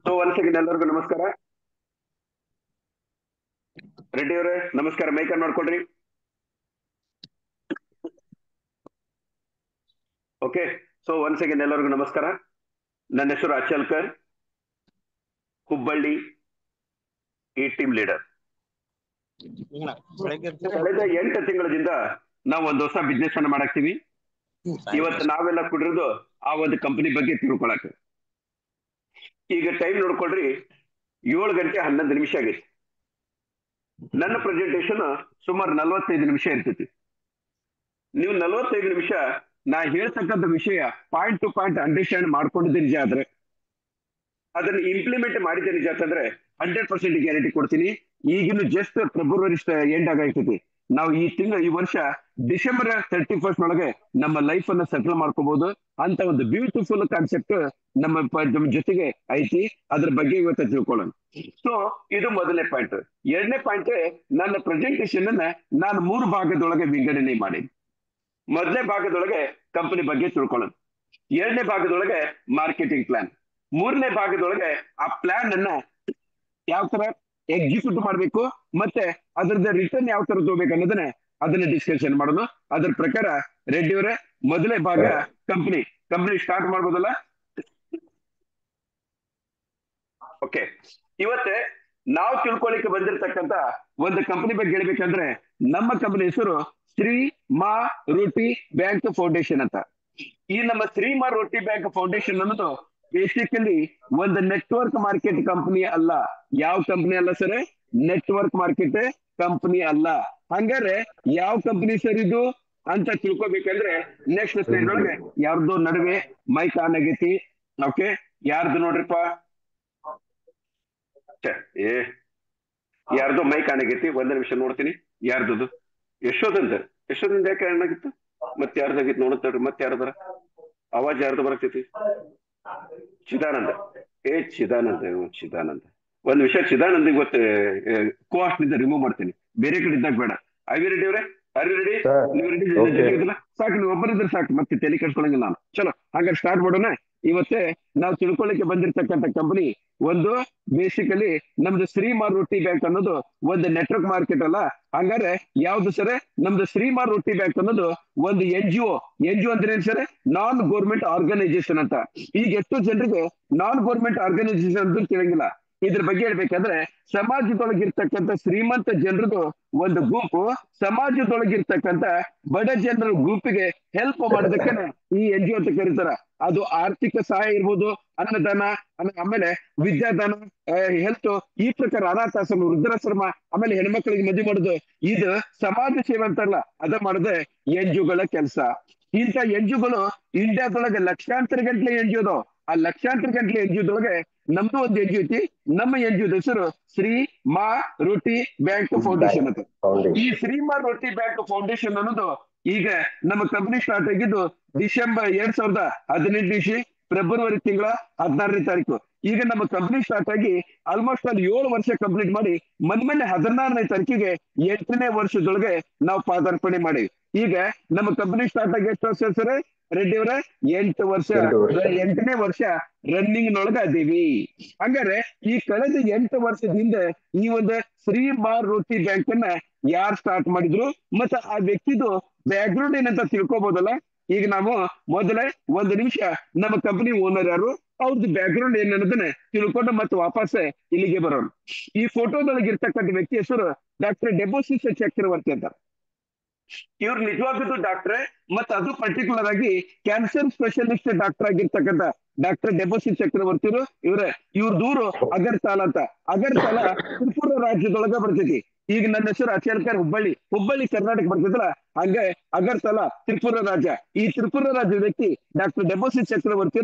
So once again ಎಲ್ಲರಿಗೂ ನಮಸ್ಕಾರ. ರೆಡ್ಡಿ ಅವರೇ ನಮಸ್ಕಾರ, ಮೈಕ್ ಆನ್ ಮಾಡ್ಕೊಡ್ರಿ. ಓಕೆ, ಸೊ ಒನ್ಸ್ ಅಗೇನ್ ಎಲ್ಲರಿಗೂ ನಮಸ್ಕಾರ. ನನ್ನ ಹೆಸರು ಅಚಲ್ಕರ್, ಹುಬ್ಬಳ್ಳಿ ಈ ಟೀಮ್ ಲೀಡರ್. ಕಳೆದ 8 ತಿಂಗಳಿಂದ ನಾವು ಒಂದು ಹೊಸ ಬಿಸ್ನೆಸ್ ಅನ್ನ ಮಾಡಾಕ್ತಿವಿ. ಇವತ್ತು ನಾವೆಲ್ಲ ಕುಡಿರೋದು ಆ ಒಂದು ಕಂಪನಿ ಬಗ್ಗೆ ತಿಳ್ಕೊಳಕ್ಕೆ. ಈಗ ಟೈಮ್ ನೋಡ್ಕೊಳ್ರಿ, 7 ಗಂಟೆ 11 ನಿಮಿಷ ಆಗೈತಿ. ನನ್ನ ಪ್ರೆಸೆಂಟೇಶನ್ ಸುಮಾರು 45 ನಿಮಿಷ ಇರ್ತೈತಿ. ನೀವು 45 ನಿಮಿಷ ನಾ ಹೇಳ್ತಕ್ಕಂಥ ವಿಷಯ ಪಾಯಿಂಟ್ ಟು ಪಾಯಿಂಟ್ ಅಂಡರ್ಸ್ಟ್ಯಾಂಡ್ ಮಾಡ್ಕೊಂಡಿದ್ದೆ ನಿಜ ಆದ್ರೆ, ಅದನ್ನ ಇಂಪ್ಲಿಮೆಂಟ್ ಮಾಡಿದ್ದೆ ನಿಜ ಅಂತಂದ್ರೆ 100% ಗ್ಯಾರಂಟಿ ಕೊಡ್ತೀನಿ. ಈಗಿನ ಜಸ್ಟ್ ಫೆಬ್ರವರಿ ಎಂಡ್ ಆಗೈತೈತಿ. ನಾವು ಈ ವರ್ಷ ಡಿಸೆಂಬರ್ 31 ಒಳಗೆ ನಮ್ಮ ಲೈಫ್ ಅನ್ನ ಸೆಟಲ್ ಮಾಡ್ಕೋಬಹುದು ಅಂತ ಒಂದು ಬ್ಯೂಟಿಫುಲ್ ಕಾನ್ಸೆಪ್ಟ್ ನಮ್ಮ ಜೊತೆಗೆ ಐತಿ. ಅದ್ರ ಬಗ್ಗೆ ಇವತ್ತು ತಿಳ್ಕೊಳ್ಳೋಣ. ಸೊ ಇದು ಮೊದಲನೇ ಪಾಯಿಂಟ್. ಎರಡನೇ ಪಾಯಿಂಟ್, ನನ್ನ ಪ್ರೆಸೆಂಟೇಶನ್ ಅನ್ನ ನಾನು 3 ಭಾಗದೊಳಗೆ ವಿಂಗಡಣೆ ಮಾಡಿ. ಮೊದಲನೇ ಭಾಗದೊಳಗೆ ಕಂಪನಿ ಬಗ್ಗೆ ತಿಳ್ಕೊಳ್ಳೋಣ, ಎರಡನೇ ಭಾಗದೊಳಗೆ ಮಾರ್ಕೆಟಿಂಗ್ ಪ್ಲಾನ್, ಮೂರನೇ ಭಾಗದೊಳಗೆ ಆ ಪ್ಲಾನ್ ಅನ್ನ ಯಾವ ತರ ಎಕ್ಸಿಕ್ಯೂಟ್ ಮಾಡ್ಬೇಕು ಮತ್ತೆ ಅದ್ರದ್ದು ರಿಟರ್ನ್ ಯಾವ ತರ ತಗೋಬೇಕು ಅನ್ನೋದನ್ನ ಅದನ್ನ ಡಿಸ್ಕಷನ್ ಮಾಡೋದು. ಅದ್ರ ಪ್ರಕಾರ ರೆಡ್ಡಿ ಅವರೇ ಮೊದಲನೇ ಭಾಗ ಕಂಪನಿ ಸ್ಟಾರ್ಟ್ ಮಾಡ್ಬೋದಲ್ಲ? ಓಕೆ, ಇವತ್ತೆ ನಾವು ತಿಳ್ಕೊಳ್ಳಿಕ್ಕೆ ಬಂದಿರತಕ್ಕಂತ ಒಂದು ಕಂಪನಿ ಬಗ್ಗೆ ಹೇಳ್ಬೇಕಂದ್ರೆ ನಮ್ಮ ಕಂಪನಿ ಹೆಸರು ಶ್ರೀ ಮಾ ರೋಟಿ ಬ್ಯಾಂಕ್ ಫೌಂಡೇಶನ್ ಅಂತ. ಈ ನಮ್ಮ ಶ್ರೀ ಮಾ ರೋಟಿ ಬ್ಯಾಂಕ್ ಫೌಂಡೇಶನ್ ಅನ್ನೋದು ಬೇಸಿಕಲಿ ಒಂದು ನೆಟ್ವರ್ಕ್ ಮಾರ್ಕೆಟ್ ಕಂಪನಿ ಅಲ್ಲ. ಯಾವ ಕಂಪನಿ ಅಲ್ಲ ಸರ್? ನೆಟ್ವರ್ಕ್ ಮಾರ್ಕೆಟ್ ಕಂಪನಿ ಅಲ್ಲ. ಹಂಗಾರೆ ಯಾವ ಕಂಪನಿ ಸರ್ ಇದು ಅಂತ ತಿಳ್ಕೊಬೇಕಂದ್ರೆ ನೆಕ್ಸ್ಟ್ ಸ್ಲೈಡ್ ಒಳಗೆ ಯಾರ್ದು ನಡುವೆ ಮೈಕ್ ಆನ್ ಆಗೈತಿ. ಓಕೆ, ಯಾರ್ದು ನೋಡ್ರಿಪ್ಪ, ಯಾರ್ದು ಮೈಕ್ ಆನ್ ಆಗೈತಿ? ಒಂದ್ ನಿಮಿಷ ನೋಡ್ತೀನಿ ಯಾರ್ದು. ಯಶೋದಿಂದ ಯಾಕೆ ಏನಾಗಿತ್ತು? ಮತ್ತೆ ಯಾರ್ದಾಗಿತ್ತು ನೋಡುತ್ತಾಡ್ರಿ, ಮತ್ತೆ ಯಾರ್ದಾರ ಅವಾಜ್ ಯಾರ್ದು ಬರತೈತಿ? ಚಿದಾನಂದ. ಚಿದಾನಂದ ಒಂದ್ ವಿಷಯ, ಚಿದಾನಂದ ಇವತ್ತು ಕೋಸ್ಟ್ ನಿಂದ ರಿಮೂವ್ ಮಾಡ್ತೀನಿ, ಬೇರೆ ಕಡೆ ಇದ್ದಾಗ ಬೇಡ. ಐ ರೆಡಿ ಅವ್ರೆ? ರೆಡಿ? ನೀವು ರೆಡಿ? ಸಾಕು, ನೀವು ಒಬ್ಬರಿದ್ರೆ ಸಾಕು, ಮತ್ತೆ ತಲೆ ಕೆಡ್ಸ್ಕೊಳಂಗಿಲ್ಲ ನಾನು. ಚಲೋ, ಹಾಗಾದ್ರೆ ಸ್ಟಾರ್ಟ್ ಮಾಡೋಣ. ಇವತ್ತೇ ನಾವು ತಿಳ್ಕೊಳ್ಳಿಕ್ಕೆ ಬಂದಿರತಕ್ಕಂಥ ಕಂಪನಿ ಒಂದು ಬೇಸಿಕಲಿ ನಮ್ದು ಶ್ರೀ ಮಾ ರೋಟಿ ಬ್ಯಾಂಕ್ ಅನ್ನೋದು ಒಂದು ನೆಟ್ವರ್ಕ್ ಮಾರ್ಕೆಟ್ ಅಲ್ಲ. ಹಂಗಾರೆ ಯಾವ್ದು ಸರ್? ನಮ್ದು ಶ್ರೀ ಮಾ ರೋಟಿ ಬ್ಯಾಂಕ್ ಅನ್ನೋದು ಒಂದು NGO ಅಂದ್ರೆ ಏನ್ ಸರ್? ನಾನ್ ಗೌರ್ಮೆಂಟ್ ಆರ್ಗನೈಸೇಷನ್ ಅಂತ. ಈಗ ಎಷ್ಟೋ ಜನರಿಗೆ ನಾನ್ ಗೌರ್ಮೆಂಟ್ ಆರ್ಗನೈಸೇಷನ್ ಅಂತ ತಿಳಿಯಂಗಿಲ್ಲ. ಇದ್ರ ಬಗ್ಗೆ ಹೇಳ್ಬೇಕಂದ್ರೆ ಸಮಾಜದೊಳಗಿರ್ತಕ್ಕಂಥ ಶ್ರೀಮಂತ ಜನರದು ಒಂದು ಗುಂಪು ಸಮಾಜದೊಳಗಿರ್ತಕ್ಕಂಥ ಬಡ ಜನರ ಗುಂಪಿಗೆ ಹೆಲ್ಪ್ ಮಾಡೋದಕ್ಕೆ ಈ NGO ಅಂತ ಕರೀತಾರ. ಅದು ಆರ್ಥಿಕ ಸಹಾಯ ಇರ್ಬೋದು, ಅನ್ನದಾನ, ಆಮೇಲೆ ವಿದ್ಯಾದಾನ, ಹೆಲ್ತ್, ಈ ಪ್ರಕಾರ ಅನಾಥಾಶ್ರಮ, ವೃದ್ಧಾಶ್ರಮ, ಆಮೇಲೆ ಹೆಣ್ಮಕ್ಳಿಗೆ ಮದುವೆ ಮಾಡೋದು, ಇದು ಸಮಾಜ ಸೇವೆ ಅಂತಾರಲ್ಲ ಅದ ಮಾಡದೆ NGOಗಳ ಕೆಲಸ. ಇಂಥ NGOಗಳು ಇಂಡಿಯಾದೊಳಗೆ ಲಕ್ಷಾಂತರ ಗಂಟ್ಲೆ NGO. ಆ ಲಕ್ಷಾಂತರ ಗಂಟ್ಲೆ NGOದೊಳಗೆ ನಮ್ದು ಒಂದು NGO ಐತಿ. ನಮ್ಮ NGO ಹೆಸರು ಶ್ರೀ ಮಾ ರೋಟಿ ಬ್ಯಾಂಕ್ ಫೌಂಡೇಶನ್ ಅಂತ. ಈ ಶ್ರೀ ಮಾ ರೋಟಿ ಬ್ಯಾಂಕ್ ಫೌಂಡೇಶನ್ ಅನ್ನೋದು ಈಗ ನಮ್ಮ ಕಂಪನಿ ಸ್ಟಾರ್ಟ್ ಆಗಿದ್ದು ಡಿಸೆಂಬರ್ 2018 ಫೆಬ್ರವರಿ ತಿಂಗಳ 16ನೇ ತಾರೀಕು. ಈಗ ನಮ್ಮ ಕಂಪನಿ ಸ್ಟಾರ್ಟ್ ಆಗಿ ಆಲ್ಮೋಸ್ಟ್ ಅಲ್ಲಿ 7 ವರ್ಷ ಕಂಪ್ಲೀಟ್ ಮಾಡಿ ಮೊನ್ನೆ 16ನೇ ತಾರೀಕಿಗೆ 8ನೇ ವರ್ಷದೊಳಗೆ ನಾವು ಪಾದಾರ್ಪಣೆ ಮಾಡಿವಿ. ಈಗ ನಮ್ಮ ಕಂಪನಿ ಸ್ಟಾರ್ಟ್ ಆಗಿ ಎಷ್ಟು ವರ್ಷ ಸರ್ ರೆಡ್ಡಿ ಅವರ? 8 ವರ್ಷ. 8ನೇ ವರ್ಷ ರನ್ನಿಂಗ್ ನೊಳಗ ಅದೀವಿ. ಹಂಗಾರೆ ಈ ಕಳೆದ 8 ವರ್ಷದಿಂದ ಈ ಒಂದು ಶ್ರೀ ಮಾ ರೋಟಿ ಬ್ಯಾಂಕ್ ಅನ್ನ ಯಾರು ಸ್ಟಾರ್ಟ್ ಮಾಡಿದ್ರು ಮತ್ತೆ ಆ ವ್ಯಕ್ತಿದು ಬ್ಯಾಕ್ ಗ್ರೌಂಡ್ ಏನಂತ ತಿಳ್ಕೊಬಹುದಲ್ಲ. ಈಗ ನಾವು ಮೊದಲೇ 1 ನಿಮಿಷ ನಮ್ಮ ಕಂಪನಿ ಓನರ್ ಯಾರು, ಅವ್ರದ್ದು ಬ್ಯಾಕ್ ಗ್ರೌಂಡ್ ಏನ್ ಅನ್ನೋದನ್ನ ತಿಳ್ಕೊಂಡು ಮತ್ತೆ ವಾಪಸ್ ಇಲ್ಲಿಗೆ ಬರೋಣ. ಈ ಫೋಟೋದೊಳಗೆ ಇರ್ತಕ್ಕಂಥ ವ್ಯಕ್ತಿ ಹೆಸರು ಡಾಕ್ಟರ್ ಡೆಬೋಸಿಸ್ ಚಕ್ರವರ್ತಿ ಅಂತ. ಇವ್ರು ನಿಜವಾಗ್ಲೂ ಡಾಕ್ಟ್ರೆ, ಮತ್ತೆ ಅದು ಪರ್ಟಿಕ್ಯುಲರ್ ಆಗಿ ಕ್ಯಾನ್ಸರ್ ಸ್ಪೆಷಲಿಸ್ಟ್ ಡಾಕ್ಟರ್ ಆಗಿರ್ತಕ್ಕಂಥ ಡಾಕ್ಟರ್ ಡೆಬೋಸಿಸ್ ಚಕ್ರವರ್ತಿ ಇವ್ರ ದೂರು ಅಗರ್ತಲ ಅಂತ. ಅಗರ್ತಲ ತ್ರಿಪುರ ರಾಜ್ಯದೊಳಗ ಬರ್ತೈತಿ. ಈಗ ನನ್ನ ಹೆಸರು ಅಚಲ್ಕರ್, ಹುಬ್ಬಳ್ಳಿ ಕರ್ನಾಟಕ ಬರ್ತೈತಲ್ಲ, ಹಂಗೆ ಅಗರ್ತಲ ತ್ರಿಪುರ ರಾಜ್ಯ. ಈ ತ್ರಿಪುರ ರಾಜ್ಯದ ವ್ಯಕ್ತಿ ಡಾಕ್ಟರ್ ಡೆಬೋಸಿಸ್ ಚಕ್ರವರ್ತಿ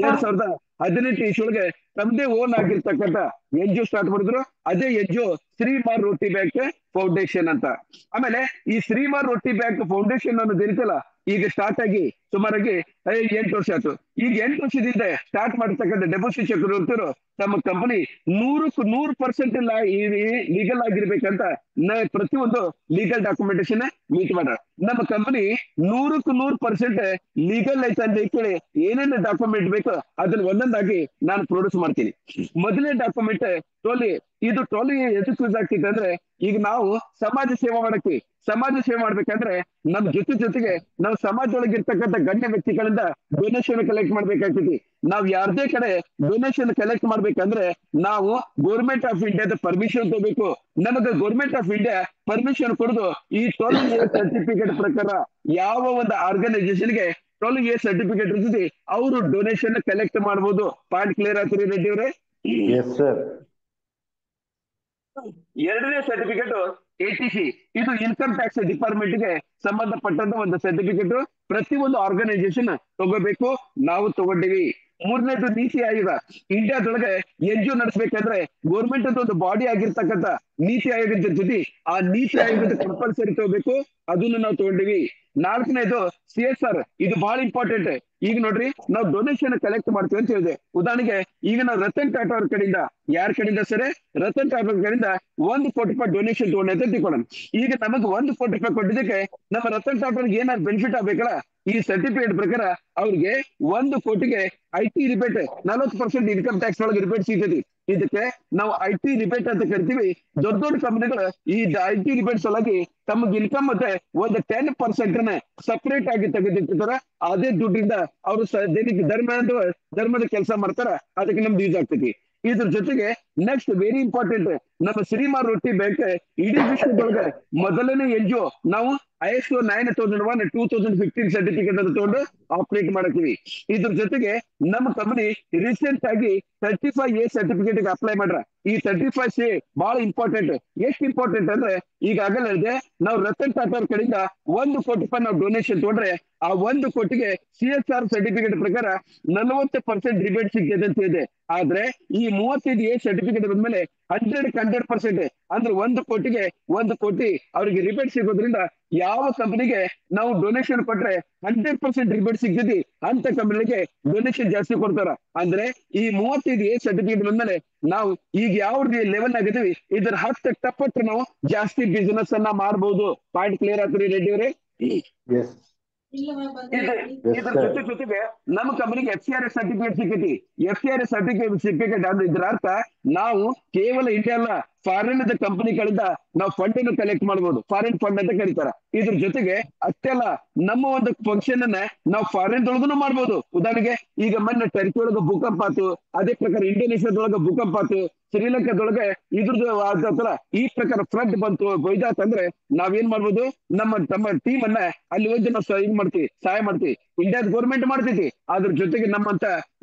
2018 ಇಸ್ವಿಯೊಳಗೆ ತಮ್ಮದೇ ಓನ್ ಆಗಿರ್ತಕ್ಕಂಥ NGO ಸ್ಟಾರ್ಟ್ ಮಾಡಿದ್ರು. ಅದೇ NGO ಶ್ರೀ ಮಾ ರೋಟಿ ಬ್ಯಾಂಕ್ ಫೌಂಡೇಶನ್ ಅಂತ. ಆಮೇಲೆ ಈ ಶ್ರೀ ಮಾ ರೋಟಿ ಬ್ಯಾಂಕ್ ಫೌಂಡೇಶನ್ ಅನ್ನೋದು ಇರ್ತಲ್ಲ, ಈಗ ಸ್ಟಾರ್ಟ್ ಆಗಿ ಸುಮಾರಾಗಿ 8 ವರ್ಷ ಆಯ್ತು. ಈಗ 8 ವರ್ಷದಿಂದ ಸ್ಟಾರ್ಟ್ ಮಾಡಿರ್ತಕ್ಕಂಥ ಡೆಬೋಸಿಸ್ ಚಕ್ರವರ್ತಿರು ತಮ್ಮ ಕಂಪನಿ 100% ಲೀಗಲ್ ಆಗಿರ್ಬೇಕಂತ ಪ್ರತಿಯೊಂದು ಲೀಗಲ್ ಡಾಕ್ಯುಮೆಂಟೇಶನ್ ಮೀಟ್ ಮಾಡ್ಯಾರ. ನಮ್ಮ ಕಂಪನಿ 100% ಲೀಗಲ್ ಐತೆ ಅಂತ ಕೇಳಿ ಏನೇನು ಡಾಕ್ಯುಮೆಂಟ್ ಬೇಕು ಅದನ್ನ ಒಂದೊಂದಾಗಿ ನಾನು ಪ್ರೊಡ್ಯೂಸ್ ಮಾಡ್ತೀನಿ. ಮೊದಲನೇ ಡಾಕ್ಯುಮೆಂಟ್ ಟೋಲಿ. ಇದು ಟೋಲಿ ಎದಕ್ಕೆ ಯೂಸ್ ಆಗ್ತಿದೆ ಅಂದ್ರೆ, ಈಗ ನಾವು ಸಮಾಜ ಸೇವೆ ಮಾಡಕ್ಕೆ, ಸಮಾಜ ಸೇವೆ ಮಾಡ್ಬೇಕಂದ್ರೆ ನಮ್ ಜೊತೆಗೆ ನಾವು ಸಮಾಜದೊಳಗೆ ಇರ್ತಕ್ಕಂಥ ಗಣ್ಯ ವ್ಯಕ್ತಿಗಳಿಂದ ಡೊನೇಷನ್ ಕಲೆಕ್ಟ್ ಮಾಡ್ಬೇಕಾಗ್ತೈತಿ. ನಾವ್ ಯಾರ್ದೇ ಕಡೆ ಡೊನೇಷನ್ ಕಲೆಕ್ಟ್ ಮಾಡ್ಬೇಕಂದ್ರೆ ನಾವು ಗೌರ್ಮೆಂಟ್ ಆಫ್ ಇಂಡಿಯಾದ ಪರ್ಮಿಷನ್ ತಗೋಬೇಕು. ನಮಗೆ ಗೌರ್ಮೆಂಟ್ ಆಫ್ ಇಂಡಿಯಾ ಪರ್ಮಿಷನ್ ಕೊಡುದು ಈ 12A ಸರ್ಟಿಫಿಕೇಟ್ ಪ್ರಕಾರ ಯಾವ ಒಂದು ಆರ್ಗನೈಸೇಷನ್ಗೆ 12A ಸರ್ಟಿಫಿಕೇಟ್ ಇರ್ತದೆ ಅವರು ಡೊನೇಷನ್ ಕಲೆಕ್ಟ್ ಮಾಡಬಹುದು. ಪಾಯಿಂಟ್ ಕ್ಲಿಯರ್ ಆಗ್ತದೆ ರೆಡ್ಡಿ ಅವರೇ? ಎರಡನೇ ಸರ್ಟಿಫಿಕೇಟ್ ATC, ಇದು ಇನ್ಕಮ್ ಟ್ಯಾಕ್ಸ್ ಡಿಪಾರ್ಟ್ಮೆಂಟ್ ಗೆ ಸಂಬಂಧಪಟ್ಟಂತ ಒಂದು ಸರ್ಟಿಫಿಕೇಟ್ ಪ್ರತಿಯೊಂದು ಆರ್ಗನೈಸೇಷನ್ ತಗೋಬೇಕು. ನಾವು ತಗೊಂಡಿವಿ. ಮೂರನೇದು ನೀತಿ ಆಯೋಗ. ಇಂಡಿಯಾದೊಳಗೆ NGO ನಡೆಸಬೇಕಂದ್ರೆ ಗೌರ್ಮೆಂಟ್ ಅಂತ ಒಂದು ಬಾಡಿ ಆಗಿರ್ತಕ್ಕಂಥ ನೀತಿ ಆಯೋಗದ ಜೊತೆ ಆ ನೀತಿ ಆಯೋಗದ ಕಂಪಲ್ಸರಿ ತಗೋಬೇಕು. ಅದನ್ನು ನಾವು ತಗೊಂಡಿವಿ. ನಾಲ್ಕನೇದು CSR. ಇದು ಬಹಳ ಇಂಪಾರ್ಟೆಂಟ್. ಈಗ ನೋಡ್ರಿ, ನಾವು ಡೊನೇಷನ್ ಕಲೆಕ್ಟ್ ಮಾಡ್ತೀವಿ ಅಂತ ಹೇಳಿದೆ. ಉದಾಹರಣೆಗೆ ಈಗ ನಾವು ರತನ್ ಟಾಟಾ ಅವ್ರ ಕಡೆಯಿಂದ, ಯಾರ ಕಡೆಯಿಂದ ಸರ್? ರತನ್ ಟಾಟಾ ಅವ್ರ ಕಡೆಯಿಂದ 1 ಕೋಟಿ ರೂಪಾಯಿ ಡೊನೇಷನ್ ತಗೊಂಡೆ ಅಂತ ತಿಳ್ಕೊಳ್ಳೋಣ. ಈಗ ನಮಗೆ 1 ಕೋಟಿ ರೂಪಾಯಿ ಕೊಟ್ಟಿದ್ದಕ್ಕೆ ನಮ್ಮ ರತನ್ ಟಾಟಾ ಅವ್ರಿಗೆ ಏನಾದ್ರು ಬೆನಿಫಿಟ್ ಆಗ್ಬೇಕಲ್ಲ, ಈ ಸರ್ಟಿಫಿಕೇಟ್ ಪ್ರಕಾರ ಅವ್ರಿಗೆ 1 ಕೋಟಿಗೆ IT ರಿಬೇಟ್ 40% ಇನ್ಕಮ್ ಟ್ಯಾಕ್ಸ್ ಒಳಗೆ ರಿಬೇಟ್ ಸಿಗ್ತೈತಿ. ಇದಕ್ಕೆ ನಾವು IT ರಿಬೇಟ್ ಅಂತ ಕರಿತೀವಿ. ದೊಡ್ಡ ಕಂಪನಿಗಳು ಈ IT ರಿಬೇಟ್ ಸಲುವಾಗಿ ತಮಗೆ ಇನ್ಕಮ್ ಮತ್ತೆ ಒಂದು 10% ಸಪರೇಟ್ ಆಗಿ ತೆಗೆದಿಟ್ಟಿರ್ತಾರ. ಅದೇ ದುಡ್ಡಿಂದ ಅವರು ಧರ್ಮದ ಕೆಲಸ ಮಾಡ್ತಾರ. ಅದಕ್ಕೆ ನಮ್ದು ಯೂಸ್ ಆಗ್ತೈತಿ. ಇದ್ರ ಜೊತೆಗೆ ನೆಕ್ಸ್ಟ್ ವೆರಿ ಇಂಪಾರ್ಟೆಂಟ್, ನಮ್ಮ ಶ್ರೀಮಾನ್ ರೊಟ್ಟಿ ಬ್ಯಾಂಕ್ ಇಡೀ ವಿಶ್ವದೊಳಗೆ ಮೊದಲನೇ NGO. ನಾವು ISO 9001 2015 ಸರ್ಟಿಫಿಕೇಟ್ ಅನ್ನು ತಗೊಂಡು ಆಪರೇಟ್ ಮಾಡತ್ತೀವಿ. ಇದ್ರ ಜೊತೆಗೆ ನಮ್ಮ ಕಂಪನಿ ರೀಸೆಂಟ್ ಆಗಿ 35A ಸರ್ಟಿಫಿಕೇಟ್ ಅಪ್ಲೈ ಮಾಡ್ರ. ಈ 35A ಬಹಳ ಇಂಪಾರ್ಟೆಂಟ್. ಎಷ್ಟು ಇಂಪಾರ್ಟೆಂಟ್ ಅಂದ್ರೆ, ಈಗಾಗಲೇ ಹೇಳಿದೆ, ನಾವು ರತನ್ ಟಾಟಾ ಅವ್ರ ಕಡೆಯಿಂದ 1 ಕೋಟಿ ರೂಪಾಯಿ ನಾವು ಡೊನೇಷನ್ ತಗೊಂಡ್ರೆ ಆ 1 ಕೋಟಿಗೆ CSR ಸರ್ಟಿಫಿಕೇಟ್ ಪ್ರಕಾರ 40% ರಿಬೇಟ್ ಸಿಗ್ತದೆ ಅಂತ ಇದೆ. ಆದ್ರೆ ಈ 35A ಸರ್ಟಿಫಿಕೇಟ್ ಬಂದ್ಮೇಲೆ 100% ಅಂದ್ರೆ 1 ಕೋಟಿಗೆ 1 ಕೋಟಿ ಅವರಿಗೆ ರಿಬೇಟ್ ಸಿಗೋದ್ರಿಂದ ಯಾವ ಕಂಪನಿಗೆ ನಾವು ಡೊನೇಷನ್ ಕೊಟ್ರೆ 100% ರಿಬೇಟ್ ಸಿಗ್ತೈತಿ ಅಂತ ಕಂಪನಿಗೆ ಡೊನೇಷನ್ ಜಾಸ್ತಿ ಕೊಡ್ತಾರ. ಅಂದ್ರೆ ಈ 35A ಸರ್ಟಿಫಿಕೇಟ್ ಬಂದ್ಮೇಲೆ ನಾವು ಈಗ ಯಾವ ಲೆವೆಲ್ ಆಗಿದ್ದೀವಿ ಇದ್ರ 10 ಟಪ್ಪಟ್ಟು ನಾವು ಜಾಸ್ತಿ ಬಿಸಿನೆಸ್ ಅನ್ನ ಮಾಡಬಹುದು. ಪಾಯಿಂಟ್ ಕ್ಲಿಯರ್ ಆಗ್ತದೆ ರೆಡ್ಡಿ ಅವರೇ? ಇದ್ರ ಜೊತೆಗೆ ನಮ್ಮ ಕಂಪನಿಗೆ FCRS ಸರ್ಟಿಫಿಕೇಟ್ ಸಿಕ್ಕೈತಿ. FCRS ಸರ್ಟಿಫಿಕೇಟ್ ಅಂದ್ರೆ ಇದ್ರ ಅರ್ಥ ನಾವು ಕೇವಲ ಇಂಡಿಯಾ ಅಲ್ಲ, ಫಾರಿನ್ ಕಂಪನಿಗಳಿಂದ ನಾವು ಫಂಡ್ ಅನ್ನು ಕಲೆಕ್ಟ್ ಮಾಡಬಹುದು. ಫಾರಿನ್ ಫಂಡ್ ಅಂತ ಕರೀತಾರ. ಇದ್ರ ಜೊತೆಗೆ ಅಷ್ಟೇ ಅಲ್ಲ, ನಮ್ಮ ಒಂದು ಫಂಕ್ಷನ್ ಅನ್ನ ನಾವು ಫಾರಿನ್ ದೊಳಗೂ ಮಾಡ್ಬೋದು. ಉದಾಹರಣೆಗೆ ಈಗ ಮೊನ್ನೆ ಟರ್ಕಿ ಒಳಗ ಭೂಕಂಪ ಆತು, ಅದೇ ಪ್ರಕಾರ ಇಂಡೋನೇಷ್ಯಾದೊಳಗ ಭೂಕಂಪ ಆತು, ಶ್ರೀಲಂಕಾದೊಳಗೆ ಇದ್ರದ್ದು ಈ ಪ್ರಕಾರ ಫ್ಲಡ್ ಬಂತು ಬೈದಾತಂದ್ರೆ ನಾವೇನ್ ಮಾಡ್ಬೋದು, ನಮ್ಮ ಟೀಮ್ ಅನ್ನ ಅಲ್ಲಿ ಹೋಗಿ ನಾವು ಸಹಾಯ ಮಾಡ್ತೀವಿ. ಇಂಡಿಯಾದ ಗೌರ್ಮೆಂಟ್ ಮಾಡ್ತೈತಿ, ಅದ್ರ ಜೊತೆಗೆ ನಮ್ಮಂತ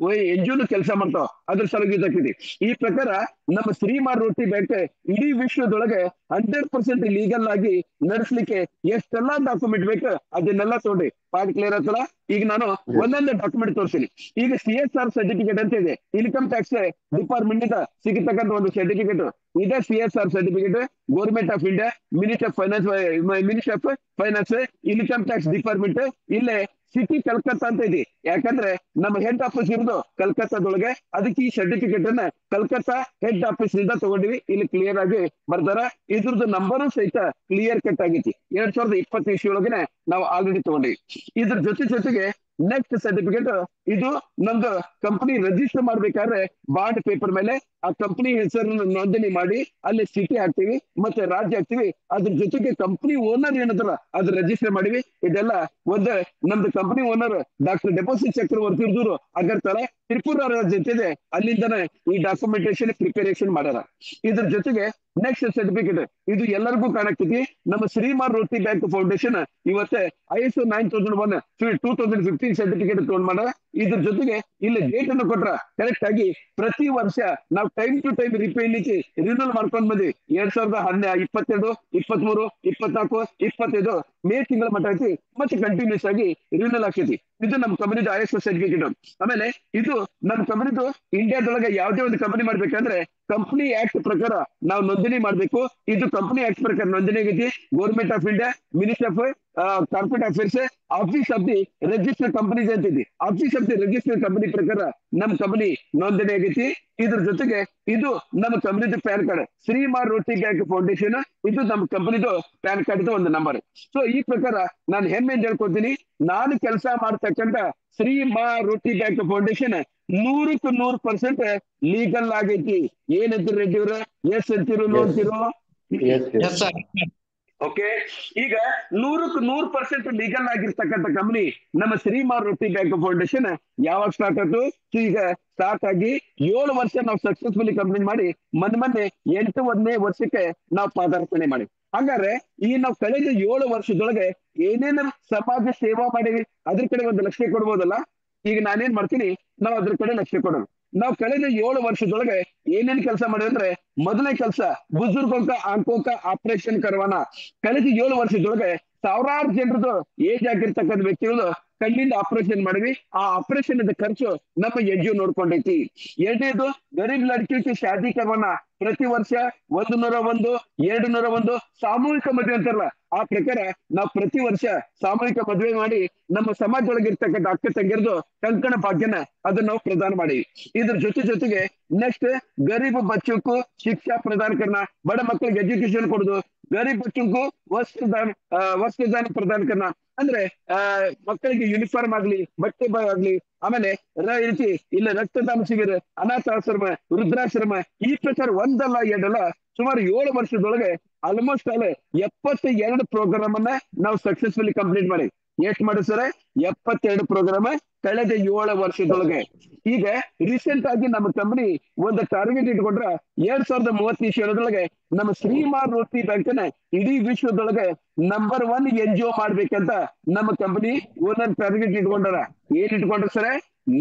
NGO ಕೆಲಸ ಮಾಡ್ತಾವ. ಅದ್ರ ಸಲುವಾಗಿ ಇದಾಗ್ತೈತಿ. ಈ ಪ್ರಕಾರ ನಮ್ಮ ಶ್ರೀಮಾನ್ ರೊಟ್ಟಿ ಬ್ಯಾಂಕ್ ಇಡೀ ವಿಶ್ವದೊಳಗೆ 100% ಲೀಗಲ್ ಆಗಿ ನಡೆಸಲಿಕ್ಕೆ ಎಷ್ಟೆಲ್ಲಾ ಡಾಕ್ಯುಮೆಂಟ್ ಬೇಕು ಅದನ್ನೆಲ್ಲ ತಗೊಂಡ್ರಿ. ಪಾಯಿಂಟ್ ಕ್ಲಿಯರ್ ಆಗ್ತಲ್ಲ? ಈಗ ನಾನು ಒಂದೊಂದು ಡಾಕ್ಯುಮೆಂಟ್ ತೋರಿಸ್ತೀನಿ. ಈಗ CSR ಸರ್ಟಿಫಿಕೇಟ್ ಅಂತ ಇದೆ, ಇನ್ಕಮ್ ಟ್ಯಾಕ್ಸ್ ಡಿಪಾರ್ಟ್ಮೆಂಟ್ ಇಂದ ಸಿಗತಕ್ಕಂಥ ಒಂದು ಸರ್ಟಿಫಿಕೇಟ್. ಇದೇ CSR certificate government of India, ministry of finance, income tax department. ಇಲ್ಲೇ ಸಿಟಿ ಕಲ್ಕತ್ತಾ ಅಂತ ಇದೆ. ಯಾಕಂದ್ರೆ ನಮ್ಮ ಹೆಡ್ ಆಫೀಸ್ ಇರೋದು ಕಲ್ಕತ್ತಾದೊಳಗೆ. ಅದಕ್ಕೆ ಈ ಸರ್ಟಿಫಿಕೇಟ್ ಅನ್ನ ಕಲ್ಕತ್ತಾ ಹೆಡ್ ಆಫೀಸ್ ನಿಂದ ತಗೊಂಡಿವಿ. ಇಲ್ಲಿ ಕ್ಲಿಯರ್ ಆಗಿ ಬರ್ತಾರ. ಇದ್ರದ್ದು ನಂಬರು ಸಹಿತ ಕ್ಲಿಯರ್ ಕಟ್ ಆಗೈತಿ. 2020 ಒಳಗನೆ ನಾವು ಆಲ್ರೆಡಿ ತಗೊಂಡಿವಿ. ಇದ್ರ ಜೊತೆಗೆ ನೆಕ್ಸ್ಟ್ ಸರ್ಟಿಫಿಕೇಟ್ ಇದು ನಮ್ದು ಕಂಪನಿ ರಿಜಿಸ್ಟರ್ ಮಾಡ್ಬೇಕಾದ್ರೆ ಬಾಂಡ್ ಪೇಪರ್ ಮೇಲೆ ಆ ಕಂಪನಿ ಹೆಸರನ್ನು ನೋಂದಣಿ ಮಾಡಿ ಅಲ್ಲಿ ಸಿಟಿ ಹಾಕ್ತಿವಿ ಮತ್ತೆ ರಾಜ್ಯ ಹಾಕ್ತಿವಿ. ಅದ್ರ ಜೊತೆಗೆ ಕಂಪನಿ ಓನರ್ ಏನಂತಾರ ಅದ್ರ ರಿಜಿಸ್ಟರ್ ಮಾಡಿವಿ. ಇದೆಲ್ಲ ಒಂದು ನಮ್ದು ಕಂಪನಿ ಓನರ್ ಡಾಕ್ಟರ್ ಡೆಪಾಸಿಟ್ ಚಕ್ರವರ್ತಿ ಇರ್ದೂರು ಅಗರ್ತಾರ ತ್ರಿಪುರ ಜೊತೆ ಅಲ್ಲಿಂದನೇ ಈ ಡಾಕ್ಯುಮೆಂಟೇಶನ್ ಪ್ರಿಪರೇಷನ್ ಮಾಡ್ಯಾರ. ಇದ್ರ ಜೊತೆಗೆ ನೆಕ್ಸ್ಟ್ ಸರ್ಟಿಫಿಕೇಟ್ ಇದು ಎಲ್ಲರಿಗೂ ಕಾಣಕ್ತೈತಿ. ನಮ್ಮ ಶ್ರೀಮಾನ್ ರೊಟ್ಟಿ ಬ್ಯಾಂಕ್ ಫೌಂಡೇಶನ್ ಇವತ್ತೆ ISO 9001 2015 ಸರ್ಟಿಫಿಕೇಟ್ ತಗೊಂಡ್ ಮಾಡ. ಇದ್ರ ಜೊತೆಗೆ ಇಲ್ಲಿ ಡೇಟ್ ಅನ್ನು ಕೊಟ್ರ ಕರೆಕ್ಟ್ ಆಗಿ ಪ್ರತಿ ವರ್ಷ ನಾವು ಟೈಮ್ ಟು ಟೈಮ್ ರಿನ್ಯೂವಲ್ ಮಾಡ್ಕೊಂಡ್ ಬಂದ್ವಿ. 2022, 23, 24, 25 ಮೇ ತಿಂಗಳ ಮಟ್ಟ ಐತಿ. ಮತ್ತೆ ಕಂಟಿನ್ಯೂಸ್ ಆಗಿ ರಿನ್ಯೂವಲ್ ಆಗ್ತೈತಿ. ಇದು ನಮ್ಮ ಕಂಪನಿದು ISO ಸರ್ಟಿಫಿಕೇಟ್. ಆಮೇಲೆ ಇದು ನಮ್ಮ ಕಂಪನಿದು ಇಂಡಿಯಾದೊಳಗೆ ಯಾವುದೇ ಒಂದು ಕಂಪನಿ ಮಾಡ್ಬೇಕಂದ್ರೆ ಕಂಪನಿ ಆಕ್ಟ್ ಪ್ರಕಾರ ನಾವು ನೋಂದಣಿ ಮಾಡ್ಬೇಕು. ಇದು ಕಂಪನಿ ಆಕ್ಟ್ ಪ್ರಕಾರ ನೋಂದಣಿ ಆಗೈತಿ. Government of India, ministry of corporate affairs, office of the registered companies ಅಂತಿದೆ. Office of the registered company ಪ್ರಕಾರ ನಮ್ಮ ಕಂಪನಿ ನೋಂದಣಿ ಆಗೈತಿ. ಇದ್ರ ಜೊತೆಗೆ ಇದು ನಮ್ಮ ಕಂಪನಿದು ಪ್ಯಾನ್ ಕಾರ್ಡ್ ಶ್ರೀಮಾನ್ ರೊಟ್ಟಿ ಬ್ಯಾಂಕ್ ಫೌಂಡೇಶನ್ ಇದು ನಮ್ಮ ಕಂಪನಿದು ಪ್ಯಾನ್ ಕಾರ್ಡ್ ಒಂದು ನಂಬರ್. ಸೊ ಈ ಪ್ರಕಾರ ನಾನು ಹೆಮ್ಮೆಯಿಂದ ಹೇಳ್ಕೊತೀನಿ, ನಾನು ಕೆಲಸ ಮಾಡ್ತಕ್ಕಂತ Shri Maruti bank foundation 100% legal ಆಗೈತಿ. ಏನಂತೀರಿ ರೆಡ್ಡಿ ಅವ್ರ? ಎಸ್ ಅಂತಿರೋ ನೋ ಅಂತಿರೋ? ಓಕೆ. ಈಗ 100% ಲೀಗಲ್ ಆಗಿರ್ತಕ್ಕಂಥ ಕಂಪನಿ ನಮ್ಮ ಶ್ರೀ ಮಾರುತಿ ಬ್ಯಾಂಕ್ ಫೌಂಡೇಶನ್ ಯಾವಾಗ ಸ್ಟಾರ್ಟ್ ಆಯ್ತು? ಈಗ ಸ್ಟಾರ್ಟ್ ಆಗಿ 7 ವರ್ಷ ನಾವು ಸಕ್ಸಸ್ಫುಲಿ ಕಂಪ್ಲೀಟ್ ಮಾಡಿ ಮೊನ್ನೆ 8ನೇ ವರ್ಷಕ್ಕೆ ನಾವು ಪಾದಾರ್ಪಣೆ ಮಾಡಿ. ಹಾಗಾದ್ರೆ ಈ ನಾವು ಕಳೆದ 7 ವರ್ಷದೊಳಗೆ ಏನೇನು ಸಮಾಜ ಸೇವಾ ಮಾಡಿವಿ ಅದ್ರ ಕಡೆ ಒಂದು ಲಕ್ಷ್ಯ ಕೊಡ್ಬೋದಲ್ಲ. ಈಗ ನಾನೇನ್ ಮಾಡ್ತೀನಿ, ನಾವು ಅದ್ರ ಕಡೆ ಲಕ್ಷ್ಯ ಕೊಡೋಣ. ನಾವು ಕಳೆದ 7 ವರ್ಷದೊಳಗೆ ಏನೇನ್ ಕೆಲಸ ಮಾಡಿದ್ರೆ ಅಂದ್ರೆ, ಮೊದಲನೇ ಕೆಲಸ ಬುಜುರ್ಗ ಆಂಕೋಕ ಆಪರೇಷನ್ ಕರ್ವಾನ. ಕಳೆದ 7 ವರ್ಷದೊಳಗೆ ಸಾವಿರಾರು ಜನರದು ಏಜ್ ಆಗಿರ್ತಕ್ಕಂಥ ವ್ಯಕ್ತಿಗಳು ಕಣ್ಣಿಂದ ಆಪರೇಷನ್ ಮಾಡಿವಿ. ಆ ಆಪರೇಷನ್ ಖರ್ಚು ನಮ್ಮ NGO ನೋಡ್ಕೊಂಡೈತಿ. ಎರಡನೇದು ಗರೀಬ್ ಲಡ್ಕಿ ಶಾದಿ ಕರ್ವಾನ. ಪ್ರತಿ ವರ್ಷ 101, 201 ಸಾಮೂಹಿಕ ಮದುವೆ ಅಂತಾರಲ್ಲ, ಆ ಪ್ರಕಾರ ನಾವು ಪ್ರತಿ ವರ್ಷ ಸಾಮೂಹಿಕ ಮದುವೆ ಮಾಡಿ ನಮ್ಮ ಸಮಾಜದೊಳಗಿರ್ತಕ್ಕಂಥ ಅಕ್ಕ ತಂಗಿರದು ಕಂಕಣ ಭಾಗ್ಯನ ಅದನ್ನ ನಾವು ಪ್ರದಾನ ಮಾಡಿ. ಇದ್ರ ಜೊತೆಗೆ ನೆಕ್ಸ್ಟ್ ಗರೀಬ್ ಬಚ್ಚಕ್ಕೂ ಶಿಕ್ಷಾ ಪ್ರದಾನ ಕರ್ನ, ಬಡ ಮಕ್ಕಳಿಗೆ ಎಜುಕೇಶನ್ ಕೊಡುದು, ಗರೀಬ್ ಬಚ್ಚಕ್ಕೂ ವಸ್ತ್ರದಾನ ಪ್ರದಾನ ಕರ್ನ, ಅಂದ್ರೆ ಮಕ್ಕಳಿಗೆ ಯೂನಿಫಾರ್ಮ್ ಆಗ್ಲಿ, ಬಟ್ಟೆ ಆಗ್ಲಿ, ಆಮೇಲೆ ಈ ರೀತಿ ಇಲ್ಲ ರಕ್ತದಾನ ಶಿಬಿರ, ಅನಾಥಾಶ್ರಮ, ವೃದ್ಧಾಶ್ರಮ, ಈ ಪ್ರಕಾರ ಒಂದಲ್ಲ ಎರಡಲ್ಲ ಸುಮಾರು 7 ವರ್ಷದೊಳಗೆ ಆಲ್ಮೋಸ್ಟ್ 72 ಪ್ರೋಗ್ರಾಮ್ ಅನ್ನ ನಾವು ಸಕ್ಸಸ್ಫುಲಿ ಕಂಪ್ಲೀಟ್ ಮಾಡಿ. ಎಷ್ಟು ಮಾಡಿ ಸರ್? 72 ಪ್ರೋಗ್ರಾಮ್ ಕಳೆದ 7 ವರ್ಷದೊಳಗೆ. ಈಗ ರೀಸೆಂಟ್ ಆಗಿ ನಮ್ಮ ಕಂಪನಿ ಒಂದು ಟಾರ್ಗೆಟ್ ಇಟ್ಕೊಂಡ್ರ 2030 ನಮ್ಮ ಶ್ರೀ ಮಾರುತಿ ಬ್ಯಾಂಕ್ನ ಇಡೀ ವಿಶ್ವದೊಳಗೆ ನಂಬರ್ 1 NGO ಮಾಡ್ಬೇಕಂತ ನಮ್ಮ ಕಂಪನಿ ಓನರ್ ಟಾರ್ಗೆಟ್ ಇಟ್ಕೊಂಡಾರ. ಏನ್ ಇಟ್ಕೊಂಡ್ರ ಸರ್?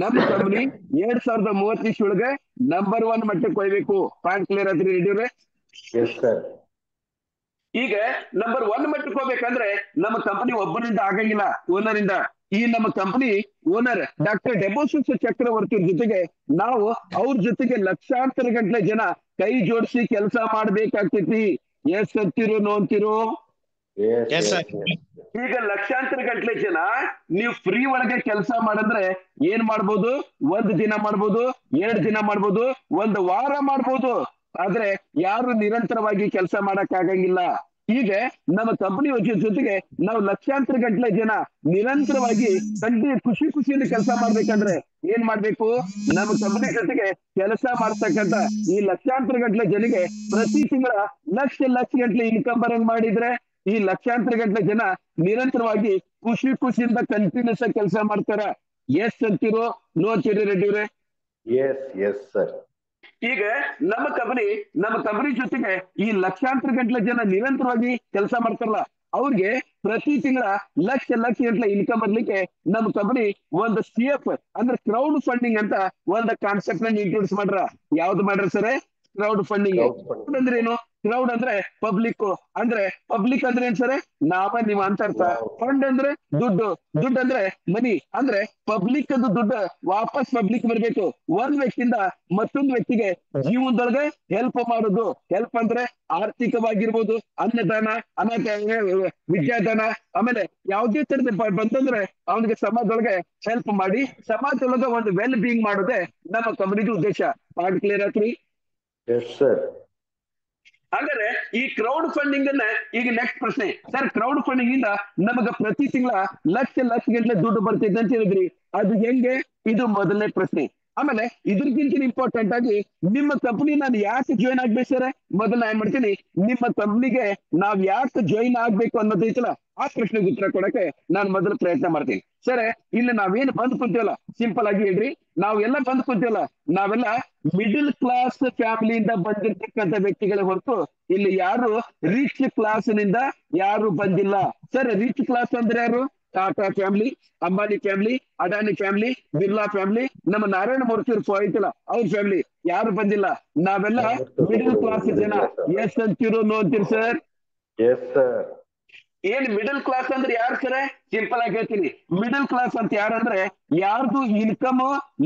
ನಮ್ಮ ಕಂಪನಿ 2030 ಒಳಗೆ ನಂಬರ್ 1 ಮಟ್ಟಕ್ಕೆ ಹೋಗ್ಬೇಕು. ಪಾಯಿಂಟ್ ಕ್ಲಿಯರ್ ಆದ್ರಿ ರೆಡ್ಡಿವ್ರೆ? ಈಗ ನಂಬರ್ 1 ಮಟ್ಟಕ್ಕೆ ಹೋಗ್ಬೇಕಂದ್ರೆ ನಮ್ಮ ಕಂಪನಿ ಒಬ್ಬರಿಂದ ಆಗಂಗಿಲ್ಲ, ಓನರ್ ಇಂದ. ಈ ನಮ್ಮ ಕಂಪನಿ ಓನರ್ ಡಾಕ್ಟರ್ ಡೆಬೋಸಿಸ್ ಚಕ್ರವರ್ತಿ ಜೊತೆಗೆ ನಾವು ಅವ್ರ ಜೊತೆಗೆ ಲಕ್ಷಾಂತರ ಗಂಟಲೆ ಜನ ಕೈ ಜೋಡಿಸಿ ಕೆಲಸ ಮಾಡ್ಬೇಕಾಗ್ತೈತಿ. ಎಸ್ ಅಂತಿರೋ ನೋ ಅಂತಿರೋ? ಈಗ ಲಕ್ಷಾಂತರ ಗಂಟಲೆ ಜನ ನೀವು ಫ್ರೀ ಒಳಗೆ ಕೆಲಸ ಮಾಡಿದ್ರೆ ಏನ್ ಮಾಡ್ಬೋದು? 1 ದಿನ ಮಾಡ್ಬೋದು, 2 ದಿನ ಮಾಡ್ಬೋದು, 1 ವಾರ ಮಾಡ್ಬೋದು. ಆದ್ರೆ ಯಾರು ನಿರಂತರವಾಗಿ ಕೆಲಸ ಮಾಡಕ್ ಆಗಂಗಿಲ್ಲ. ಈಗ ನಮ್ಮ ಕಂಪನಿ ಜೊತೆಗೆ ನಾವು ಲಕ್ಷಾಂತರ ಗಂಟಲೆ ಜನ ನಿರಂತರವಾಗಿ ಖುಷಿಯಿಂದ ಕೆಲಸ ಮಾಡ್ಬೇಕಂದ್ರೆ ಏನ್ ಮಾಡ್ಬೇಕು? ನಮ್ಮ ಕಂಪನಿ ಜೊತೆಗೆ ಕೆಲಸ ಮಾಡ್ತಕ್ಕಂತ ಈ ಲಕ್ಷಾಂತರ ಗಂಟಲೆ ಜನಿಗೆ ಪ್ರತಿ ತಿಂಗಳ ಲಕ್ಷ ಗಂಟಲೆ ಇನ್ಕಮ್ ಬರಂಗ್ ಮಾಡಿದ್ರೆ ಈ ಲಕ್ಷಾಂತರ ಗಂಟಲೆ ಜನ ನಿರಂತರವಾಗಿ ಖುಷಿಯಿಂದ ಕಂಟಿನ್ಯೂಸ್ ಆಗಿ ಕೆಲಸ ಮಾಡ್ತಾರ. ಎಸ್ ಅಂತಿರೋ ನೋ ಅಂತೀರಿ ರೆಡ್ಡಿವ್ರೆ? S sir. ಈಗ ನಮ್ಮ ಕಂಪನಿ ಜೊತೆಗೆ ಈ ಲಕ್ಷಾಂತರ ಗಂಟಲೆ ಜನ ನಿರಂತರವಾಗಿ ಕೆಲಸ ಮಾಡ್ತಾರಲ್ಲ, ಅವ್ರಿಗೆ ಪ್ರತಿ ತಿಂಗಳ ಲಕ್ಷ ಗಂಟಲೆ ಇನ್ಕಮ್ ಬರ್ಲಿಕ್ಕೆ ನಮ್ಮ ಕಂಪನಿ ಒಂದು CF ಅಂದ್ರೆ ಕ್ರೌಡ್ ಫಂಡಿಂಗ್ ಅಂತ ಒಂದು ಕಾನ್ಸೆಪ್ಟ್ ನ ಇಂಟ್ರೊಡ್ಯೂಸ್ ಮಾಡ್ರ. ಯಾವ್ದು ಮಾಡ್ರ ಸರ್? Crowd funding. ಅಂದ್ರೆ ಏನು? ಕ್ರೌಡ್ ಅಂದ್ರೆ ಪಬ್ಲಿಕ್ ಅಂದ್ರೆ ಏನ್ ಸರ್? ನಾವ ನೀವ ಅಂತ ಅರ್ಥ. ಫಂಡ್ ಅಂದ್ರೆ ದುಡ್ಡು ಅಂದ್ರೆ ಮನಿ, ಅಂದ್ರೆ ಪಬ್ಲಿಕ್ ಅದು ದುಡ್ಡು ವಾಪಸ್ ಪಬ್ಲಿಕ್ ಬರ್ಬೇಕು. ಒಂದ್ ವ್ಯಕ್ತಿಯಿಂದ ಮತ್ತೊಂದು ವ್ಯಕ್ತಿಗೆ ಜೀವನದೊಳಗೆ ಹೆಲ್ಪ್ ಮಾಡೋದು. ಹೆಲ್ಪ್ ಅಂದ್ರೆ ಆರ್ಥಿಕವಾಗಿರ್ಬೋದು, ಅನ್ನದಾನ, ಅನಾದಾನ, ವಿದ್ಯಾದಾನ, ಆಮೇಲೆ ಯಾವುದೇ ತರದ ಬಂತಂದ್ರೆ ಅವನಿಗೆ ಸಮಾಜದೊಳಗೆ ಹೆಲ್ಪ್ ಮಾಡಿ ಸಮಾಜದೊಳಗೆ ಒಂದು ವೆಲ್ ಬೀಯಿಂಗ್ ಮಾಡೋದೇ ನಮ್ಮ ಕಂಪನಿದು ಉದ್ದೇಶ. ಪಾಯಿಂಟ್ ಕ್ಲಿಯರ್ ಆತ್ರಿ? ಹಾಗಾದ್ರೆ ಈ ಕ್ರೌಡ್ ಫಂಡಿಂಗ್ ಅನ್ನ ಈಗ ನೆಕ್ಸ್ಟ್ ಪ್ರಶ್ನೆ ಸರ್, ಕ್ರೌಡ್ ಫಂಡಿಂಗ್ ಇಂದ ನಮಗ ಪ್ರತಿ ತಿಂಗಳ ಲಕ್ಷ ಗಂಟಲೆ ದುಡ್ಡು ಬರ್ತಿದೆ ಅಂತ ಹೇಳಿದ್ರಿ, ಅದು ಹೆಂಗೆ? ಇದು ಮೊದಲನೇ ಪ್ರಶ್ನೆ. ಆಮೇಲೆ ಇದ್ರಕ್ಕಿಂತ ಇಂಪಾರ್ಟೆಂಟ್ ಆಗಿ ನಿಮ್ಮ ಕಂಪನಿ ನಾನು ಯಾಕೆ ಜಾಯಿನ್ ಆಗ್ಬೇಕು ಸರ್? ಮೊದಲ ಏನ್ ಮಾಡ್ತೀನಿ, ನಿಮ್ಮ ಕಂಪ್ನಿಗೆ ನಾವ್ ಯಾಕೆ ಜಾಯಿನ್ ಆಗ್ಬೇಕು ಅನ್ನೋದೈತಲ್ಲ ಆ ಪ್ರಶ್ನೆಗೆ ಉತ್ತರ ಕೊಡಕ್ಕೆ ನಾನು ಮೊದಲು ಪ್ರಯತ್ನ ಮಾಡ್ತೀನಿ. ಸರ್, ಇಲ್ಲಿ ನಾವೇನು ಬಂದ್ ಕುಂತೀವಲ್ಲ, ಸಿಂಪಲ್ ಆಗಿ ಹೇಳ್ರಿ, ನಾವೆಲ್ಲ ಬಂದ್ ಕುಂತೀವಲ್ಲ, ನಾವೆಲ್ಲ ಮಿಡಲ್ ಕ್ಲಾಸ್ ಫ್ಯಾಮಿಲಿಯಿಂದ ಬಂದಿರ್ತಕ್ಕಂಥ ವ್ಯಕ್ತಿಗಳೇ ಹೊರತು ಇಲ್ಲಿ ಯಾರು ರಿಚ್ ಕ್ಲಾಸ್ ನಿಂದ ಯಾರು ಬಂದಿಲ್ಲ. ಸರ್, ರಿಚ್ ಕ್ಲಾಸ್ ಅಂದ್ರೆ ಯಾರು? Tata family, Ambani family, Adani family, Birla family, ನಮ್ಮ ನಾರಾಯಣ ಮೂರ್ತಿ ಐತಲ್ಲ ಅವ್ರ ಫ್ಯಾಮಿಲಿ ಯಾರು ಬಂದಿಲ್ಲ. ನಾವೆಲ್ಲ ಮಿಡಲ್ ಕ್ಲಾಸ್ ಜನ. ಎಸ್ ಅಂತಿರೋ ನೋ ಅಂತೀರಿ ಸರ್? ಏನ್ ಮಿಡಲ್ ಕ್ಲಾಸ್ ಅಂದ್ರೆ ಯಾರು ಸರ್? ಸಿಂಪಲ್ ಆಗಿ ಹೇಳ್ತೀನಿ, ಮಿಡಲ್ ಕ್ಲಾಸ್ ಅಂತ ಯಾರಂದ್ರೆ ಯಾರ್ದು ಇನ್ಕಮ್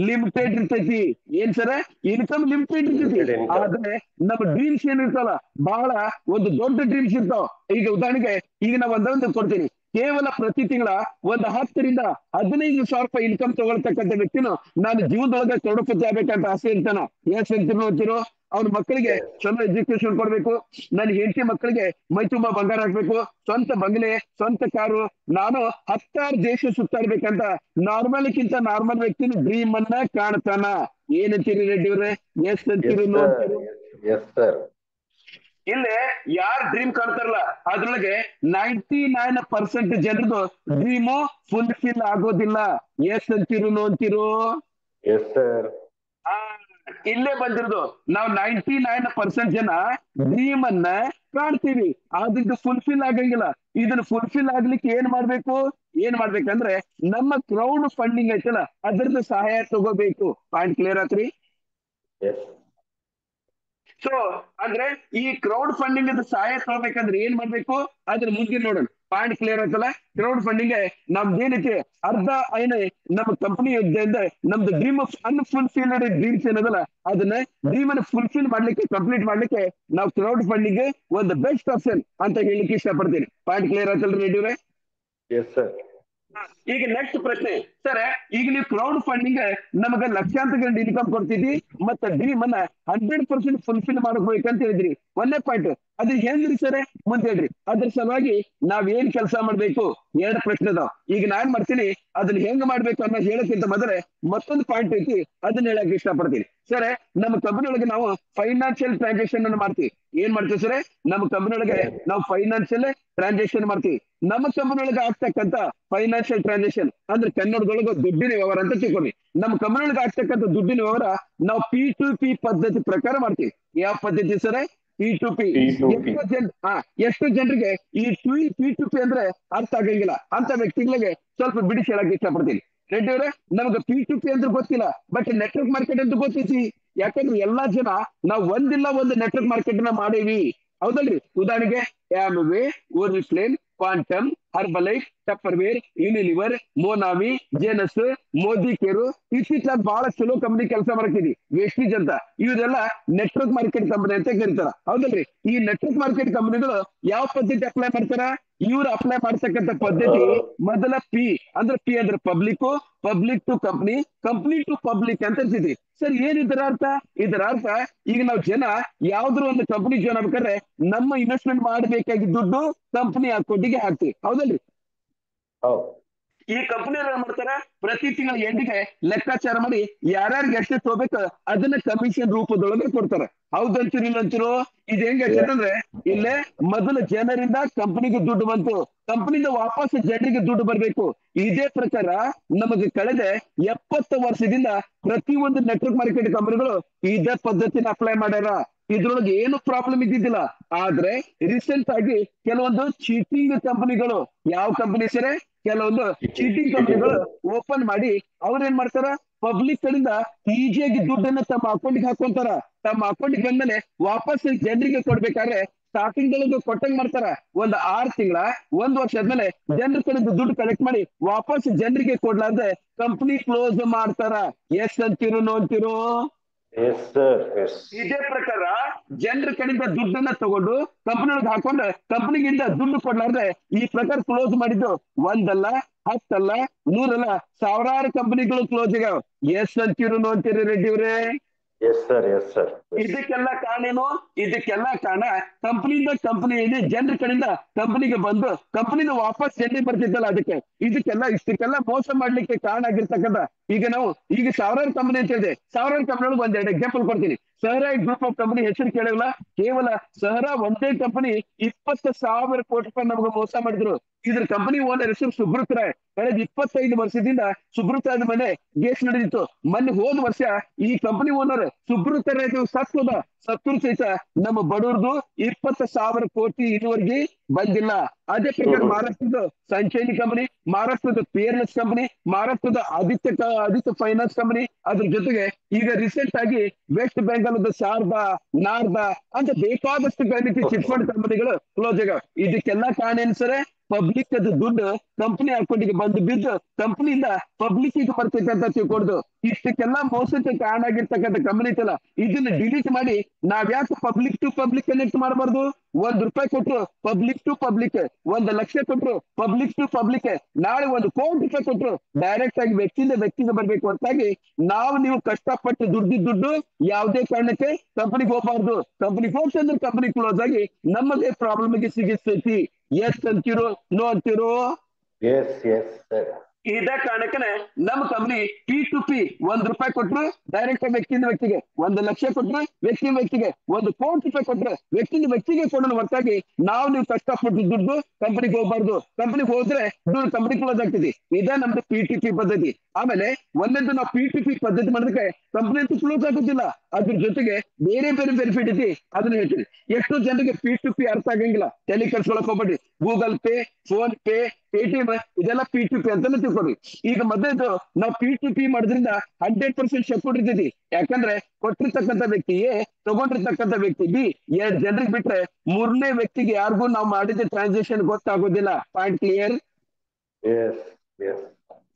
ಲಿಮಿಟೆಡ್ ಇರ್ತೈತಿ. ಏನ್ ಸರ್? ಇನ್ಕಮ್ ಲಿಮಿಟೆಡ್ ಇರ್ತೈತಿ. ಆದ್ರೆ ನಮ್ಮ ಡ್ರೀಮ್ಸ್ ಏನಿರ್ತಾವಲ್ಲ, ಬಹಳ ಒಂದು ದೊಡ್ಡ ಡ್ರೀಮ್ಸ್ ಇರ್ತಾವ. ಈಗ ಉದಾಹರಣೆಗೆ ಈಗ ನಾವ್ ಒಂದೊಂದು ಕೊಡ್ತೀನಿ, ಕೇವಲ ಪ್ರತಿ ತಿಂಗಳ ಒಂದು 10,000 ರಿಂದ 15,000 ರೂಪಾಯಿ ಇನ್ಕಮ್ ತಗೊಳ್ತಕ್ಕಂಥ ವ್ಯಕ್ತಿನು ನಾನು ಜೀವನದೊಳಗೆ ಕರೋಡಪತಿ ಆಗ್ಬೇಕಂತ ಆಸೆ ಇರ್ತಾನ. ಯಾಕೆ ಅಂತಿರೋ ಅವ್ನ ಮಕ್ಕಳಿಗೆ ಚಲೋ ಎಜುಕೇಶನ್ ಕೊಡ್ಬೇಕು, ನನ್ನ ಹೆಂಡತಿ ಮಕ್ಕಳಿಗೆ ಮೈ ತುಂಬಾ ಬಂಗಾರ ಹಾಕ್ಬೇಕು, ಸ್ವಂತ ಬಂಗ್ಲೆ, ಸ್ವಂತ ಕಾರು, ನಾನು 10 ದೇಶ ಸುತ್ತಾಡ್ಬೇಕಂತ ನಾರ್ಮಲ್ಕ್ಕಿಂತ ನಾರ್ಮಲ್ ವ್ಯಕ್ತಿನ ಡ್ರೀಮ್ ಅನ್ನ ಕಾಣ್ತಾನ. ಏನಂತೀರಿ ರೆಡ್ಡಿ ಅವ್ರೆ? ಎಸ್ ಅಂತೀರಿ, ನೋಡ್ತೀರಿ? ಇಲ್ಲಿ ಯಾರ್ ಡ್ರೀಮ್ ಕಾಣ್ತಾರಲ್ಲ ಅದ್ರೊಳಗೆ 99% ಜನರದು ಡ್ರೀಮು ಫುಲ್ಫಿಲ್ ಆಗೋದಿಲ್ಲ. ಎಸ್ ಅಂತೀರು, ನೋಂತೀರು? ಇಲ್ಲೇ ಬಂದಿರೋದು ನಾವು 99% ಜನ ಡ್ರೀಮ್ ಅನ್ನ ಕಾಣ್ತೀವಿ, ಆದ್ರೆ ಫುಲ್ಫಿಲ್ ಆಗಂಗಿಲ್ಲ. ಇದನ್ನ ಫುಲ್ಫಿಲ್ ಆಗ್ಲಿಕ್ಕೆ ಏನ್ ಮಾಡ್ಬೇಕಂದ್ರೆ ನಮ್ಮ ಕ್ರೌಡ್ ಫಂಡಿಂಗ್ ಐತಲ್ಲ ಅದ್ರದ್ದು ಸಹಾಯ ತಗೋಬೇಕು. ಪಾಯಿಂಟ್ ಕ್ಲಿಯರ್ ಆತ್ರಿ? ಸೊ ಅಂದ್ರೆ ಈ ಕ್ರೌಡ್ ಫಂಡಿಂಗ್ ಸಹಾಯ ತಗೋಬೇಕಂದ್ರೆ ಏನ್ ಮಾಡ್ಬೇಕು ಅದ್ರ ಮುಂದೆ ನೋಡೋಣ. ಪಾಯಿಂಟ್ ಕ್ಲಿಯರ್ ಆಯ್ತಲ್ಲ? ಕ್ರೌಡ್ ಫಂಡಿಂಗ್ ನಮ್ದು ಏನೈತಿ ಅರ್ಧ ನಮ್ಮ ಕಂಪನಿ ನಮ್ದು ಡ್ರೀಮ್ ಆಫ್ ಅನ್ಫುಲ್ಫಿಲ್ಡ್ ಡ್ರೀಮ್ಸ್ ಏನದಲ್ಲ ಅದನ್ನ ಡ್ರೀಮ್ ಅನ್ನು ಫುಲ್ಫಿಲ್ ಮಾಡ್ಲಿಕ್ಕೆ, ಕಂಪ್ಲೀಟ್ ಮಾಡ್ಲಿಕ್ಕೆ ನಾವು ಕ್ರೌಡ್ ಫಂಡಿಂಗ್ ಒಂದು ಬೆಸ್ಟ್ ಆಪ್ಷನ್ ಅಂತ ಹೇಳಿಕ್ಕೆ ಇಷ್ಟಪಡ್ತೀನಿ. ಪಾಯಿಂಟ್ ಕ್ಲಿಯರ್ ಆಯ್ತಲ್ರಿ ರೆಡ್ಡಿ? ಈಗ ನೆಕ್ಸ್ಟ್ ಪ್ರಶ್ನೆ ಸರ್, ಈಗ ನೀವು ಕ್ರೌಡ್ ಫಂಡಿಂಗ್ ನಮಗ ಲಕ್ಷಾಂತರ ಇನ್ಕಮ್ ಕೊಡ್ತಿದ್ವಿ ಮತ್ತೆ ಡ್ರೀಮ್ ಅನ್ನ 100% ಫುಲ್ಫಿಲ್ ಮಾಡ್ಬೇಕಂತ ಹೇಳಿದ್ರಿ. ಒಂದೇ ಪಾಯಿಂಟ್ ಅದ್ರ ಹೆಂಗ್ರಿ ಸರ್ ಮುಂದೆ ಹೇಳ್ರಿ. ಅದ್ರ ಸಲುವಾಗಿ ನಾವ್ ಏನ್ ಕೆಲಸ ಮಾಡ್ಬೇಕು? 2 ಪ್ರಶ್ನೆ ಅದಾವ. ಈಗ ನಾನ್ ಮಾಡ್ತೀನಿ, ಅದನ್ನ ಹೆಂಗ್ ಮಾಡ್ಬೇಕು ಅನ್ನೋ ಹೇಳಕ್ಕಿಂತ ಮೊದಲೇ ಮತ್ತೊಂದು ಪಾಯಿಂಟ್ ಐತಿ, ಅದನ್ನ ಹೇಳಕ್ ಇಷ್ಟಪಡ್ತೀನಿ. ಸರ್, ನಮ್ಮ ಕಂಪನಿ ಒಳಗೆ ನಾವು ಫೈನಾನ್ಷಿಯಲ್ ಟ್ರಾನ್ಸಾಕ್ಷನ್ ಅನ್ನು ಮಾಡ್ತೀವಿ. ಏನ್ ಮಾಡ್ತೀವಿ ಸರ್? ನಮ್ಮ ಕಂಪನಿ ಒಳಗೆ ನಾವು ಫೈನಾನ್ಷಿಯಲ್ ಟ್ರಾನ್ಸಾಕ್ಷನ್ ಮಾಡ್ತೀವಿ. ನಮ್ಮ ಕಂಪನಿ ಒಳಗೆ ಆಗ್ತಕ್ಕಂತ ಫೈನಾನ್ಷಿಯಲ್ ಟ್ರಾನ್ಸಾಕ್ಷನ್ ಅಂದ್ರೆ ಕನ್ನಡದೊಳಗೆ ದುಡ್ಡಿನ ವ್ಯವಹಾರ ಅಂತ ತಿಳ್ಕೊಳ್ಳಿ. ನಮ್ಮ ಕಂಪನಿ ಒಳಗೆ ಆಗ್ತಕ್ಕಂಥ ದುಡ್ಡಿನ ವ್ಯವಹಾರ ನಾವು P2P ಪದ್ಧತಿ ಪ್ರಕಾರ ಮಾಡ್ತೀವಿ. ಯಾವ ಪದ್ಧತಿ ಸರ್? P2P. ಎಷ್ಟು ಜನರಿಗೆ ಈ P2P ಅಂದ್ರೆ ಅರ್ಥ ಆಗಂಗಿಲ್ಲ ಅಂತ ವ್ಯಕ್ತಿಗಳಿಗೆ ಸ್ವಲ್ಪ ಬಿಡಿಸಿ ಹೇಳಕ್ ಇಷ್ಟಪಡ್ತೀನಿ. ರೆಡ್ಡಿ ಅವರೇ, ನಮ್ಗೆ P2P ಅಂದ್ರೆ ಗೊತ್ತಿಲ್ಲ, ಬಟ್ ನೆಟ್ವರ್ಕ್ ಮಾರ್ಕೆಟ್ ಅಂತ ಗೊತ್ತೈತಿ. ಯಾಕಂದ್ರೆ ಎಲ್ಲಾ ಜನ ನಾವು ಒಂದಿಲ್ಲ ಒಂದು ನೆಟ್ವರ್ಕ್ ಮಾರ್ಕೆಟ್ ನ ಮಾಡೇವಿ, ಹೌದಲ್ರಿ? ಉದಾಹರಣೆಗೆ Amway, Oriflame, Quantum, Herbalife, Tupperware, Unilever, ಮೋನಾಮಿ, ಜೇನಸ್, ಮೋದಿ ಕೇರು ಇತ್ತೀಚೆಗೆ ಬಹಳ ಚಲೋ ಕಂಪನಿ ಕೆಲಸ ಮಾಡಕ್ತಿದ್ವಿ. ವೇಸ್ಟೀಜ್ ಅಂತ ಇವರೆಲ್ಲ ನೆಟ್ವರ್ಕ್ ಮಾರ್ಕೆಟ್ ಕಂಪನಿ ಅಂತ ಕರೀತಾರ, ಹೌದಲ್ರಿ? ಈ ನೆಟ್ವರ್ಕ್ ಮಾರ್ಕೆಟ್ ಕಂಪನಿಗಳು ಯಾವ ಪದ್ಧತಿ ಅಪ್ಲೈ ಮಾಡ್ತಾರ? ಇವ್ರು ಅಪ್ಲೈ ಮಾಡ್ತಕ್ಕಂಥ ಪದ್ಧತಿ ಮೊದಲ P ಅಂದ್ರೆ public, public to company, company to public ಅಂತ ಇರ್ತಿದ್ವಿ. ಸರ್, ಏನ್ ಇದರ ಅರ್ಥ? ಇದರ ಅರ್ಥ ಈಗ ನಾವು ಜನ ಯಾವ್ದ್ರ ಒಂದು ಕಂಪನಿ ಜಾಯ್ನ್ ಆಗ್ಬೇಕಾದ್ರೆ ನಮ್ಮ ಇನ್ವೆಸ್ಟ್ಮೆಂಟ್ ಮಾಡಬೇಕಾಗಿದ್ದ ದುಡ್ಡು ಕಂಪನಿ ಅಕೌಂಟಿಗೆ ಹಾಕ್ತಿವಿ, ಹೌದಲ್ರಿ? ಈ ಕಂಪನಿ ಏನ್ ಮಾಡ್ತಾರ, ಪ್ರತಿ ತಿಂಗಳ ಎಂಡಿಗೆ ಲೆಕ್ಕಾಚಾರ ಮಾಡಿ ಯಾರ್ಯಾರಿಗೆ ಎಷ್ಟು ತಗೋಬೇಕು ಅದನ್ನ ಕಮಿಷನ್ ರೂಪದೊಳಗೆ ಕೊಡ್ತಾರ. ಹೌದಂತೀರಿ, ಇಲ್ಲಂತೀರೋ? ಇದು ಹೆಂಗಂದ್ರೆ ಇಲ್ಲೇ ಮೊದಲು ಜನರಿಂದ ಕಂಪನಿಗೆ ದುಡ್ಡು ಬಂತು, ಕಂಪನಿಯಿಂದ ವಾಪಸ್ ಜನರಿಗೆ ದುಡ್ಡು ಬರ್ಬೇಕು. ಇದೇ ಪ್ರಕಾರ ನಮಗೆ ಕಳೆದ 70 ವರ್ಷದಿಂದ ಪ್ರತಿಯೊಂದು ನೆಟ್ವರ್ಕ್ ಮಾರ್ಕೆಟ್ ಕಂಪನಿಗಳು ಇದೇ ಪದ್ಧತಿನ ಅಪ್ಲೈ ಮಾಡ್ಯಾರ. ಇದ್ರೊಳಗೆ ಏನು ಪ್ರಾಬ್ಲಮ್ ಇದ್ದಿದ್ದಿಲ್ಲ. ಆದ್ರೆ ರೀಸೆಂಟ್ ಆಗಿ ಕೆಲವೊಂದು ಚೀಟಿಂಗ್ ಕಂಪನಿಗಳು, ಯಾವ ಕಂಪನಿ ಸರಿ? ಕೆಲವೊಂದು ಚೀಟಿಂಗ್ ಕಂಪನಿಗಳು ಓಪನ್ ಮಾಡಿ ಅವ್ರೇನ್ ಮಾಡ್ತಾರ, ಪಬ್ಲಿಕ್ ಕಡೆಯಿಂದ ಈಜಿಯಾಗಿ ದುಡ್ಡನ್ನ ತಮ್ಮ ಅಕೌಂಟ್ಗೆ ಹಾಕೊಂತಾರ. ತಮ್ಮ ಅಕೌಂಟ್ಗೆ ಬಂದ್ಮೇಲೆ ವಾಪಸ್ ಜನರಿಗೆ ಕೊಡ್ಬೇಕಾದ್ರೆ ಸ್ಟಾರ್ಟಿಂಗ್ ದೊಳಗೆ ಕೊಟ್ಟಂಗ್ ಮಾಡ್ತಾರ. 6 ತಿಂಗಳ 1 ವರ್ಷ ಆದ್ಮೇಲೆ ಜನರ ಕಡೆಯಿಂದ ದುಡ್ಡು ಕಲೆಕ್ಟ್ ಮಾಡಿ ವಾಪಸ್ ಜನರಿಗೆ ಕೊಡ್ಲಾರ್ದೆ ಕಂಪನಿ ಕ್ಲೋಸ್ ಮಾಡ್ತಾರ. ಎಸ್ ಅಂತೀರು, ನೋ ಅಂತೀರು? ಇದೇ ಪ್ರಕಾರ ಜನರ ಕಡೆಯಿಂದ ದುಡ್ಡನ್ನ ತಗೊಂಡು ಕಂಪನಿ ಒಳಗೆ ಹಾಕೊಂಡು ಕಂಪನಿಗಿಂದ ದುಡ್ಡು ಕೊಡ್ಲಾರ್ದೆ ಈ ಪ್ರಕಾರ ಕ್ಲೋಸ್ ಮಾಡಿದ್ದು 1 ಅಲ್ಲ, 10 ಅಲ್ಲ, 100 ಅಲ್ಲ, ಸಾವಿರಾರು ಕಂಪನಿಗಳು ಕ್ಲೋಸ್ ಆಗ್ಯಾವ. ಎಸ್ ಅಂತೀರು, ನೋ ಅಂತೀರಿ ರೆಡ್ಡಿ ಅವರೇ? ಇದಕ್ಕೆಲ್ಲ ಕಾರಣ ಏನು? ಇದಕ್ಕೆಲ್ಲ ಕಾರಣ ಕಂಪನಿಯಿಂದ ಕಂಪನಿಯಲ್ಲಿ ಜನರ ಕಡೆಯಿಂದ ಕಂಪನಿಗೆ ಬಂದು ಕಂಪನಿಯಿಂದ ವಾಪಸ್ ಜನರಿಗೆ ಬರ್ತಿದ್ದಲ್ಲ, ಇಷ್ಟಕ್ಕೆಲ್ಲ ಮೋಸ ಮಾಡ್ಲಿಕ್ಕೆ ಕಾರಣ ಆಗಿರ್ತಕ್ಕಂಥ ಈಗ ಸಾವಿರಾರು ಕಂಪನಿ ಅಂತ ಹೇಳಿದೆ. ಸಾವಿರಾರು ಕಂಪನಿ ಒಳಗೆ 1-2 ಎಕ್ಸಾಂಪಲ್ ಕೊಡ್ತೀನಿ. ಸಹರಾ ಗ್ರೂಪ್ ಆಫ್ ಕಂಪನಿ ಹೆಸರು ಕೇಳಿಲ್ಲ. ಕೇವಲ ಸಹರಾ ಒಂದೇ ಕಂಪನಿ 20,000 ಕೋಟಿ ರೂಪಾಯಿ ನಮಗೆ ಮೋಸ ಮಾಡಿದ್ರು. ಇದ್ರ ಕಂಪನಿ ಓನರ್ ಹೆಸರು ಸುಬ್ರತ್ ರಾಯ್. ಕಳೆದ 25 ವರ್ಷದಿಂದ ಸುಬ್ರತ್ ರಾಯ್ ಮನೆ ಕೇಸ್ ನಡೆದಿತ್ತು. ಮೊನ್ನೆ ಹೋದ ವರ್ಷ ಈ ಕಂಪನಿ ಓನರ್ ಸುಬ್ರತ್ ರಾಯ್ ಸತ್ರು ಸಹಿತ ನಮ್ಮ ಬಡವ್ರದು 20,000 ಕೋಟಿ ಇದುವರೆಗೆ ಬಂದಿಲ್ಲ. ಅದೇ ಪ್ರಕಾರ ಮಹಾರಾಷ್ಟ್ರದ ಸಂಚೈನಿ ಕಂಪನಿ, ಮಹಾರಾಷ್ಟ್ರದ ಪೇರ್ಲೆಸ್ ಕಂಪನಿ, ಮಹಾರಾಷ್ಟ್ರದ ಆದಿತ್ಯ ಫೈನಾನ್ಸ್ ಕಂಪನಿ, ಅದ್ರ ಜೊತೆಗೆ ಈಗ ರೀಸೆಂಟ್ ಆಗಿ ವೆಸ್ಟ್ ಬೆಂಗಾಲದ ಶಾರದಾ, ನಾರ್ದಾ ಅಂತ ಬೇಕಾದಷ್ಟು ಚಿಟ್ ಫಂಡ್ ಕಂಪನಿಗಳು ಕ್ಲೋಸ್ ಆಗ್ಯಾವ. ಇದಕ್ಕೆಲ್ಲ ಕಾರಣ ಏನ್ ಸರ್? ಪಬ್ಲಿಕ್ ಅದು ದುಡ್ಡು ಕಂಪನಿ ಅಕೌಂಟಿಗೆ ಬಂದು ಬಿದ್ದು ಕಂಪನಿಯಿಂದ ಪಬ್ಲಿಕ್ ಬರ್ತೈತೆ ಅಂತ ತಿಳ್ಕೊಡ್ದು. ಇಷ್ಟಕ್ಕೆಲ್ಲ ಮೋಸಕ್ಕೆ ಕಾರಣ ಆಗಿರ್ತಕ್ಕಂಥ ಕಂಪನಿ ಐತಲ್ಲ, ಇದನ್ನ ಡಿಲೀಟ್ ಮಾಡಿ ನಾವ್ಯಾಕೆ ಪಬ್ಲಿಕ್ ಟು ಪಬ್ಲಿಕ್ ಕನೆಕ್ಟ್ ಮಾಡಬಾರ್ದು? ₹1 ಕೊಟ್ರು ಪಬ್ಲಿಕ್ ಟು ಪಬ್ಲಿಕ್, 1,00,000 ಕೊಟ್ರು ಪಬ್ಲಿಕ್ ಟು ಪಬ್ಲಿಕ್, ನಾಳೆ ₹1,00,00,000 ಕೊಟ್ರು ಡೈರೆಕ್ಟ್ ಆಗಿ ವ್ಯಕ್ತಿಯಿಂದ ವ್ಯಕ್ತಿಗೆ ಬರ್ಬೇಕು. ಹೊರತಾಗಿ ನೀವು ಕಷ್ಟಪಟ್ಟು ದುಡ್ಡು ಯಾವುದೇ ಕಾರಣಕ್ಕೆ ಕಂಪನಿಗೆ ಹೋಗಬಾರ್ದು. ಕಂಪನಿಗೆ ಹೋಗ್ತಂದ್ರೆ ಕಂಪನಿ ಕ್ಲೋಸ್ ಆಗಿ ನಮ್ಮದೇ ಪ್ರಾಬ್ಲಮ್ಗೆ ಸಿಗಿಸ್ತೈತಿ. ಎಸ್ ಅಂತಿರೋ ನೋ ಅಂತಿರೋ? Yes yes sir. ಇದ ಕಾರಣಕ್ಕನೆ ನಮ್ಮ ಕಂಪನಿ P2P ₹1 ಕೊಟ್ರು ಡೈರೆಕ್ಟ್ ವ್ಯಕ್ತಿಯಿಂದ ವ್ಯಕ್ತಿಗೆ, 1,00,000 ಕೊಟ್ರು ವ್ಯಕ್ತಿಯಿಂದ ವ್ಯಕ್ತಿಗೆ, ₹1,00,00,000 ಕೊಟ್ರೆ ವ್ಯಕ್ತಿಯಿಂದ ವ್ಯಕ್ತಿಗೆ ಕೊಡೋಣ. ಹೊರತಾಗಿ ನೀವು ಕಷ್ಟಪಟ್ಟು ದುಡ್ಡು ಕಂಪನಿಗೆ ಹೋಗ್ಬಾರ್ದು. ಕಂಪನಿಗೆ ಹೋದ್ರೆ ದುಡ್ಡು ಕಂಪನಿ ಕ್ಲೋಸ್ ಆಗ್ತದೆ. ಇದೇ ನಮ್ದು P2P ಪದ್ಧತಿ. ಆಮೇಲೆ ಒಂದೊಂದು ನಾವು P2P ಪದ್ಧತಿ ಮಾಡೋದಕ್ಕೆ ಕಂಪನಿ ಅಂತೂ ಕ್ಲೋಸ್ ಆಗೋದಿಲ್ಲ, ಅದ್ರ ಜೊತೆಗೆ ಬೇರೆ ಬೇರೆ ಬೆನಿಫಿಟ್ ಐತಿ, ಅದನ್ನ ಹೇಳ್ತೀನಿ. ಎಷ್ಟೋ ಜನರಿಗೆ P2P ಅರ್ಥ ಆಗಂಗಿಲ್ಲ, ತಲೆ ಕೆಡ್ಸ್ಕೊಳಕ್ ಹೋಗ್ಬೇಡಿ. Google pay, phone pay, Paytm ಇದೆಲ್ಲ P2P ಅಂತಾನೆ ತಿಳ್ಕೊಡಿ. ಈಗ ಮೊದಲು ನಾವು P2P ಮಾಡೋದ್ರಿಂದ 100% ಸೆಕ್ಯೂರ್ ಇರ್ತೈತಿ. ಯಾಕಂದ್ರೆ ಕೊಟ್ಟಿರ್ತಕ್ಕಂಥ ವ್ಯಕ್ತಿ ಎ, ತಗೊಂಡಿರ್ತಕ್ಕಂಥ ವ್ಯಕ್ತಿ ಬಿ, 2 ಜನರಿಗೆ ಬಿಟ್ರೆ 3ನೇ ವ್ಯಕ್ತಿಗೆ ಯಾರಿಗೂ ನಾವು ಮಾಡಿದ ಟ್ರಾನ್ಸಾಕ್ಷನ್ ಗೊತ್ತಾಗೋದಿಲ್ಲ. Point clear? Yes yes.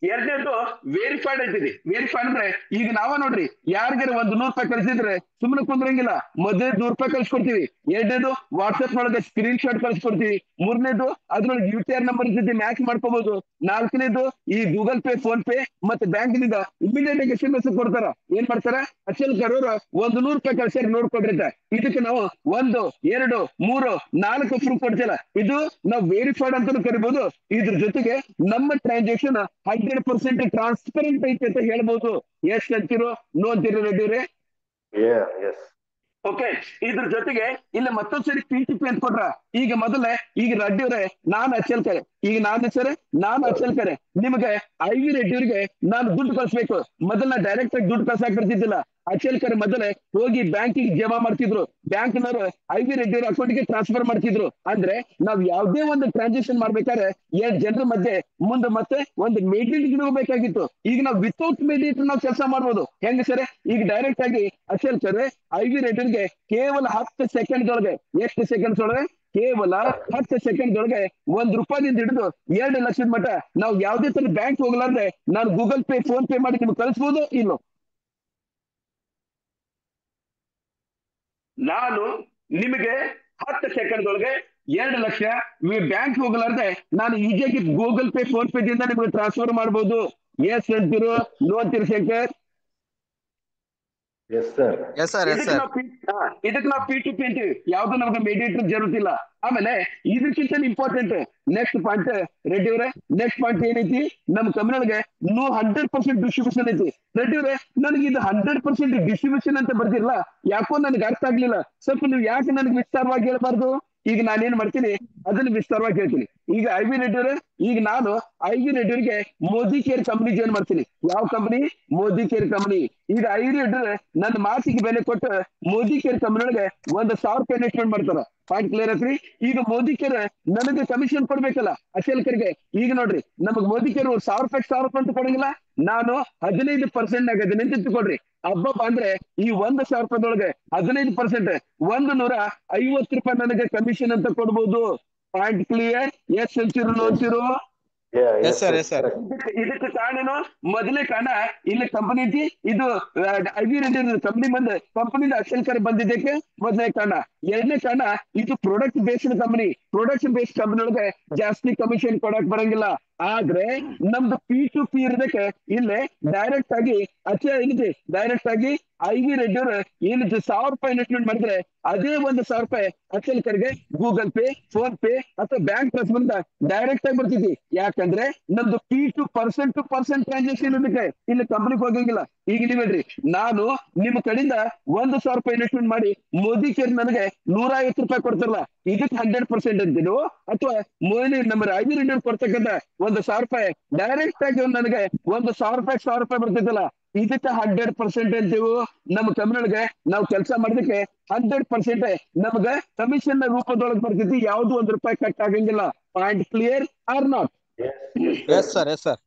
ಎರಡನೇದು ವೆರಿಫೈಡ್ ಐತಿದೆ. ವೆರಿಫೈಡ್ ಅಂದ್ರೆ ಈಗ ನಾವ ನೋಡ್ರಿ, ಯಾರಿಗಾರ ₹100 ಕಳಿಸಿದ್ರೆ ಸುಮ್ಮನೆ ಕುಂದ್ರಂಗಿಲ್ಲ. ಮೊದಲೇ ₹100 ಕಳ್ಸಿಕೊಡ್ತೀವಿ. ಎರಡನೇದು ವಾಟ್ಸ್ಆಪ್ ನೊಳಗೆ ಸ್ಕ್ರೀನ್ ಶಾಟ್ ಕಳ್ಸಿಕೊಡ್ತೀವಿ. ಮೂರನೇದು ಅದ್ರೊಳಗೆ UTR ನಂಬರ್ ಜೊತೆ ಮ್ಯಾಚ್ ಮಾಡ್ಕೋಬಹುದು. ನಾಲ್ಕನೇದು ಈ ಗೂಗಲ್ ಪೇ, ಫೋನ್ ಪೇ ಮತ್ತೆ ಬ್ಯಾಂಕ್ ನಿಂದ ಇಮಿಡಿಯೇಟ್ ಆಗಿ SMS ಕೊಡ್ತಾರ. ಏನ್ ಮಾಡ್ತಾರ? ಅಚಲ್ ಕರೋರು ₹100 ಕಳ್ಸ್ಯಾರ ನೋಡ್ಕೊಡ್ರಿ. ಇದಕ್ಕೆ ನಾವು 1, 2, 3, 4 ಪ್ರೂಫ್ ಕೊಡ್ತಿಲ್ಲ. ಇದು ನಾವು ವೆರಿಫೈಡ್ ಅಂತಾನು ಕರಿಬಹುದು. ಇದ್ರ ಜೊತೆಗೆ ನಮ್ಮ ಟ್ರಾನ್ಸಾಕ್ಷನ್ 100% ಟ್ರಾನ್ಸ್ಪರೆಂಟ್ ಐತೆ ಅಂತ ಹೇಳ್ಬಹುದು. ಎಸ್ ಅಂತಿರೋ ನೋ ಅಂತಿರೋ ರೆಡ್ಡಿವ್ರೆ? ಓಕೆ. ಇದ್ರ ಜೊತೆಗೆ ಇಲ್ಲಿ ಮತ್ತೊಂದ್ಸರಿ P2P ಅಂತ ಕೊಟ್ರ. ಈಗ ಮೊದಲೇ ಈಗ ರೆಡ್ಡಿವ್ರೆ ನಾನು ಅಚಲ್ಕರೆ, ಈಗ ನಾನು ಅಚಲ್ಕರೆ ನಿಮಗೆ IV ರೆಡ್ಡಿವ್ರಿಗೆ ನಾನು ದುಡ್ಡು ಕಳ್ಸ್ಬೇಕು. ಮೊದಲ ಡೈರೆಕ್ಟ್ ಆಗಿ ದುಡ್ಡು ಕಳ್ಸಾಕ್ ಬರ್ತಿದ್ದಿಲ್ಲ. ಅಚಲ್ಕರೆ ಮೊದಲೇ ಹೋಗಿ ಬ್ಯಾಂಕಿಗೆ ಜಮಾ ಮಾಡ್ತಿದ್ರು. ಬ್ಯಾಂಕ್ನವರು IV ರೆಡ್ಡಿಯವ್ರ ಅಕೌಂಟ್ಗೆ ಟ್ರಾನ್ಸ್ಫರ್ ಮಾಡ್ತಿದ್ರು. ಅಂದ್ರೆ ನಾವ್ ಯಾವ್ದೇ ಒಂದು ಟ್ರಾನ್ಸಾಕ್ಷನ್ ಮಾಡ್ಬೇಕಾದ್ರೆ 2 ಜನರ ಮಧ್ಯೆ ಮುಂದೆ ಮತ್ತೆ ಒಂದು ಮೇಡಿಯೇಟರ್ ಬೇಕಾಗಿತ್ತು. ಈಗ ನಾವು ವಿತೌಟ್ ಮೇಡಿಯೇಟರ್ ನಾವು ಕೆಲಸ ಮಾಡ್ಬೋದು. ಹೆಂಗ ಸರ್? ಈಗ ಡೈರೆಕ್ಟ್ ಆಗಿ ಅಚಲ್ಕರೆ IV ರೆಡ್ಡಿಯರ್ಗೆ ಕೇವಲ 10 ಸೆಕೆಂಡ್ ಒಳಗೆ, ಎಷ್ಟು ಸೆಕೆಂಡ್ಸ್ ಒಳಗೆ? ಕೇವಲ 10 ಸೆಕೆಂಡ್ ಒಳಗೆ ₹1 ಹಿಡಿದು 2 ಲಕ್ಷದ ಮಟ್ಟ ನಾವು ಯಾವ್ದೇ ತರ ಬ್ಯಾಂಕ್ ಹೋಗ್ಲಾರ್ದೆ ನಾನು ಗೂಗಲ್ ಪೇ, ಫೋನ್ ಪೇ ಮಾಡಿ ನಿಮ್ಗೆ ಕಳಿಸ್ಬೋದು ಇಲ್ಲೋ? ನಾನು ನಿಮಗೆ 10 ಸೆಕೆಂಡ್ ಒಳಗೆ 2 ಲಕ್ಷ ಬ್ಯಾಂಕ್ ಹೋಗಲಾರ್ದೆ ನಾನು ಈಜಿಯಾಗಿ ಗೂಗಲ್ ಪೇ, ಫೋನ್ ಪೇ ದಿಂದ ನಿಮಗೆ ಟ್ರಾನ್ಸ್ಫರ್ ಮಾಡಬಹುದು. ಎಸ್ ಅಂತಿರೋ ನೋ ಅಂತಿರೋ ಶಂಕರ್? ಇದಕ್ಕೆ ನಾವು P2P ಅಂತೀವಿ. ಯಾವ್ದು ನಮ್ಗೆ ಮೇಡಿಯೇಟರ್ ಜರುತ್ತಿಲ್ಲ. ಆಮೇಲೆ ಇದಕ್ಕಿಂತ ಇಂಪಾರ್ಟೆಂಟ್ ನೆಕ್ಸ್ಟ್ ಪಾಯಿಂಟ್ ರೆಡ್ಡಿ ಅವರೇ, ನೆಕ್ಸ್ಟ್ ಪಾಯಿಂಟ್ ಏನೈತಿ? ನಮ್ಮ ಕಂಪನಿಗೆ 100% ಡಿಸ್ಟ್ರಿಬ್ಯೂಷನ್ ಐತಿ. ರೆಡ್ಡಿ ಅವರೇ, ನನಗೆ ಇದು 100% ಡಿಸ್ಟ್ರಿಬ್ಯೂಷನ್ ಅಂತ ಬರ್ತಿಲ್ಲ, ಯಾಕೋ ನನಗೆ ಅರ್ಥ ಆಗ್ಲಿಲ್ಲ. ಸ್ವಲ್ಪ ನೀವು ಯಾಕೆ ನನಗೆ ವಿಸ್ತಾರವಾಗಿ ಹೇಳ್ಬಾರ್ದು? ಈಗ ನಾನೇನ್ ಮಾಡ್ತೀನಿ ಅದನ್ನ ವಿಸ್ತಾರವಾಗಿ ಹೇಳ್ತೀನಿ. ಈಗ IV ರೆಡ್ಡಿಯವರೇ, ಈಗ ನಾನು IV ರೆಡ್ಡಿಯವರಿಗೆ ಮೋದಿ ಕೇರ್ ಕಂಪನಿ ಜಾಯ್ನ್ ಮಾಡ್ತೀನಿ. ಯಾವ ಕಂಪನಿ? Modi care company. ಈಗ IV ರೆಡ್ಡಿಯವರೇ ನನ್ನ ಮಾತಿಗೆ ಬೆಲೆ ಕೊಟ್ಟು ಮೋದಿ ಕೇರ್ ಕಂಪನಿ ಒಳಗೆ ₹1,000 ಇನ್ವೆಸ್ಟ್ಮೆಂಟ್ ಮಾಡ್ತಾರ. ಪಾಯಿಂಟ್ ಕ್ಲಿಯರ್ ಐತ್ರಿ? ಈಗ ಮೋದಿ ಕೇರ್ ನನಗೆ ಕಮಿಷನ್ ಕೊಡ್ಬೇಕಲ್ಲ ಅಚಲ್ಕರ್ಗೆ. ಈಗ ನೋಡ್ರಿ, ನಮಗ್ ಮೋದಿ ಕೇರ್ ₹1,000 ಅಂತ ಕೊಡಂಗಿಲ್ಲ. ನಾನು 15% ಆಗದೇನೆ ಅಂತ ತಿಳ್ಕೊಡ್ರಿ. ಹಬ್ಬ ಅಂದ್ರೆ ಈ ₹1,000 15% ₹150 ನನಗೆ ಕಮಿಷನ್ ಅಂತ ಕೊಡ್ಬೋದು. Point clear? ಎಸ್ ಅಂತಿರು ನೋ ಅಂತಿರು? ಇದಕ್ಕೆ ಕಾರಣನು ಮೊದಲೇ ಕಾರಣ ಇಲ್ಲಿ ಕಂಪನಿ ಐತಿ. ಇದು IV ರೆಡ್ಡಿ ಕಂಪನಿ ಕಂಪನಿಯಿಂದ ಅಚಲ್ಕರ್ ಬಂದಿದ್ದಕ್ಕೆ ಮೊದಲನೇ ಕಾರಣ. ಎರಡನೇ ಕಾರಣ ಇದು product based company. Product based company ಒಳಗೆ ಜಾಸ್ತಿ ಕಮಿಷನ್ ಕೊಡಕ್ ಬರಂಗಿಲ್ಲ. ಆದ್ರೆ ನಮ್ದು P2P ಇರೋದಕ್ಕೆ ಇಲ್ಲೇ ಡೈರೆಕ್ಟ್ ಆಗಿ ಏನಿದೆ, ಡೈರೆಕ್ಟ್ ಆಗಿ IV ರೆಡ್ಡಿ ಅವರು ಏನಿದೆ ₹1,000 ಇನ್ವೆಸ್ಟ್ಮೆಂಟ್ ಮಾಡಿದ್ರೆ ಅದೇ ₹1,000 ಅಚಲ್ಕರ್ಗೆ ಗೂಗಲ್ ಪೇ, ಫೋನ್ ಪೇ ಅಥವಾ ಬ್ಯಾಂಕ್ ಟ್ರಾನ್ಸ್ಫರ್ ಡೈರೆಕ್ಟ್ ಆಗಿ ಬರ್ತಿದ್ವಿ. ಯಾಕಂದ್ರೆ ನಮ್ದು P2 percent two percent transaction ಇರೋದಕ್ಕೆ ಇಲ್ಲಿ ಕಂಪನಿಗೆ ಹೋಗಂಗಿಲ್ಲ. ಈಗ ನೀವ್ ಹೇಳ್ರಿ, ನಾನು ನಿಮ್ಮ ಕಡೆಯಿಂದ ₹1,000 ಇನ್ವೆಸ್ಟ್ಮೆಂಟ್ ಮಾಡಿ ಮೋದಿ ಕೇರ್ ನನಗೆ ₹150 ಕೊಡ್ತಾರಲ್ಲ, ಇದಕ್ಕೆ 100% ಅಂತೀನೋ ಅಥವಾ ನಮ್ಮ IV ರೆಡ್ಡಿ ಕೊಡ್ತಕ್ಕಂಥ ₹1,000 ಡೈರೆಕ್ಟ್ ಆಗಿ ನನಗೆ ₹1,000 ಬರ್ತಿದ್ದಲ್ಲ, ಇದಕ್ಕೆ 100% ಅಂತೀವಿ. ನಮ್ಮ ಕಂಪನಿಯೊಳಗೆ ನಾವು ಕೆಲಸ ಮಾಡೋದಕ್ಕೆ 100% ನಮ್ಗೆ ಕಮಿಷನ್ ನ ರೂಪದೊಳಗೆ ಬರ್ತೈತಿ. ಯಾವ್ದು ₹1 ಕಟ್ ಆಗಂಗಿಲ್ಲ. Point clear or not? Yes sir.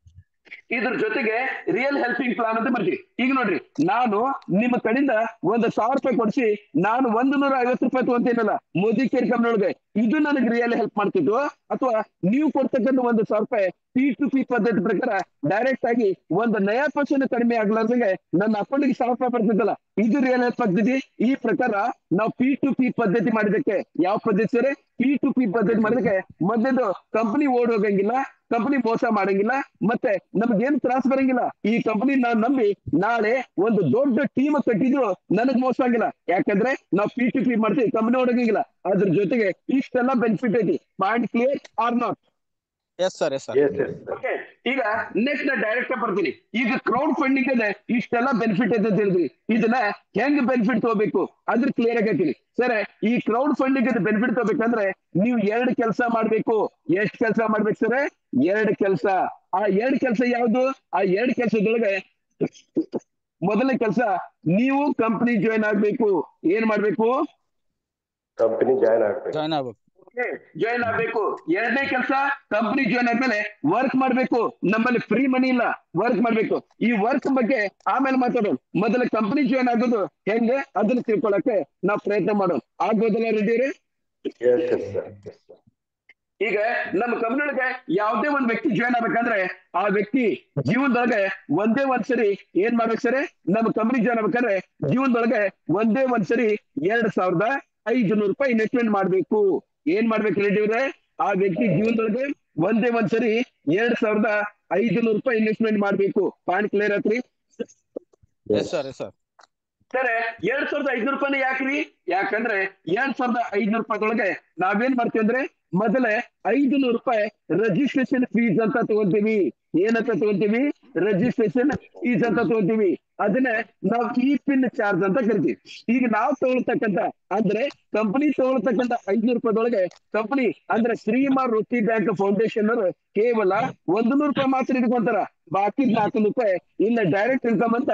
ಇದ್ರ ಜೊತೆಗೆ ರಿಯಲ್ ಹೆಲ್ಪಿಂಗ್ ಪ್ಲಾನ್ ಅಂತ ಬರ್ತೀವಿ. ಈಗ ನೋಡ್ರಿ, ನಾನು ನಿಮ್ಮ ಕಡೆಯಿಂದ 1,000 ರೂಪಾಯಿ ಕೊಡಿಸಿ ನಾನು 150 ರೂಪಾಯಿ ತಗೊಂತೀನಲ್ಲ ಮೋದಿ ಕೇರ್ ಕಂಪ್ನಿಯೊಳಗೆ, ಇದು ನನಗೆ ರಿಯಲ್ ಹೆಲ್ಪ್ ಮಾಡ್ತಿದ್ದು, ಅಥವಾ ನೀವು ಕೊಡ್ತಕ್ಕಂಥ 1,000 ರೂಪಾಯಿ P2P ಪದ್ಧತಿ ಪ್ರಕಾರ ಡೈರೆಕ್ಟ್ ಆಗಿ 1 ನಯಾ ಪರ್ಸೆಂಟ್ ಕಡಿಮೆ ಆಗ್ಲಾರ್ದಂಗೆ ನನ್ನ ಅಕೌಂಟ್ಗೆ 1,000 ರೂಪಾಯಿ ಬರ್ತಿದ್ದಲ್ಲ, ಇದು ರಿಯಲ್ ಹೆಲ್ಪ್ ಆಗ್ತದೆ. ಈ ಪ್ರಕಾರ ನಾವು P2P ಪದ್ಧತಿ ಮಾಡಿದಕ್ಕೆ, ಯಾವ ಪದ್ಧತಿ ಸರಿ P2P ಪದ್ಧತಿ ಮಾಡಿದಕ್ಕೆ ಮೊದಲು ಕಂಪನಿ ಓಡ್ ಹೋಗಂಗಿಲ್ಲ, ಕಂಪನಿ ಮೋಸ ಮಾಡಂಗಿಲ್ಲ, ಮತ್ತೆ ನಮ್ಗೇನ್ ತ್ರಾಸ ಬರಂಗಿಲ್ಲ. ಈ ಕಂಪನಿ ನಾನ್ ನಂಬಿ ನಾಳೆ ಒಂದು ದೊಡ್ಡ ಟೀಮ್ ಕಟ್ಟಿದ್ರು ನನಗ್ ಮೋಸ ಆಗಿಲ್ಲ, ಯಾಕಂದ್ರೆ ನಾವು P2P ಮಾಡ್ತೀವಿ, ಕಂಪನಿ ಓಡೋಗಂಗಿಲ್ಲ. ಅದ್ರ ಜೊತೆಗೆ ಇಷ್ಟೆಲ್ಲ ಬೆನಿಫಿಟ್ ಐತಿ. Point clear or not? Yes sir, yes sir. Yes, yes, sir. Okay, ಈಗ ನೆಕ್ಸ್ಟ್ ಡೈರೆಕ್ಟ್ ಬರ್ತೀನಿ. ಈಗ ಕ್ರೌಡ್ ಫಂಡಿಂಗ್ ಅದೇ ಇಷ್ಟೆಲ್ಲ ಬೆನಿಫಿಟ್ ಐತೆ ಅಂತ ಹೇಳಿದ್ರಿ, ಇದನ್ನ ಹೆಂಗ್ ಬೆನಿಫಿಟ್ ತಗೋಬೇಕು ಅದ್ರ ಕ್ಲಿಯರ್ ಆಗಿ ಹೇಳ್ತೀನಿ ಸರ್. ಈ ಕ್ರೌಡ್ ಫಂಡಿಂಗ್ ಬೆನಿಫಿಟ್ ತಗೋಬೇಕಂದ್ರೆ ನೀವು 2 ಕೆಲಸ ಮಾಡ್ಬೇಕು. ಎಷ್ಟ್ ಕೆಲಸ ಮಾಡ್ಬೇಕು ಸರ್? 2 ಕೆಲಸ. ಆ 2 ಕೆಲಸ ಯಾವ್ದು? ಆ 2 ಕೆಲಸದೊಳಗೆ ಮೊದಲನೇ ಕೆಲಸ, ನೀವು ಕಂಪನಿ ಜಾಯಿನ್ ಆಗ್ಬೇಕು. ಏನ್ ಮಾಡ್ಬೇಕು? Company join ಆಗ್ಬೇಕು. ಜಾಯ್ನ್ ಆಗ್ಬೇಕು. ಜಾಯಿನ್ ಆಗ್ಬೇಕು. 2ನೇ ಕೆಲಸ, ಕಂಪನಿ ಜಾಯಿನ್ ಆದ್ಮೇಲೆ ವರ್ಕ್ ಮಾಡ್ಬೇಕು. ನಮ್ಮಲ್ಲಿ ಫ್ರೀ ಮನಿ ಇಲ್ಲ, ವರ್ಕ್ ಮಾಡ್ಬೇಕು. ಈ ವರ್ಕ್ ಬಗ್ಗೆ ಆಮೇಲೆ ಮಾತಾಡೋಣ. ಮೊದಲ ಕಂಪನಿ ಜಾಯಿನ್ ಆಗೋದು ಹೆಂಗೆ ಅದನ್ನ ತಿಳ್ಕೊಳಕ್ಕೆ ನಾವು ಪ್ರಯತ್ನ ಮಾಡೋಣ. ಆಗ್ಬೋದಲ್ಲ Reddy? Yes, yes, sir. Yes, sir. ಈಗ ನಮ್ಮ ಕಂಪನಿಯೊಳಗೆ ಯಾವುದೇ ಒಂದು ವ್ಯಕ್ತಿ ಜಾಯಿನ್ ಆಗ್ಬೇಕಂದ್ರೆ ಆ ವ್ಯಕ್ತಿ ಜೀವನದೊಳಗೆ ಒಂದೇ ಒಂದ್ಸರಿ ಏನ್ ಮಾಡ್ಬೇಕು ಸರಿ? ನಮ್ಮ ಕಂಪನಿ ಜಾಯಿನ್ ಆಗ್ಬೇಕಂದ್ರೆ ಜೀವನದೊಳಗೆ ಒಂದೇ ಒಂದ್ಸರಿ 2,500 ರೂಪಾಯಿ ಇನ್ವೆಸ್ಟ್ಮೆಂಟ್ ಮಾಡ್ಬೇಕು. ಏನ್ ಮಾಡ್ಬೇಕು ರೆಡ್ಡಿ ಅವ್ರೆ? ಆ ವ್ಯಕ್ತಿ ಜೀವನದೊಳಗೆ ಒಂದೇ ಒಂದ್ಸರಿ 2,500 ರೂಪಾಯಿ ಇನ್ವೆಸ್ಟ್ಮೆಂಟ್ ಮಾಡ್ಬೇಕು. ಪಾಯಿಂಟ್ ಕ್ಲಿಯರ್ ಆತ್ರಿ? S sir, yes sir. Sir, 2,500 ರೂಪಾಯಿ ಯಾಕ್ರಿ? ಯಾಕಂದ್ರೆ 2,500 ರೂಪಾಯಿದೊಳಗೆ ನಾವೇನ್ ಮಾಡ್ತೀವಿ ಅಂದ್ರೆ ಮೊದಲೇ 500 ರೂಪಾಯಿ ರಿಜಿಸ್ಟ್ರೇಷನ್ ಫೀಸ್ ಅಂತ ತಗೊಂತೀವಿ. ಏನಂತ ತಗೊಂತೀವಿ? ರಿಜಿಸ್ಟ್ರೇಷನ್ ಫೀಸ್ ಅಂತ ತಗೊಂತೀವಿ. ಅದನ್ನ ನಾವು ಈ ಪಿನ್ ಚಾರ್ಜ್ ಅಂತ ಕರಿತೀವಿ. ಈಗ ನಾವು ತಗೊಳ್ತಕ್ಕಂತ ಅಂದ್ರೆ ಕಂಪನಿ ತಗೊಳ್ತಕ್ಕಂತ 500 ರೂಪಾಯಿದೊಳಗೆ ಕಂಪನಿ ಅಂದ್ರೆ ಶ್ರೀಮಾನ್ ರೊಟ್ಟಿ ಬ್ಯಾಂಕ್ ಫೌಂಡೇಶನ್ ಅವರು ಕೇವಲ 100 ರೂಪಾಯಿ ಮಾತ್ರ ಇಟ್ಕೊಂತಾರ. ಬಾಕಿ 400 ರೂಪಾಯಿ ಇಲ್ಲ ಡೈರೆಕ್ಟ್ ಇನ್ಕಮ್ ಅಂತ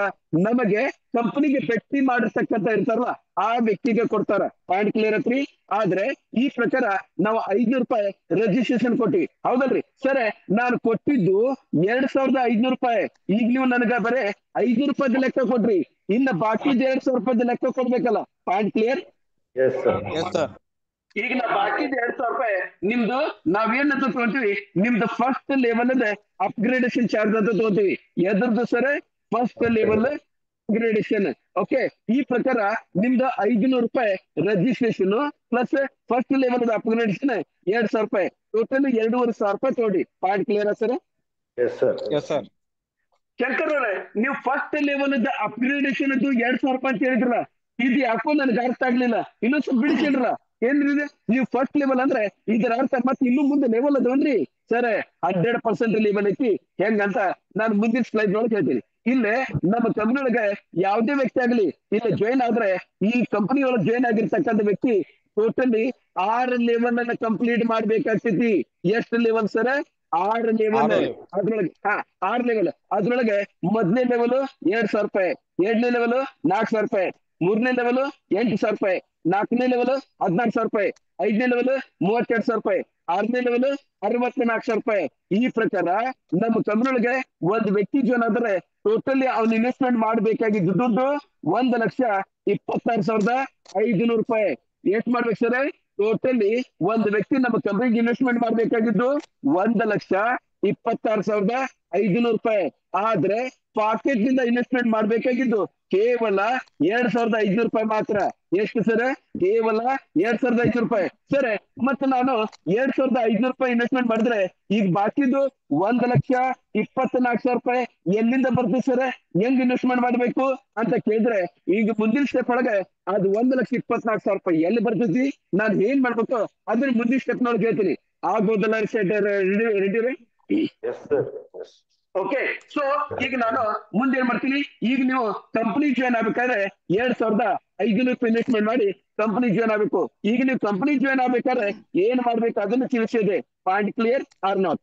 ನಮಗೆ ಕಂಪನಿಗೆ ಭೇಟಿ ಮಾಡಿರ್ತಕ್ಕಂತ ಇರ್ತಾರಲ್ಲ ಆ ವ್ಯಕ್ತಿಗೆ ಕೊಡ್ತಾರ. ಪಾಯಿಂಟ್ ಕ್ಲಿಯರ್ ಐತ್ರಿ? ಆದ್ರೆ ಈ ಪ್ರಕಾರ ನಾವು 500 ರೂಪಾಯಿ ರಿಜಿಸ್ಟ್ರೇಷನ್ ಕೊಟ್ಟಿವಿ, ಹೌದಲ್ರಿ ಸರ್? ನಾನು ಕೊಟ್ಟಿದ್ದು 2,500 ರೂಪಾಯಿ. ಈಗ ನೀವು ನನಗ ಬರೇ 500 ರೂಪಾಯಿ ಲೆಕ್ಕ ಕೊಡ್ರಿ, ಇನ್ನ ಬಾಕಿ 2,000 ರೂಪಾಯಿ ಲೆಕ್ಕ ಕೊಡ್ಬೇಕಲ್ಲ. Point clear? Yes, sir. Yes sir. ಈಗ ನಾ ಬಾಕಿ 2,000 ರೂಪಾಯಿ ನಿಮ್ದು ನಾವೇನಂತ ತಗೊಂತೀವಿ? ನಿಮ್ದು ಫಸ್ಟ್ ಲೆವೆಲ್ ಅಪ್ಗ್ರೇಡೇಷನ್ ಚಾರ್ಜ್ ಅಂತ ತಗೋತೀವಿ. ಎದ್ರದ್ದು sir? First level upgradation. Okay, ಈ ಪ್ರಕಾರ ನಿಮ್ದು 500 ರೂಪಾಯಿ registration plus first level upgradation 2,000 ರೂಪಾಯಿ, ಟೋಟಲ್ 2,500 ರೂಪಾಯಿ ತಗೊಳ್ಳಿ. Point clear sir? Yes, sir. Yes sir. Shankar ಅವರೇ, ನೀವು ಫಸ್ಟ್ ಲೆವೆಲ್ ಅಪ್ಗ್ರೇಡೇಷನ್ 2,000 ರೂಪಾಯಿ ಅಂತ ಹೇಳಿದ್ರಲ್ಲ, ಇದು ಯಾಕೋ ನನ್ಗೆ ಅರ್ಥ ಆಗ್ಲಿಲ್ಲ. ಇನ್ನೊಂದ್ ಸ್ವಲ್ಪ ಬಿಡಿಸಿಡ್ರ. ಏನ್ರಿ ನೀವು ಫಸ್ಟ್ ಲೆವೆಲ್ ಅಂದ್ರೆ ಇದರ ಅರ್ಥ ಮತ್ತೆ ಇನ್ನು ಮುಂದೆ ಲೆವೆಲ್ ಅದನ್ರಿ ಸರ್? 100% ಲೆವೆಲ್ ಐತಿ ಹೆಂಗಂತ ನಾನು ಮುಂದಿನ ಸ್ಲೈಡ್ ಒಳಗೆ ಹೇಳ್ತೀನಿ. ಇಲ್ಲೇ ನಮ್ಮ ಕಂಪನಿ ಒಳಗೆ ಯಾವುದೇ ವ್ಯಕ್ತಿ ಆಗಲಿ ಇಲ್ಲ ಜಾಯಿನ್ ಆದ್ರೆ ಈ ಕಂಪನಿ ಒಳಗೆ ಜಾಯಿನ್ ಆಗಿರ್ತಕ್ಕಂಥ ವ್ಯಕ್ತಿ ಟೋಟಲಿ 6 ಲೆವೆಲ್ ಅನ್ನ ಕಂಪ್ಲೀಟ್ ಮಾಡ್ಬೇಕಾಗ್ತೈತಿ. ಎಷ್ಟು ಲೆವೆಲ್ ಸರ್? 6 ಲೆವೆಲ್. ಅದ್ರೊಳಗೆ 6 ಲೆವೆಲ್. ಅದ್ರೊಳಗೆ ಮೊದಲನೇ ಲೆವೆಲ್ 2,000 ರೂಪಾಯಿ, 2ನೇ ಲೆವೆಲ್ 4,000 ರೂಪಾಯಿ, 3ನೇ ಲೆವೆಲ್ 8,000 ರೂಪಾಯಿ, 4ನೇ ಲೆವೆಲ್ 14,000 ರೂಪಾಯಿ, 5ನೇ ಲೆವೆಲ್ 32,000 ರೂಪಾಯಿ, 6ನೇ ಲೆವೆಲ್ 64,000 ರೂಪಾಯಿ. ಈ ಪ್ರಕಾರ ನಮ್ಮ ಕಂಪನಿಯೊಳಗೆ ಒಂದು ವ್ಯಕ್ತಿ ಜಾಯಿನ್ ಆದ್ರೆ ಟೋಟಲಿ ಅವ್ನು ಇನ್ವೆಸ್ಟ್ಮೆಂಟ್ ಮಾಡ್ಬೇಕಾಗಿದ್ದು ದುಡ್ಡು 1,26,500 ರೂಪಾಯಿ. ಎಷ್ಟು ಮಾಡ್ಬೇಕು ಸರ್? ಟೋಟಲಿ ಒಂದು ವ್ಯಕ್ತಿ ನಮ್ಮ ಕಂಪನಿಗೆ ಇನ್ವೆಸ್ಟ್ಮೆಂಟ್ ಮಾಡ್ಬೇಕಾಗಿದ್ದು 1,26,500 ರೂಪಾಯಿ. ಆದ್ರೆ ಪಾಕೆಟ್ ನಿಂದ ಇನ್ವೆಸ್ಟ್ಮೆಂಟ್ ಮಾಡ್ಬೇಕಾಗಿದ್ದು ಕೇವಲ 2,500 ರೂಪಾಯಿ ಮಾತ್ರ. ಎಷ್ಟು ಸರ್? ಕೇವಲ 2,500 ರೂಪಾಯಿ ಸರ್. ಮತ್ತೆ ನಾನು 2,500 ರೂಪಾಯಿ ಇನ್ವೆಸ್ಟ್ಮೆಂಟ್ ಮಾಡಿದ್ರೆ ಈಗ ಬಾಕಿದು 1,24,000 ರೂಪಾಯಿ ಎಲ್ಲಿಂದ ಬರ್ತದೆ ಸರ್? ಹೆಂಗ್ ಇನ್ವೆಸ್ಟ್ಮೆಂಟ್ ಮಾಡ್ಬೇಕು ಅಂತ ಕೇಳಿದ್ರೆ ಈಗ ಮುಂದಿನ ಸ್ಟೆಪ್ ಒಳಗೆ ಅದು 1,24,000 ರೂಪಾಯಿ ಎಲ್ಲಿ ಬರ್ತೈತಿ, ನಾನು ಏನ್ ಮಾಡ್ಬೇಕು ಅದನ್ನ ಮುಂದಿನ ಸ್ಟೆಪ್ ನೊಳಗೆ ಹೇಳ್ತೀನಿ. ಆಗ್ಬೋದಲ್ಲ Reddy? Yes, sir. Yes. Okay, so ಈಗ ನಾನು ಮುಂದೆ ಏನ್ ಮಾಡ್ತೀನಿ? ಈಗ ನೀವು ಕಂಪನಿ ಜಾಯಿನ್ ಆಗ್ಬೇಕಾದ್ರೆ 2,500 ರೂಪಾಯಿ ಇನ್ವೆಸ್ಟ್ಮೆಂಟ್ ಮಾಡಿ ಕಂಪನಿ ಜಾಯಿನ್ ಆಗ್ಬೇಕು. ಈಗ ನೀವು ಕಂಪನಿ ಜಾಯಿನ್ ಆಗ್ಬೇಕಾದ್ರೆ ಏನ್ ಮಾಡ್ಬೇಕು ಅದನ್ನು ತಿಳಿಸಿದೆ. Point clear or not?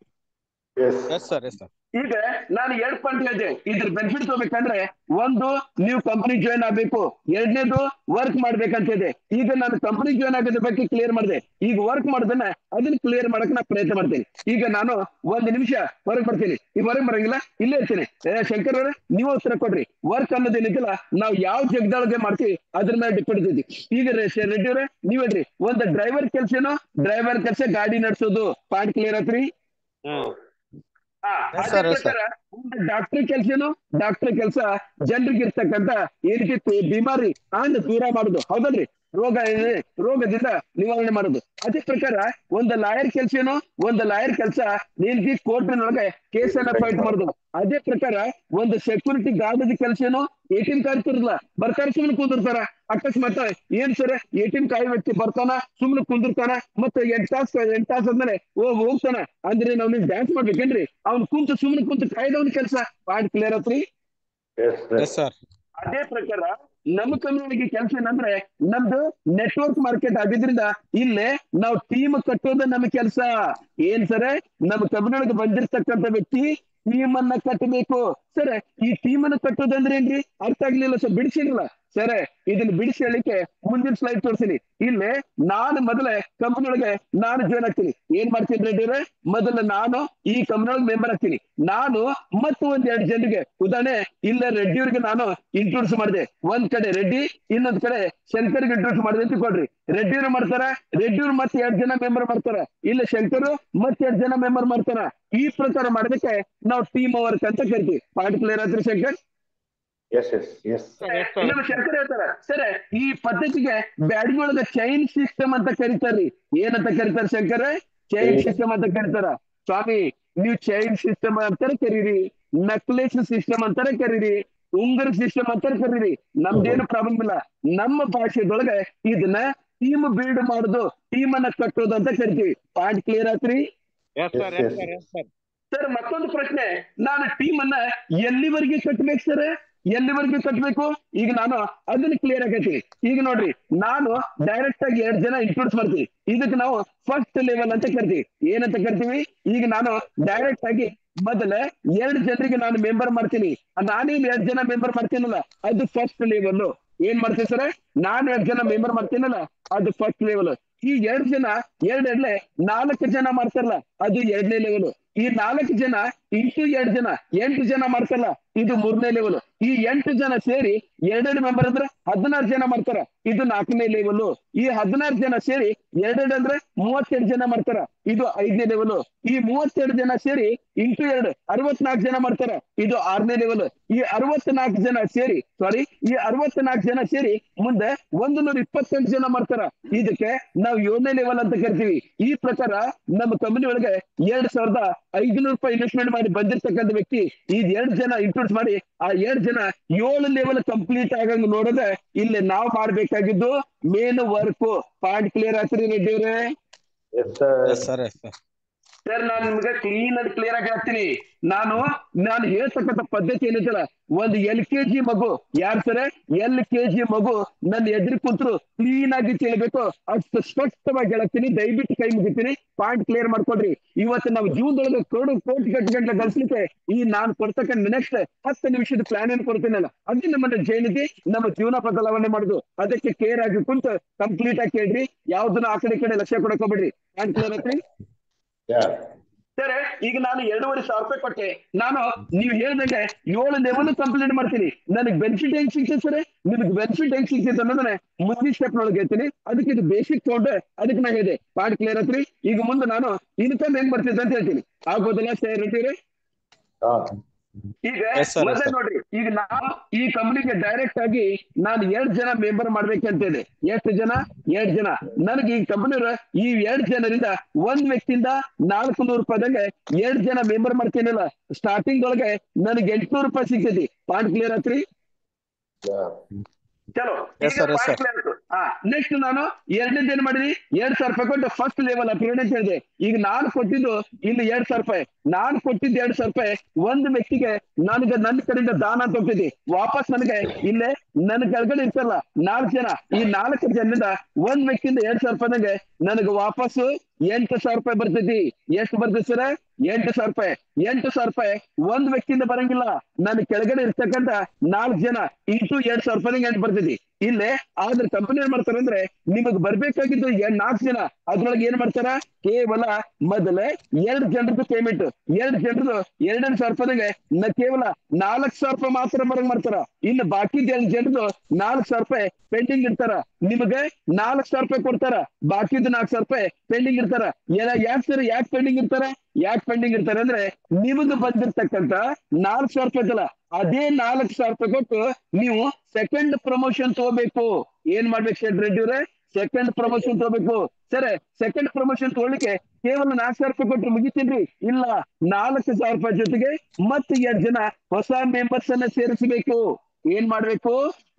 Yes. Yes sir, yes sir. ಈಗ ನಾನು 2 ಪಾಯಿಂಟ್ ಹೇಳಿದೆ. ಇದ್ರ ಬೆನಿಫಿಟ್ ತಗೋಬೇಕಂದ್ರೆ ಒಂದು ನೀವು ಕಂಪನಿ ಜಾಯ್ನ್ ಆಗ್ಬೇಕು, ಎರಡನೇದು ವರ್ಕ್ ಮಾಡ್ಬೇಕಂತ ಇದೆ. ಈಗ ನಾನು ಕಂಪನಿ ಜಾಯ್ನ್ ಆಗೋದ್ರ ಬಗ್ಗೆ ಕ್ಲಿಯರ್ ಮಾಡಿದೆ. ಈಗ ವರ್ಕ್ ಮಾಡ್ದನ್ನ ಅದನ್ನ ಕ್ಲಿಯರ್ ಮಾಡಕ್ ನಾ ಪ್ರಯತ್ನ ಮಾಡ್ತೀನಿ. ಈಗ ನಾನು 1 ನಿಮಿಷ ಹೊರಗೆ ಬರ್ತೀನಿ. ಈಗ ಹೊರಗೆ ಬರಂಗಿಲ್ಲ, ಇಲ್ಲೇ ಇರ್ತೀನಿ. ಶಂಕರ್ ಅವರೇ ನೀವು ಉತ್ತರ ಕೊಡ್ರಿ. ವರ್ಕ್ ಅನ್ನೋದೇನಿದ್ದಿಲ್ಲ ನಾವು ಯಾವ ಜಗದೊಳಗೆ ಮಾಡ್ತೀವಿ ಅದ್ರ ಮೇಲೆ ಡಿಪೆಂಡ್ ಇದ್ದೀವಿ. ಈಗ ರೆಡ್ಡಿ ಅವರೇ ನೀವ್ ಹೇಳ್ರಿ, ಒಂದು ಡ್ರೈವರ್ ಕೆಲ್ಸನೋ ಡ್ರೈವರ್ ಕೆಲಸ ಗಾಡಿ ನಡೆಸೋದು. ಪಾಯಿಂಟ್ ಕ್ಲಿಯರ್ ಆತ್ರಿ? ಅದೇ ಪ್ರಕಾರ ಒಂದು ಡಾಕ್ಟರ್ ಕೆಲ್ಸನು ಡಾಕ್ಟರ್ ಕೆಲಸ ಜನರಿಗೆ ಇರ್ತಕ್ಕಂತ ಏನಕ್ಕೆ ಬಿಮಾರಿ ದೂರ ಮಾಡುದು, ಹೌದಲ್ರಿ? ರೋಗದಿಂದ ನಿವಾರಣೆ ಮಾಡುದು. ಅದೇ ಪ್ರಕಾರ ಒಂದು ಲಾಯರ್ ಕೆಲ್ಸನು ಒಂದು ಲಾಯರ್ ಕೆಲಸ ನೀನ್ಗೆ ಕೋರ್ಟಿನೊಳಗೆ ಕೇಸನ್ನ ಫೈಟ್ ಮಾಡುದು. ಅದೇ ಪ್ರಕಾರ ಒಂದು ಸೆಕ್ಯೂರಿಟಿ ಗಾರ್ಡ್ ಕೆಲ್ಸನು ATM ಕಾರ್ಡ್ ಇರಲ್ಲ, ಬರ್ತಾರೆ ಸುಮ್ನೆ ಕುಂದಿರ್ತಾರ. ಅಕಸ್ಮಾತ್ ಏನ್ ಸರ್ ATM ಕಾಯಿ ವ್ಯಕ್ತಿ ಬರ್ತಾನ ಸುಮ್ನೆ ಕುಂದಿರ್ತಾನ, ಮತ್ತೆ 8 ತಾಸು ಆದ್ಮೇಲೆ ಹೋಗ್ತಾನ ಅಂದ್ರೆ ನಾವ್ ನೀವು ಡ್ಯಾನ್ಸ್ ಮಾಡ್ಬೇಕೇನ್ರಿ? ಅವ್ನ್ ಸುಮ್ನೆ ಕುಂತು ಕಾಯ್ದವನ್ ಕೆಲಸ. ಪಾಯಿಂಟ್ ಕ್ಲಿಯರ್ ಆತ್ರಿ? ಅದೇ ಪ್ರಕಾರ ನಮ್ಮ ಕಂಪನಿಗೆ ಕೆಲಸ ಏನಂದ್ರೆ ನಮ್ದು ನೆಟ್ವರ್ಕ್ ಮಾರ್ಕೆಟ್ ಆಗಿದ್ರಿಂದ ಇಲ್ಲೇ ನಾವು ಟೀಮ್ ಕಟ್ಟೋದ ನಮ್ಮ ಕೆಲಸ. ಏನ್ ಸರ್ ನಮ್ಮ ಕಂಪನಿಯೊಳಗೆ ಬಂದಿರ್ತಕ್ಕಂಥ ವ್ಯಕ್ತಿ ಟೀಮ್ ಅನ್ನ ಕಟ್ಟಬೇಕು. ಸರ್ ಈ ಟೀಮ್ ಅನ್ನ ಕಟ್ಟೋದಂದ್ರೆ ಏನ್ರಿ? ಅರ್ಥ ಆಗ್ಲಿಲ್ಲ ಸರ್, ಬಿಡಿಸಿರಲ್ಲ ಸರ್. ಇದನ್ನ ಬಿಡಿಸಿ ಹೇಳಿಕ್ಕೆ ಮುಂದಿನ ಸ್ಲೈಡ್ ತೋರಿಸ್ತೀನಿ. ಇಲ್ಲೇ ನಾನು ಮೊದಲೇ ಕಂಪನಿ ಒಳಗೆ ನಾನು ಜಾಯ್ನ್ ಆಗ್ತೀನಿ. ಏನ್ ಮಾಡ್ತೀನಿ ರೆಡ್ಡಿ ಅವರೇ? ಮೊದಲು ನಾನು ಈ ಕಂಪನಿ ಒಳಗೆ ಮೆಂಬರ್ ಆಗ್ತೀನಿ. ನಾನು ಮತ್ತು 1-2 ಜನರಿಗೆ, ಉದಾಹರಣೆ ಇಲ್ಲ ರೆಡ್ಡಿ ಅವ್ರಿಗೆ ನಾನು ಇಂಟ್ರೊಡ್ಯೂಸ್ ಮಾಡಿದೆ. ಒಂದ್ ಕಡೆ ರೆಡ್ಡಿ, ಇನ್ನೊಂದ್ ಕಡೆ ಶಂಕರ್ಗೆ ಇಂಟ್ರೊಡ್ಯೂಸ್ ಮಾಡಿದೆ ಅಂತ ಕೊಡ್ರಿ. ರೆಡ್ಡಿ ಅವ್ರು ಮಾಡ್ತಾರ, ರೆಡ್ಡಿ ಅವ್ರು ಮತ್ತೆ 2 ಜನ ಮೆಂಬರ್ ಮಾಡ್ತಾರ. ಇಲ್ಲ ಶಂಕರ್ ಮತ್ತೆ 2 ಜನ ಮೆಂಬರ್ ಮಾಡ್ತಾರ. ಈ ಪ್ರಕಾರ ಮಾಡೋದಕ್ಕೆ ನಾವು ಟೀಮ್ ವರ್ಕ್ ಅಂತ ಕರಿತೀವಿ. ಪಾಯಿಂಟ್ ಕ್ಲಿಯರ್ ಆದ್ರಿ ಶಂಕರ್? ಇನ್ನೊಂದು ಶಂಕರ್ ಹೇಳ್ತಾರ ಸರ್ ಈ ಪದ್ಧತಿಗೆ ಬ್ಯಾಡಿಗೆ ಒಳಗ ಚೈನ್ ಸಿಸ್ಟಮ್ ಅಂತ ಕರೀತಾರ್ರಿ. ಏನಂತ ಕರೀತಾರ ಶಂಕರ್? ಚೈನ್ ಸಿಸ್ಟಮ್ ಅಂತ ಕರೀತಾರ. ಸ್ವಾಮಿ ನೀವು ಚೈನ್ ಸಿಸ್ಟಮ್ ಅಂತಾರ ಕರೀರಿ, ನಕ್ಲೆಸ್ ಸಿಸ್ಟಮ್ ಅಂತಾರ ಕರೀರಿ, ಉಂಗುರ ಸಿಸ್ಟಮ್ ಅಂತಾರ ಕರೀರಿ, ನಮ್ದೇನು ಪ್ರಾಬ್ಲಮ್ ಇಲ್ಲ. ನಮ್ಮ ಭಾಷೆದೊಳಗೆ ಇದನ್ನ ಟೀಮ್ ಬಿಲ್ಡ್ ಮಾಡುದು, ಟೀಮ್ ಅನ್ನ ಕಟ್ಟೋದು ಅಂತ ಕರಿತೀವಿ. ಪಾಯಿಂಟ್ ಕ್ಲಿಯರ್ ಆತ್ರಿ? ಸರ್ ಮತ್ತೊಂದು ಪ್ರಶ್ನೆ, ನಾನು ಟೀಮ್ ಅನ್ನ ಎಲ್ಲಿವರೆಗೆ ಕಟ್ಬೇಕು ಸರ್? ಎಲ್ಲಿವರೆಗೆ ಕಟ್ಬೇಕು? ಈಗ ನಾನು ಅದನ್ನ ಕ್ಲಿಯರ್ ಆಗತ್ತೀನಿ. ಈಗ ನೋಡ್ರಿ, ನಾನು ಡೈರೆಕ್ಟ್ ಆಗಿ 2 ಜನ ಇಂಟ್ರೊಡ್ಯೂಸ್ ಮಾಡ್ತೀನಿ. ಇದಕ್ಕೆ ನಾವು ಫಸ್ಟ್ ಲೆವೆಲ್ ಅಂತ ಕರಿತೀವಿ. ಏನಂತ ಕರಿತೀವಿ? ಈಗ ನಾನು ಡೈರೆಕ್ಟ್ ಆಗಿ ಮೊದಲ 2 ಜನರಿಗೆ ನಾನು ಮೆಂಬರ್ ಮಾಡ್ತೀನಿ. ನಾನೇ 2 ಜನ ಮೆಂಬರ್ ಮಾಡ್ತೀನಲ್ಲ ಅದು ಫಸ್ಟ್ ಲೆವೆಲ್. ಏನ್ ಮಾಡ್ತೀನಿ ಸರ್? ನಾನು 2 ಜನ ಮೆಂಬರ್ ಮಾಡ್ತೀನಲ್ಲ ಅದು ಫಸ್ಟ್ ಲೆವೆಲ್. ಈ 2 ಜನ 4 ಜನ ಮಾಡ್ತಾರಲ್ಲ ಅದು 2ನೇ ಲೆವೆಲ್. ಈ 4 ಜನ ಇಂಟು 2 ಜನ 8 ಜನ ಮಾಡ್ತಾರಲ್ಲ ಇದು 3ನೇ ಲೆವೆಲ್. ಈ 8 ಜನ ಸೇರಿ 2 ಮೆಂಬರ್ ಅಂದ್ರೆ 16 ಜನ ಮಾಡ್ತಾರ, ಇದು 4ನೇ ಲೆವೆಲ್. ಈ 16 ಜನ ಸೇರಿ 2 ಅಂದ್ರೆ 32 ಜನ ಮಾಡ್ತಾರ, ಇದು 5ನೇ ಲೆವೆಲ್. ಈ 32 ಜನ ಸೇರಿ ಇಂಟು 2 64 ಜನ ಮಾಡ್ತಾರ, ಇದು 6ನೇ ಲೆವೆಲ್. ಈ 64 ಜನ ಸೇರಿ ಈ 64 ಜನ ಸೇರಿ ಮುಂದೆ 128 ಜನ ಮಾಡ್ತಾರ, ಇದಕ್ಕೆ ನಾವು 7ನೇ ಲೆವೆಲ್ ಅಂತ ಕರಿತೀವಿ. ಈ ಪ್ರಕಾರ ನಮ್ಮ ಕಂಪನಿ ಒಳಗೆ 2500 ರೂಪಾಯಿ ಇನ್ವೆಸ್ಟ್ಮೆಂಟ್ ಮಾಡಿ ಬಂದಿರ್ತಕ್ಕಂಥ ವ್ಯಕ್ತಿ ಈ 2 ಜನ ಇಂಟ್ರೊಡ್ಯೂಸ್ ಮಾಡಿ ಆ 2 ಜನ 7 ಲೆವೆಲ್ ಕಂಪ್ಲೀಟ್ ಆಗಂಗ್ ನೋಡೋದ ಇಲ್ಲಿ ನಾವು ಮಾಡ್ಬೇಕಾಗಿದ್ದು ಮೇನ್ ವರ್ಕ್. ಪಾಯಿಂಟ್ ಕ್ಲಿಯರ್ ಆತ್ರಿ ರೆಡ್ಡಿ ಅವರೇ? ಸರ್ ನಾನು ನಿಮ್ಗೆ ಕ್ಲೀನ್ ಆಗಿ ಕ್ಲಿಯರ್ ಆಗಿ ಹೇಳ್ತೀನಿ. ನಾನು ಹೇಳ್ತಕ್ಕಂಥ ಪದ್ಧತಿ ಏನಿದ್ದಲ್ಲ, ಒಂದು LKG ಮಗು, ಯಾರು ಸರ್ LKG ಮಗು ನನ್ನ ಎದುರು ಕುಂತ್ರು ಕ್ಲೀನ್ ಆಗಿ ತಿಳ್ಬೇಕು, ಅಷ್ಟು ಸ್ಪಷ್ಟವಾಗಿ ಹೇಳ್ತೀನಿ. ದಯವಿಟ್ಟು ಕೈ ಮುಗಿತೀನಿ. Point clear ಮಾಡ್ಕೊಡ್ರಿ. ಇವತ್ತು ನಾವು ಜೀವನದೊಳಗೆ ಕೋಟಿ ಗಂಟೆ ಗಳಿಸ್ಲಿಕ್ಕೆ ಈ ನಾನು ಕೊಡ್ತಕ್ಕಂಥ ನೆಕ್ಸ್ಟ್ 10 ನಿಮಿಷದ ಪ್ಲಾನ್ ಏನ್ ಕೊಡ್ತೀನಲ್ಲ ಅದೇ ನಮ್ಮ ಜಯನಿಧಿ ನಮ್ಮ ಜೀವನ ಬದಲಾವಣೆ ಮಾಡುದು. ಅದಕ್ಕೆ ಕೇರ್ ಆಗಿ ಕುಂತು ಕಂಪ್ಲೀಟ್ ಆಗಿ ಕೇಳ್ರಿ, ಯಾವ್ದನ್ನ ಆ ಕಡೆ ಲಕ್ಷ್ಯ ಕೊಡಕ್ ಹೋಗ್ಬೇಡ್ರಿ. ಪಾಯಿಂಟ್ ಕ್ಲಿಯರ್ ಐತಿ ಸರ್? ಈಗ ನಾನು 2,500 ರೂಪಾಯಿ ಕೊಟ್ಟೆ. ನಾನು ನೀವು ಹೇಳ್ದಂಗೆ 7 ಲೆವೆಲ್ ಕಂಪ್ಲೀಟ್ ಮಾಡ್ತೀನಿ. ನನಗೆ ಬೆನಿಫಿಟ್ ಹೆಂಗ್ ಸಿಗ್ತದೆ ಸರ್? ನಿಮ್ಗೆ ಬೆನಿಫಿಟ್ ಹೆಂಗ್ ಸಿಗ್ತದೆ ಅನ್ನೋದನ್ನ ಮುಂದಿನ ಸ್ಟೆಪ್ ನೊಳಗೆ ಹೇಳ್ತೀನಿ. ಅದಕ್ಕೆ ಇದು ಬೇಸಿಕ್ ತಗೊಂಡೆ, ಅದಕ್ಕೆ ನಾ ಹೇಳಿದೆ. ಪಾಯಿಂಟ್ ಕ್ಲಿಯರ್ ಆತ್ರಿ? ಈಗ ಮುಂದೆ ನಾನು ಇನ್ಕಮ್ ಹೆಂಗ್ ಬರ್ತಿದ್ದೆ ಅಂತ ಹೇಳ್ತೀನಿ. ಆಗ್ಬೋದಲ್ಲ ಸರ್ ರೆಡ್ಡಿ? ಈಗ ಮತ್ತೆ ನೋಡ್ರಿ, ಈಗ ನಾನು ಈ ಕಂಪನಿಗೆ ಡೈರೆಕ್ಟ್ ಆಗಿ ನಾನು 2 ಜನ ಮೆಂಬರ್ ಮಾಡ್ಬೇಕಂತ ಇದೆ. ಎಷ್ಟು ಜನ? 2 ಜನ. ನನಗೆ ಈ ಕಂಪನಿಯವರು ಈ 2 ಜನರಿಂದ ಒಂದ್ ವ್ಯಕ್ತಿಯಿಂದ 400 ರೂಪಾಯಿದಂಗೆ 2 ಜನ ಮೆಂಬರ್ ಮಾಡ್ತೀನಿಲ್ಲ, ಸ್ಟಾರ್ಟಿಂಗ್ ಒಳಗೆ ನನಗೆ 800 ರೂಪಾಯಿ ಸಿಗ್ತೈತಿ. ಪಾಯಿಂಟ್ ಕ್ಲಿಯರ್ ಆತ್ರಿ? ಚಲೋ ನೆಕ್ಸ್ಟ್ ನಾನು ಎರಡನೇದು ಏನ್ ಮಾಡಿದೀನಿ, 2,000 ಕೊಟ್ಟು ಫಸ್ಟ್ ಲೆವೆಲ್ ಅಪ್ಗ್ರೇಡ್ ಅಂತ ಹೇಳಿದೆ. ಈಗ ನಾನು ಕೊಟ್ಟಿದ್ದು ಇಲ್ಲಿ 2,000 ರೂಪಾಯಿ, ನಾನು ಕೊಟ್ಟಿದ್ದು 2,000 ರೂಪಾಯಿ ಒಂದು ವ್ಯಕ್ತಿಗೆ ನನಗೆ ನನ್ನ ಕಡೆಯಿಂದ ದಾನ ಅಂತ ಹೋಗ್ತಿದ್ದಿ. ವಾಪಸ್ ನನಗೆ ಇಲ್ಲೇ ನನ್ನ ಕೆಳಗಡೆ ಇರ್ತಲ್ಲ 4 ಜನ, ಈ 4 ಜನರಿಂದ ಒಂದ್ ವ್ಯಕ್ತಿಯಿಂದ 2,000 ರೂಪಾಯಿನಾಗೆ ನನಗೆ ವಾಪಸ್ 8,000 ರೂಪಾಯಿ ಬರ್ತೈತಿ. ಎಷ್ಟು ಬರ್ತೈತಿ ಸರ್? 8,000 ರೂಪಾಯಿ. 8,000 ರೂಪಾಯಿ ಒಂದ್ ವ್ಯಕ್ತಿಯಿಂದ ಬರಂಗಿಲ್ಲ, ನನ್ನ ಕೆಳಗಡೆ ಇರ್ತಕ್ಕಂತ 4 ಜನ ಇಂಟು 2,000 ರೂಪಾಯಿ 8 ಬರ್ತೈತಿ. ಇಲ್ಲೇ ಆದ್ರೆ ಕಂಪನಿ ಏನ್ ಮಾಡ್ತಾರೆ ಅಂದ್ರೆ ನಿಮಗ್ ಬರ್ಬೇಕಾಗಿದ್ದು 4 ಜನ, ಅದ್ರೊಳಗೆ ಏನ್ ಮಾಡ್ತಾರ, ಕೇವಲ ಮೊದಲೇ 2 ಜನರದ್ದು ಪೇಮೆಂಟ್, 2 ಜನರದ್ದು 2,500 ರೂಪಾಯಿಗೆ ಕೇವಲ 4,000 ರೂಪಾಯಿ ಮಾತ್ರ ಬರಂಗ್ ಮಾಡ್ತಾರ. ಇನ್ನು ಬಾಕಿ 2 ಜನರದ್ದು 4,000 ರೂಪಾಯಿ ಪೆಂಡಿಂಗ್ ಇರ್ತಾರ. ನಿಮಗೆ 4,000 ರೂಪಾಯಿ ಕೊಡ್ತಾರ, ಬಾಕಿದ್ದು 4,000 ರೂಪಾಯಿ ಪೆಂಡಿಂಗ್ ಇರ್ತಾರ. ಯಾಕೆ ಪೆಂಡಿಂಗ್ ಇರ್ತಾರ? ಯಾಕೆ ಪೆಂಡಿಂಗ್ ಇರ್ತಾರೆ ಅಂದ್ರೆ ನಿಮಗೆ ಬಂದಿರ್ತಕ್ಕಂತ 4,000 ರೂಪಾಯಿ ಇದ್ದಲ್ಲ, ಅದೇ 4,000 ರೂಪಾಯಿ ಕೊಟ್ಟು ನೀವು ಸೆಕೆಂಡ್ ಪ್ರಮೋಷನ್ ತಗೋಬೇಕು. ಏನ್ ಮಾಡ್ಬೇಕು ಶೆಡ್ ರೆಡ್ಡಿ ಅವ್ರೆ? ಸೆಕೆಂಡ್ ಪ್ರಮೋಷನ್ ತಗೋಬೇಕು. ಸರಿ, ಸೆಕೆಂಡ್ ಪ್ರಮೋಷನ್ ತಗೊಳ್ಳಿಕ್ಕೆ ಕೇವಲ 4,000 ರೂಪಾಯಿ ಕೊಟ್ಟು ಮುಗಿತೀನ್ರಿ? ಇಲ್ಲ, 4,000 ರೂಪಾಯಿ ಜೊತೆಗೆ ಮತ್ತೆ 2 ಜನ ಹೊಸ ಮೆಂಬರ್ಸ್ ಅನ್ನ ಸೇರಿಸಬೇಕು. ಏನ್ ಮಾಡ್ಬೇಕು?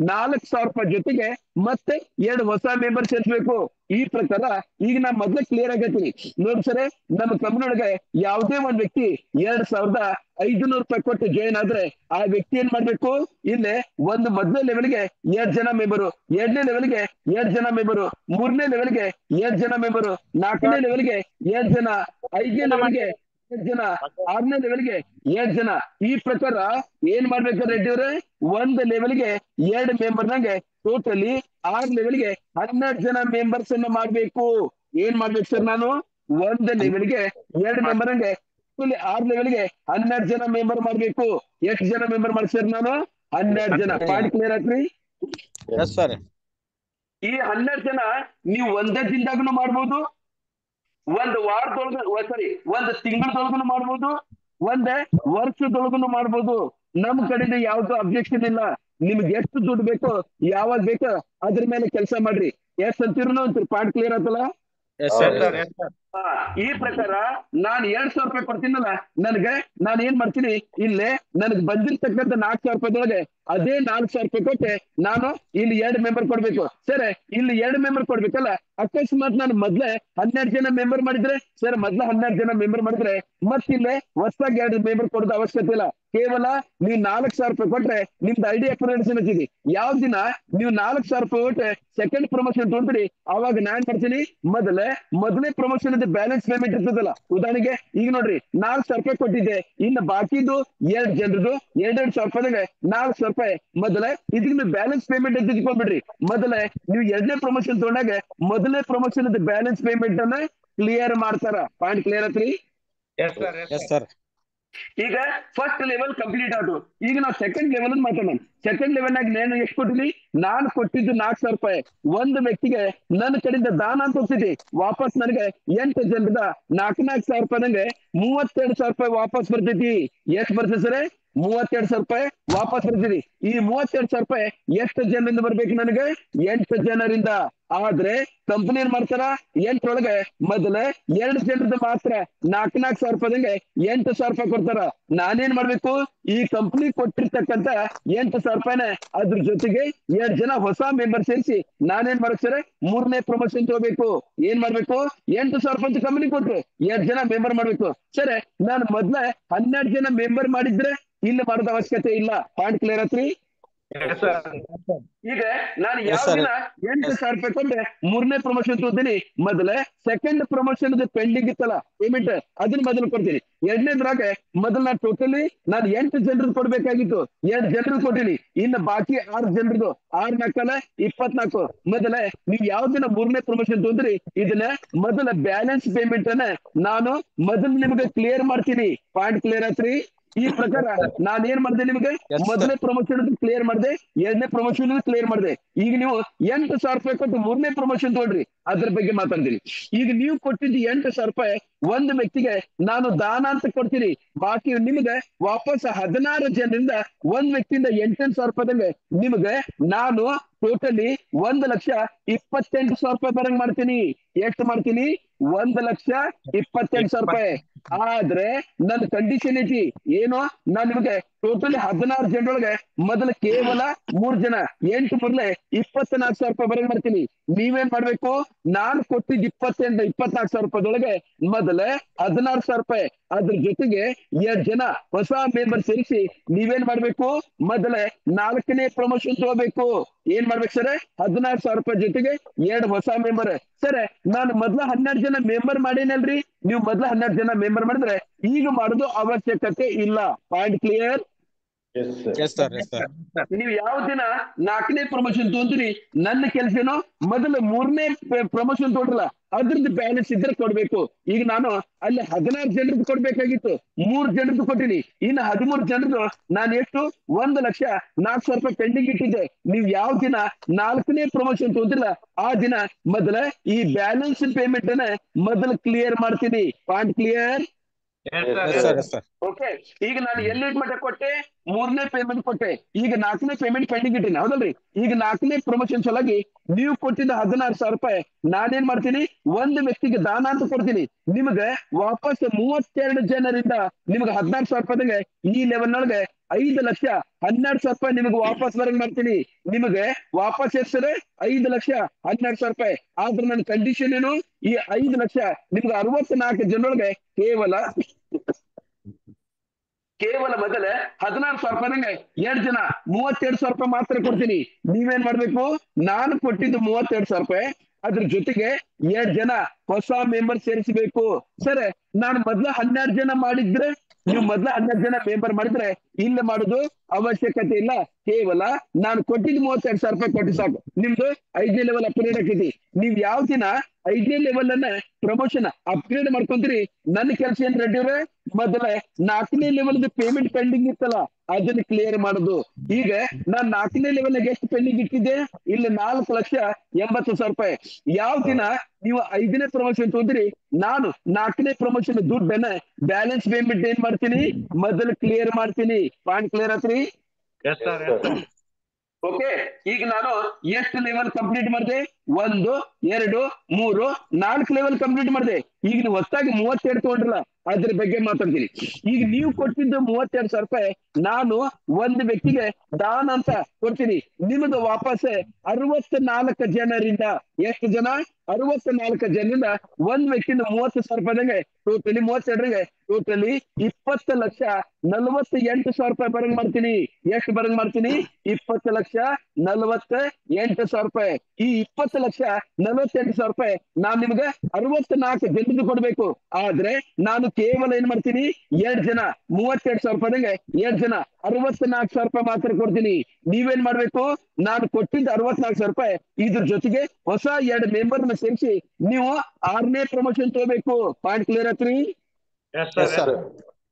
4,000 ರೂಪಾಯಿ ಜೊತೆಗೆ ಮತ್ತೆ 2 ಹೊಸ ಮೆಂಬರ್ ಸೇರಿಸಬೇಕು. ಈ ಪ್ರಕಾರ ಈಗ ನಾ ಮೊದ್ಲೇ ಕ್ಲಿಯರ್ ಆಗೈತಿ ನೋಡಿ ಸರ್. ನಮ್ಮ ಕಂಪನಿ ಒಳಗೆ ಯಾವುದೇ ಒಂದ್ ವ್ಯಕ್ತಿ 2,500 ರೂಪಾಯಿ ಕೊಟ್ಟು ಜಾಯಿನ್ ಆದ್ರೆ ಆ ವ್ಯಕ್ತಿ ಏನ್ ಮಾಡ್ಬೇಕು, ಇಲ್ಲೇ ಒಂದು ಮೊದಲನೇ ಲೆವೆಲ್ಗೆ 2 ಜನ ಮೆಂಬರು, 2ನೇ ಲೆವೆಲ್ಗೆ 2 ಜನ ಮೆಂಬರು, 3ನೇ ಲೆವೆಲ್ಗೆ 2 ಜನ ಮೆಂಬರು, 4ನೇ ಲೆವೆಲ್ಗೆ 2 ಜನ, 5ನೇ ಲೆವೆಲ್ಗೆ 2 ಜನ, 6ನೇ ಲೆವೆಲ್ಗೆ 2 ಜನ. ಈ ಪ್ರಕಾರ ಏನ್ ಮಾಡ್ಬೇಕು ರೆಡ್ಡಿ ಅವ್ರೆ? ಒಂದು ಲೆವೆಲ್ಗೆ 2 ಮೆಂಬರ್ನಾಗೆ ಟೋಟಲಿ 6 ಲೆವೆಲ್ಗೆ 12 ಜನ ಮೆಂಬರ್ಸ್ ಅನ್ನ ಮಾಡ್ಬೇಕು. ಏನ್ ಮಾಡ್ಬೇಕು ಸರ್? ನಾನು ಒಂದು ಲೆವೆಲ್ಗೆ 2 ಮೆಂಬರ್ಗೆ 6 ಲೆವೆಲ್ಗೆ 12 ಜನ ಮೆಂಬರ್ ಮಾಡ್ಬೇಕು. ಎಷ್ಟು ಜನ ಮೆಂಬರ್ ಮಾಡ್ಸರ್? ನಾನು 12 ಜನ. ಪಾಯಿಂಟ್ ಕ್ಲಿಯರ್ ಆತ್ರಿ? Yes sir. ಈ 12 ಜನ ನೀವು ಒಂದೇ ದಿನದಾಗನು ಮಾಡ್ಬೋದು, ಒಂದು ವಾರದೊಳಗ ಸಾರಿ ಒಂದು ತಿಂಗಳದೊಳಗನು ಮಾಡ್ಬೋದು, ಒಂದೇ ವರ್ಷದೊಳಗನು ಮಾಡ್ಬೋದು. ನಮ್ ಕಡೆಯಿಂದ ಯಾವ್ದು ಅಬ್ಜೆಕ್ಷನ್ ಇಲ್ಲ. ನಿಮ್ಗೆ ಎಷ್ಟು ದುಡ್ಡು ಬೇಕೋ ಯಾವಾಗ ಬೇಕೋ ಅದ್ರ ಮೇಲೆ ಕೆಲಸ ಮಾಡ್ರಿ. ಎಷ್ಟು ಅಂತೀರೂ ಅಂತೀರಿ. ಪಾಯಿಂಟ್ ಕ್ಲಿಯರ್ ಆತಲ್ಲ? ಈ ಪ್ರಕಾರ ನಾನು 2,000 ರೂಪಾಯಿ ಕೊಡ್ತೀನಲ್ಲ, ನಾನು ಏನ್ ಮಾಡ್ತೀನಿ, ಇಲ್ಲೇ ನನಗೆ ಬಂದಿರ್ತಕ್ಕಂಥ 4,000 ರೂಪಾಯಿದೊಳಗೆ ಅದೇ 4,000 ರೂಪಾಯಿ ಕೊಟ್ಟೆ ನಾನು ಇಲ್ಲಿ 2 ಮೆಂಬರ್ ಕೊಡ್ಬೇಕು. ಸರಿ, ಇಲ್ಲಿ 2 ಮೆಂಬರ್ ಕೊಡ್ಬೇಕಲ್ಲ. ಅಕಸ್ಮಾತ್ ನಾನು ಮೊದ್ಲೇ 12 ಜನ ಮೆಂಬರ್ ಮಾಡಿದ್ರೆ ಸರ್, ಮೊದ್ಲ 12 ಜನ ಮೆಂಬರ್ ಮಾಡಿದ್ರೆ ಮತ್ತಿಲ್ಲೇ ಹೊಸದಾಗಿ 2 ಮೆಂಬರ್ ಕೊಡೋದು ಅವಶ್ಯಕತೆ ಇಲ್ಲ. ಕೇವಲ ನೀವು 4,000 ರೂಪಾಯಿ ಕೊಟ್ರೆ ನಿಮ್ದು ಐಡಿ ಅಪ್ಗ್ರೇಡೇಷನ್ ಆಗ್ತಿದೆ. ಯಾವ ದಿನ ನೀವು 4,000 ರೂಪಾಯಿ ಕೊಟ್ಟರೆ ಸೆಕೆಂಡ್ ಪ್ರಮೋಷನ್ ತಗೊಂಡ್ರಿ, ಅವಾಗ ನಾನ್ ಮಾಡ್ತೀನಿ ಮೊದಲೇ ಪ್ರಮೋಷನ್ ಬ್ಯಾಲೆನ್ಸ್ ಪೇಮೆಂಟ್ ಇರ್ತದಲ್ಲ. ಉದಾಹರಣೆಗೆ ಈಗ ನೋಡ್ರಿ, 4,000 ರೂಪಾಯಿ ಕೊಟ್ಟಿದ್ದೆ, ಇನ್ನು ಬಾಕಿದು 2 ಜನರದು 2,500 ರೂಪಾಯಿಗೆ 4,000 ರೂಪಾಯಿ ಮೊದಲೇ ಇದಕ್ಕೆ ಬ್ಯಾಲೆನ್ಸ್ ಪೇಮೆಂಟ್ ಅಂತ ಇಟ್ಕೊಂಡ್ಬಿಡ್ರಿ. ಮೊದಲೇ ನೀವು 2ನೇ ಪ್ರಮೋಷನ್ ತಗೊಂಡಾಗ ಮೊದಲನೇ ಪ್ರಮೋಷನ್ ಬ್ಯಾಲೆನ್ಸ್ ಪೇಮೆಂಟ್ ಅನ್ನ ಕ್ಲಿಯರ್ ಮಾಡ್ತಾರ. ಪಾಯಿಂಟ್ ಕ್ಲಿಯರ್ ಆತ್ರಿ? S sir. ಈಗ ಫಸ್ಟ್ ಲೆವೆಲ್ ಕಂಪ್ಲೀಟ್ ಆಯ್ತು. ಈಗ ನಾವು ಸೆಕೆಂಡ್ ಲೆವೆಲ್ ಮಾತಾಡೋಣ. ಸೆಕೆಂಡ್ ಲೆವೆಲ್ ನಾಗ ನಾನು ಎಷ್ಟು ಕೊಟ್ಟಿನಿ? ನಾನು ಕೊಟ್ಟಿದ್ದು 4,000 ರೂಪಾಯಿ ಒಂದು ವ್ಯಕ್ತಿಗೆ ನನ್ನ ಕಡೆಯಿಂದ ದಾನ ಅಂತ ಹೋಗ್ತಿದ್ದೆ. ವಾಪಸ್ ನನಗೆ 8 ಜನರದ 4,000 ರೂಪಾಯಿ ನಂಗೆ 32,000 ರೂಪಾಯಿ ವಾಪಸ್ ಬರ್ತೈತಿ. ಎಷ್ಟು ಬರ್ತೈತಿ ಸರ್? 32,000 ರೂಪಾಯಿ ವಾಪಸ್ ಬರ್ತೀರಿ. ಈ 32,000 ರೂಪಾಯಿ ಎಷ್ಟು ಜನರಿಂದ ಬರ್ಬೇಕು? ನನಗೆ 8 ಜನರಿಂದ. ಆದ್ರೆ ಕಂಪನಿ ಏನ್ ಮಾಡ್ತಾರ, 8 ಒಳಗೆ ಮೊದಲೇ 2 ಜನರದ್ದು ಮಾತ್ರ 4,000 ರೂಪಾಯಿದಂಗೆ 8,000 ರೂಪಾಯಿ ಕೊಡ್ತಾರ. ನಾನೇನ್ ಮಾಡ್ಬೇಕು? ಈ ಕಂಪನಿ ಕೊಟ್ಟಿರ್ತಕ್ಕಂತ 8,000 ರೂಪಾಯಿನ ಅದ್ರ ಜೊತೆಗೆ 2 ಜನ ಹೊಸ ಮೆಂಬರ್ ಸೇರಿಸಿ ನಾನೇನ್ ಮಾಡ್ಬೇಕು ಸರ್? 3ನೇ ಪ್ರಮೋಷನ್ ತಗೋಬೇಕು. ಏನ್ ಮಾಡ್ಬೇಕು? 8,000 ರೂಪಾಯಿ ಕಂಪನಿ ಕೊಟ್ಟು 2 ಜನ ಮೆಂಬರ್ ಮಾಡ್ಬೇಕು. ಸರಿ, ನಾನು ಮೊದ್ಲೇ 12 ಜನ ಮೆಂಬರ್ ಮಾಡಿದ್ರೆ ಇಲ್ಲಿ ಮಾಡೋದ ಅವಶ್ಯಕತೆ ಇಲ್ಲ. ಪಾಯಿಂಟ್ ಕ್ಲಿಯರ್ ಆತ್ರಿ? ಈಗ ನಾನು ಯಾವ ದಿನ 8,000 ರೂಪಾಯಿ ಕೊಟ್ಟೆ 3ನೇ ಪ್ರಮೋಷನ್ ತಗೋತೀನಿ, ಮೊದಲೇ ಸೆಕೆಂಡ್ ಪ್ರಮೋಷನ್ ಪೆಂಡಿಂಗ್ ಇತ್ತಲ್ಲ ಪೇಮೆಂಟ್, ಅದನ್ನ ಮೊದಲು ಕೊಡ್ತೀನಿ. 2ನೇದ್ರಾಗ ಮೊದಲು ನಾನು ಟೋಟಲಿ 8 ಜನರದ್ದು ಕೊಡ್ಬೇಕಾಗಿತ್ತು, 2 ಜನರದ್ದು ಕೊಟ್ಟಿನಿ. ಇನ್ನು ಬಾಕಿ 6 ಜನರದ್ದು 6 4 24. ಮೊದಲೇ ನೀವು ಯಾವ ದಿನ 3ನೇ ಪ್ರಮೋಷನ್ ತಗೊಂಡ್ರಿ ಇದನ್ನ ಮೊದಲ ಬ್ಯಾಲೆನ್ಸ್ ಪೇಮೆಂಟ್ ಅನ್ನ ನಾನು ಮೊದಲು ನಿಮಗೆ ಕ್ಲಿಯರ್ ಮಾಡ್ತೀನಿ. ಪಾಯಿಂಟ್ ಕ್ಲಿಯರ್ ಆತ್ರಿ? ಈ ಪ್ರಕಾರ ನಾನು ಏನ್ ಮಾಡಿದೆ, ನಿಮಗೆ ಮೊದಲನೇ ಪ್ರಮೋಷನ್ ಕ್ಲಿಯರ್ ಮಾಡಿದೆ, 2ನೇ ಪ್ರಮೋಷನ್ ಕ್ಲಿಯರ್ ಮಾಡಿದೆ. ಈಗ ನೀವು 8,000 ರೂಪಾಯಿ ಕೊಟ್ಟು 3ನೇ ಪ್ರಮೋಷನ್ ತಗೊಳ್ರಿ, ಅದ್ರ ಬಗ್ಗೆ ಮಾತಾಡ್ತೀನಿ. ಈಗ ನೀವು ಕೊಟ್ಟಿದ್ದು 8,000 ರೂಪಾಯಿ ಒಂದು ವ್ಯಕ್ತಿಗೆ ನಾನು ದಾನ ಅಂತ ಕೊಡ್ತೀನಿ. ಬಾಕಿ ನಿಮಗೆ ವಾಪಸ್ 16 ಜನರಿಂದ ಒಂದ್ ವ್ಯಕ್ತಿಯಿಂದ 8,000 ರೂಪಾಯಿದಂಗೆ ನಿಮಗೆ ನಾನು ಟೋಟಲಿ 1,28,000 ರೂಪಾಯಿ ಬರಂಗ್ ಮಾಡ್ತೀನಿ. ಎಷ್ಟು ಮಾಡ್ತೀನಿ? 1,28,000 ರೂಪಾಯಿ. ಆದ್ರೆ ನನ್ನ ಕಂಡೀಷನ್ ಐತಿ ಏನು? ನಾನ್ ನಿಮಗೆ ಟೋಟಲಿ 16 ಜನರೊಳಗೆ ಮೊದಲು ಕೇವಲ 3 ಜನ 8 ಮೂರ್ಲೆ 24,000 ರೂಪಾಯಿ ಬರಂಗ್ ಮಾಡ್ತೀನಿ. ನೀವೇನ್ ಮಾಡ್ಬೇಕು, ನಾನು ಕೊಟ್ಟಿದ್ 24,000 ರೂಪಾಯಿದೊಳಗೆ ಮೊದಲೇ 16,000 ರೂಪಾಯಿ ಅದ್ರ ಜೊತೆಗೆ 2 ಜನ ಹೊಸ ಮೆಂಬರ್ ಸೇರಿಸಿ ನೀವೇನ್ ಮಾಡ್ಬೇಕು, ಮೊದಲೇ 4ನೇ ಪ್ರಮೋಷನ್ ತಗೋಬೇಕು. ಏನ್ ಮಾಡ್ಬೇಕು ಸರ್, 16,000 ರೂಪಾಯಿ ಜೊತೆಗೆ 2 ಹೊಸ ಮೆಂಬರ್. ಸರ್ ನಾನು ಮೊದ್ಲ 12 ಜನ ಮೆಂಬರ್ ಮಾಡೇನಲ್ರಿ, ನೀವು ಮೊದ್ಲ 12 ಜನ ಮೆಂಬರ್ ಮಾಡಿದ್ರೆ ಈಗ ಮಾಡೋದು ಅವಶ್ಯಕತೆ ಇಲ್ಲ. Point clear? ನೀವು ಯಾವ ದಿನ 4ನೇ ಪ್ರಮೋಷನ್ ತಗೊಂತೀರಿ, ನನ್ನ ಕೆಲಸ ಏನೋ ಮೊದಲು 3ನೇ ಪ್ರಮೋಷನ್ ತಗೊಂಡ್ರಲ್ಲ ಅದ್ರದ್ದು ಬ್ಯಾಲೆನ್ಸ್ ಇದ್ರೆ ಕೊಡ್ಬೇಕು. ಈಗ ನಾನು ಅಲ್ಲಿ 16 ಜನರದ್ದು ಕೊಡ್ಬೇಕಾಗಿತ್ತು, 3 ಜನರದ್ದು ಕೊಟ್ಟಿನಿ. ಇನ್ನು 13 ಜನರದ್ದು ನಾನು ಎಷ್ಟು 1,04,000 ರೂಪಾಯಿ ಪೆಂಡಿಂಗ್ ಇಟ್ಟಿದ್ದೆ. ನೀವು ಯಾವ ದಿನ 4ನೇ ಪ್ರಮೋಷನ್ ತಗೊಂತಿಲ್ಲ ಆ ದಿನ ಮೊದಲ ಈ ಬ್ಯಾಲೆನ್ಸ್ ಪೇಮೆಂಟ್ ಅನ್ನ ಮೊದಲು ಕ್ಲಿಯರ್ ಮಾಡ್ತೀನಿ. Point clear? ಓಕೆ. ಈಗ ನಾನು ಎಲ್ಲಿ ಮಟ್ಟ ಕೊಟ್ಟೆ, 3ನೇ ಪೇಮೆಂಟ್ ಕೊಟ್ಟೆ, ಈಗ 4ನೇ ಪೇಮೆಂಟ್ ಪೆಂಡಿಂಗ್ ಇಟ್ಟಿನಿ, ಹೌದಲ್ರಿ? ಈಗ 4ನೇ ಪ್ರಮೋಷನ್ ಸಲುವಾಗಿ ನೀವು ಕೊಟ್ಟಿದ್ದ 16,000 ರೂಪಾಯಿ ನಾನೇನ್ ಮಾಡ್ತೀನಿ, ಒಂದು ವ್ಯಕ್ತಿಗೆ ದಾನ ಅಂತ ಕೊಡ್ತೀನಿ. ನಿಮಗೆ ವಾಪಸ್ 32 ಜನರಿಂದ ನಿಮ್ಗೆ 16,000 ರೂಪಾಯಿಗೆ ಈ ಲೆವೆಲ್ ನೊಳಗೆ 5,12,000 ರೂಪಾಯಿ ನಿಮಗೆ ವಾಪಸ್ ಬರಂಗ್ ಮಾಡ್ತೀನಿ. ನಿಮಗೆ ವಾಪಸ್ ಎಷ್ಟ್ರೆ 5,12,000 ರೂಪಾಯಿ. ಆದ್ರೆ ನನ್ನ ಕಂಡೀಷನ್ ಏನು, ಈ 5 ಲಕ್ಷ ನಿಮ್ಗೆ 64 ಜನರೊಳಗೆ ಕೇವಲ ಮೊದಲ 16,000 ರೂಪಾಯಿಗೆ 2 ಜನ 32,000 ರೂಪಾಯಿ ಮಾತ್ರ ಕೊಡ್ತೀನಿ. ನೀವೇನ್ ಮಾಡ್ಬೇಕು, ನಾನು ಕೊಟ್ಟಿದ್ದು 32,000 ರೂಪಾಯಿ ಅದ್ರ ಜೊತೆಗೆ 2 ಜನ ಹೊಸ ಮೆಂಬರ್ ಸೇರಿಸಬೇಕು. ಸರ್ ನಾನು ಮೊದ್ಲ 12 ಜನ ಮಾಡಿದ್ರೆ, ನೀವು ಮೊದ್ಲ 12 ಜನ ಮೆಂಬರ್ ಮಾಡಿದ್ರೆ ಇಲ್ಲ ಮಾಡುದು ಅವಶ್ಯಕತೆ ಇಲ್ಲ. ಕೇವಲ ನಾನು ಕೊಟ್ಟಿದ್ದು 32,000 ರೂಪಾಯಿ ಕೊಟ್ಟು ಸಾಕು. ನಿಮ್ದು 5ನೇ ಲೆವೆಲ್ ಅಪ್ಗ್ರೇಡ್ ಆಗ್ತೈತಿ. ನೀವ್ ಯಾವ ದಿನ 5ನೇ ಲೆವೆಲ್ ಅನ್ನ ಪ್ರಮೋಷನ್ ಅಪ್ಗ್ರೇಡ್ ಮಾಡ್ಕೊಂತೀರಿ, ನನ್ನ ಕೆಲಸ ಏನ್ ರೆಡ್ಡಿ ಅವ್ರೆ, ಮೊದಲ 4ನೇ ಲೆವೆಲ್ ಪೇಮೆಂಟ್ ಪೆಂಡಿಂಗ್ ಇತ್ತಲ್ಲ ಅದನ್ನ ಕ್ಲಿಯರ್ ಮಾಡುದು. ಈಗ ನಾನ್ 4ನೇ ಲೆವೆಲ್ ಎಷ್ಟು ಪೆಂಡಿಂಗ್ ಇಟ್ಟಿದ್ದೆ, ಇಲ್ಲಿ 4,80,000 ರೂಪಾಯಿ. ಯಾವ ದಿನ ನೀವು 5ನೇ ಪ್ರಮೋಷನ್ ತಗೊಂಡ್ರಿ, ನಾನು 4ನೇ ಪ್ರಮೋಷನ್ ದುಡ್ಡನ್ನ ಬ್ಯಾಲೆನ್ಸ್ ಪೇಮೆಂಟ್ ಏನ್ ಮಾಡ್ತೀನಿ, ಮೊದಲು ಕ್ಲಿಯರ್ ಮಾಡ್ತೀನಿ. ಪಾಯಿಂಟ್ ಕ್ಲಿಯರ್ ಆತ್ರಿ? ಓಕೆ. ಈಗ ನಾನು ಎಷ್ಟು ಲೆವೆಲ್ ಕಂಪ್ಲೀಟ್ ಮಾಡಿದೆ, 1 2 3 4 ಲೆವೆಲ್ ಕಂಪ್ಲೀಟ್ ಮಾಡಿದೆ. ಈಗ ನೀವು ಹೊಸದಾಗಿ 32 ತಗೊಂಡ್ರಲ್ಲ ಅದ್ರ ಬಗ್ಗೆ ಮಾತಾಡ್ತೀನಿ. ಈಗ ನೀವು ಕೊಟ್ಟಿದ್ದು 32,000 ರೂಪಾಯಿ ನಾನು ಒಂದು ವ್ಯಕ್ತಿಗೆ ದಾನ ಅಂತ ಕೊಡ್ತೀನಿ. ನಿಮ್ಮದು ವಾಪಸ್ 64 ಜನರಿಂದ, ಎಷ್ಟು ಜನ, 64 ಜನರಿಂದ ಒಂದ್ ವ್ಯಕ್ತಿಯಿಂದ 30,000 ರೂಪಾಯಿಗೆ ಟೋಟಲಿ 32ಗೆ ಟೋಟಲಿ 20,48,000 ರೂಪಾಯಿ ಬರಂಗ್ ಮಾಡ್ತೀನಿ. ಎಷ್ಟು ಬರಂಗ್ ಮಾಡ್ತೀನಿ, 20,48,000 ರೂಪಾಯಿ. ಈ 20,48,000 ರೂಪಾಯಿ ನಾನ್ ನಿಮ್ಗೆ 64 ಜನರಿಗೆ ಕೊಡ್ಬೇಕು. ಆದ್ರೆ ನಾನು ಕೇವಲ ಏನ್ ಮಾಡ್ತೀನಿ, 2 ಜನ 32,000 ರೂಪಾಯಿಗೆ 2 ಜನ 64,000 ರೂಪಾಯಿ ಮಾತ್ರ ಕೊಡ್ತೀನಿ. ನೀವೇನ್ ಮಾಡ್ಬೇಕು, ನಾನು ಕೊಟ್ಟಿದ್ದ 64,000 ರೂಪಾಯಿ ಇದ್ರ ಜೊತೆಗೆ ಹೊಸ 2 ಮೆಂಬರ್ ನ ಸೇರಿಸಿ ನೀವು 6ನೇ ಪ್ರಮೋಷನ್ ತಗೋಬೇಕು. ಪಾಯಿಂಟ್ ಕ್ಲಿಯರ್ ಆತ್ರಿ?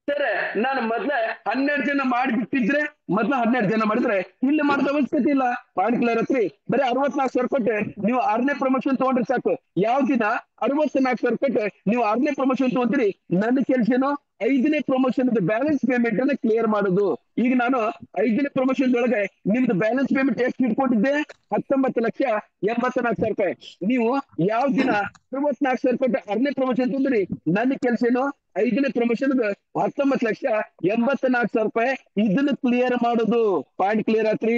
ಸರ್ ನಾನು ಮೊದ್ಲ 12 ಜನ ಮಾಡಿಬಿಟ್ಟಿದ್ರೆ, ಮೊದ್ಲ 12 ಜನ ಮಾಡಿದ್ರೆ ಇಲ್ಲಿ ಮಾಡೋದ ಅವಶ್ಯಕತೆ ಇಲ್ಲ. ಪಾಯಿಂಟ್ ಕ್ಲಿಯರ್ ಆತ್ರಿ? ಬರೀ 64,000 ಕೊಟ್ಟೆ ನೀವು 6ನೇ ಪ್ರಮೋಷನ್ ತಗೊಂಡ್ರೆ ಸಾಕು. ಯಾವ ದಿನ 64,000 ಕೊಟ್ಟೆ ನೀವು 6ನೇ ಪ್ರಮೋಷನ್ ತಗೊಂತೀರಿ, ನನ್ನ ಕೆಲಸ ಏನು, 5ನೇ ಪ್ರಮೋಷನ್ ಬ್ಯಾಲೆನ್ಸ್ ಪೇಮೆಂಟ್ ಅನ್ನ ಕ್ಲಿಯರ್ ಮಾಡೋದು. ಈಗ ನಾನು 5ನೇ ಪ್ರಮೋಷನ್ ಒಳಗೆ ನಿಮ್ದು ಬ್ಯಾಲೆನ್ಸ್ ಪೇಮೆಂಟ್ ಎಷ್ಟು ಇಟ್ಕೊಂಡಿದ್ದೆ, 19,84,000 ರೂಪಾಯಿ. ನೀವು ಯಾವ ದಿನ 64,000 ಕೊಟ್ಟು 6ನೇ ಪ್ರಮೋಷನ್ ತಂದ್ರಿ, ನನ್ನ ಕೆಲಸ ಏನು, 5ನೇ ಪ್ರಮೋಷನ್ 19,84,000 ರೂಪಾಯಿ ಇದನ್ನ ಕ್ಲಿಯರ್ ಮಾಡೋದು. ಪಾಯಿಂಟ್ ಕ್ಲಿಯರ್ ಆತ್ರಿ?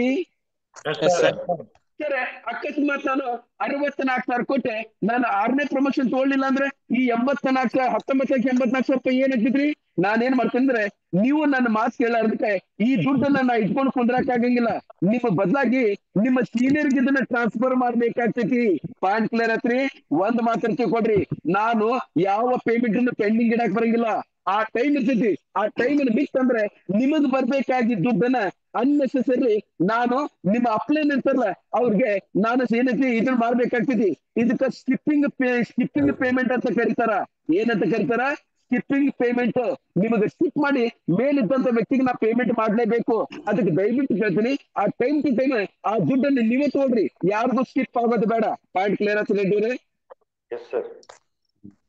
ಸರ್ ಅಕಸ್ಮಾತ್ ನಾನು 64,000 ಕೊಟ್ಟೆ ನಾನು 6ನೇ ಪ್ರಮೋಷನ್ ತಗೊಳ್ಳಿಲ್ಲ ಅಂದ್ರೆ ಈ 19,84,000 ರೂಪಾಯಿ ಏನ್ ಹಾಕಿದ್ರಿ, ನಾನೇನ್ ಮಾಡ್ತೇನೆ ಅಂದ್ರೆ, ನೀವು ನನ್ನ ಮಾತು ಕೇಳಾರ್ದಕ್ಕೆ ಈ ದುಡ್ಡನ್ನ ನಾ ಇಟ್ಕೊಂಡು ಕುಂದ್ರಾಕ್ ಆಗಂಗಿಲ್ಲ. ನಿಮ್ಮ ಬದಲಾಗಿ ನಿಮ್ಮ ಸೀನಿಯರ್ಗೆ ಇದನ್ನ ಟ್ರಾನ್ಸ್ಫರ್ ಮಾಡ್ಬೇಕಾಗ್ತೈತಿ. ಪಾಯಿಂಟ್ ಕ್ಲಿಯರ್ ಆತ್ರಿ? ಒಂದ್ ಮಾತ್ರ ತಿಳ್ಕೊಡ್ರಿ, ನಾನು ಯಾವ ಪೇಮೆಂಟ್ ಅನ್ನು ಪೆಂಡಿಂಗ್ ಇಡಕ್ ಬರಂಗಿಲ್ಲ. ಆ ಟೈಮ್ ಇರ್ತೈತಿ, ಆ ಟೈಮ್ ಮಿಸ್ ಅಂದ್ರೆ ನಿಮಗ್ ಬರ್ಬೇಕಾಗಿದ್ದ ದುಡ್ಡನ್ನ ಅನ್ನೆಸೆಸರಿ ನಾನು ನಿಮ್ಮ ಅಪ್ಲೈನ್ ಇರ್ತಾರಲ್ಲ ಅವ್ರಿಗೆ ನಾನು ಏನೈತಿ ಇದನ್ನ ಮಾಡ್ಬೇಕಾಗ್ತೈತಿ. ಇದಕ್ಕ ಸ್ಕಿಪ್ಪಿಂಗ್ ಪೇಮೆಂಟ್ ಅಂತ ಕರೀತಾರ. ಏನಂತ ಕರೀತಾರ? Skipping payment. ನಿಮಗೆ ಸ್ಕಿಪ್ ಮಾಡಿ ಮೇಲಿದ್ದಂತ ವ್ಯಕ್ತಿಗೆ ನಾ ಪೇಮೆಂಟ್ ಮಾಡ್ಲೇಬೇಕು. ಅದಕ್ಕೆ ದಯವಿಟ್ಟು ಕೇಳ್ತೀನಿ, ಆ ಟೈಮ್ ಟು ಟೈಮ್ ಆ ದುಡ್ಡನ್ನು ನೀವೇ ತಗೊಳ್ರಿ, ಯಾರಿಗೂ ಸ್ಕಿಪ್ ಆಗೋದು ಬೇಡ. ಪಾಯಿಂಟ್ ಕ್ಲಿಯರ್ ಆಯ್ತು ರೆಡ್ಡಿ?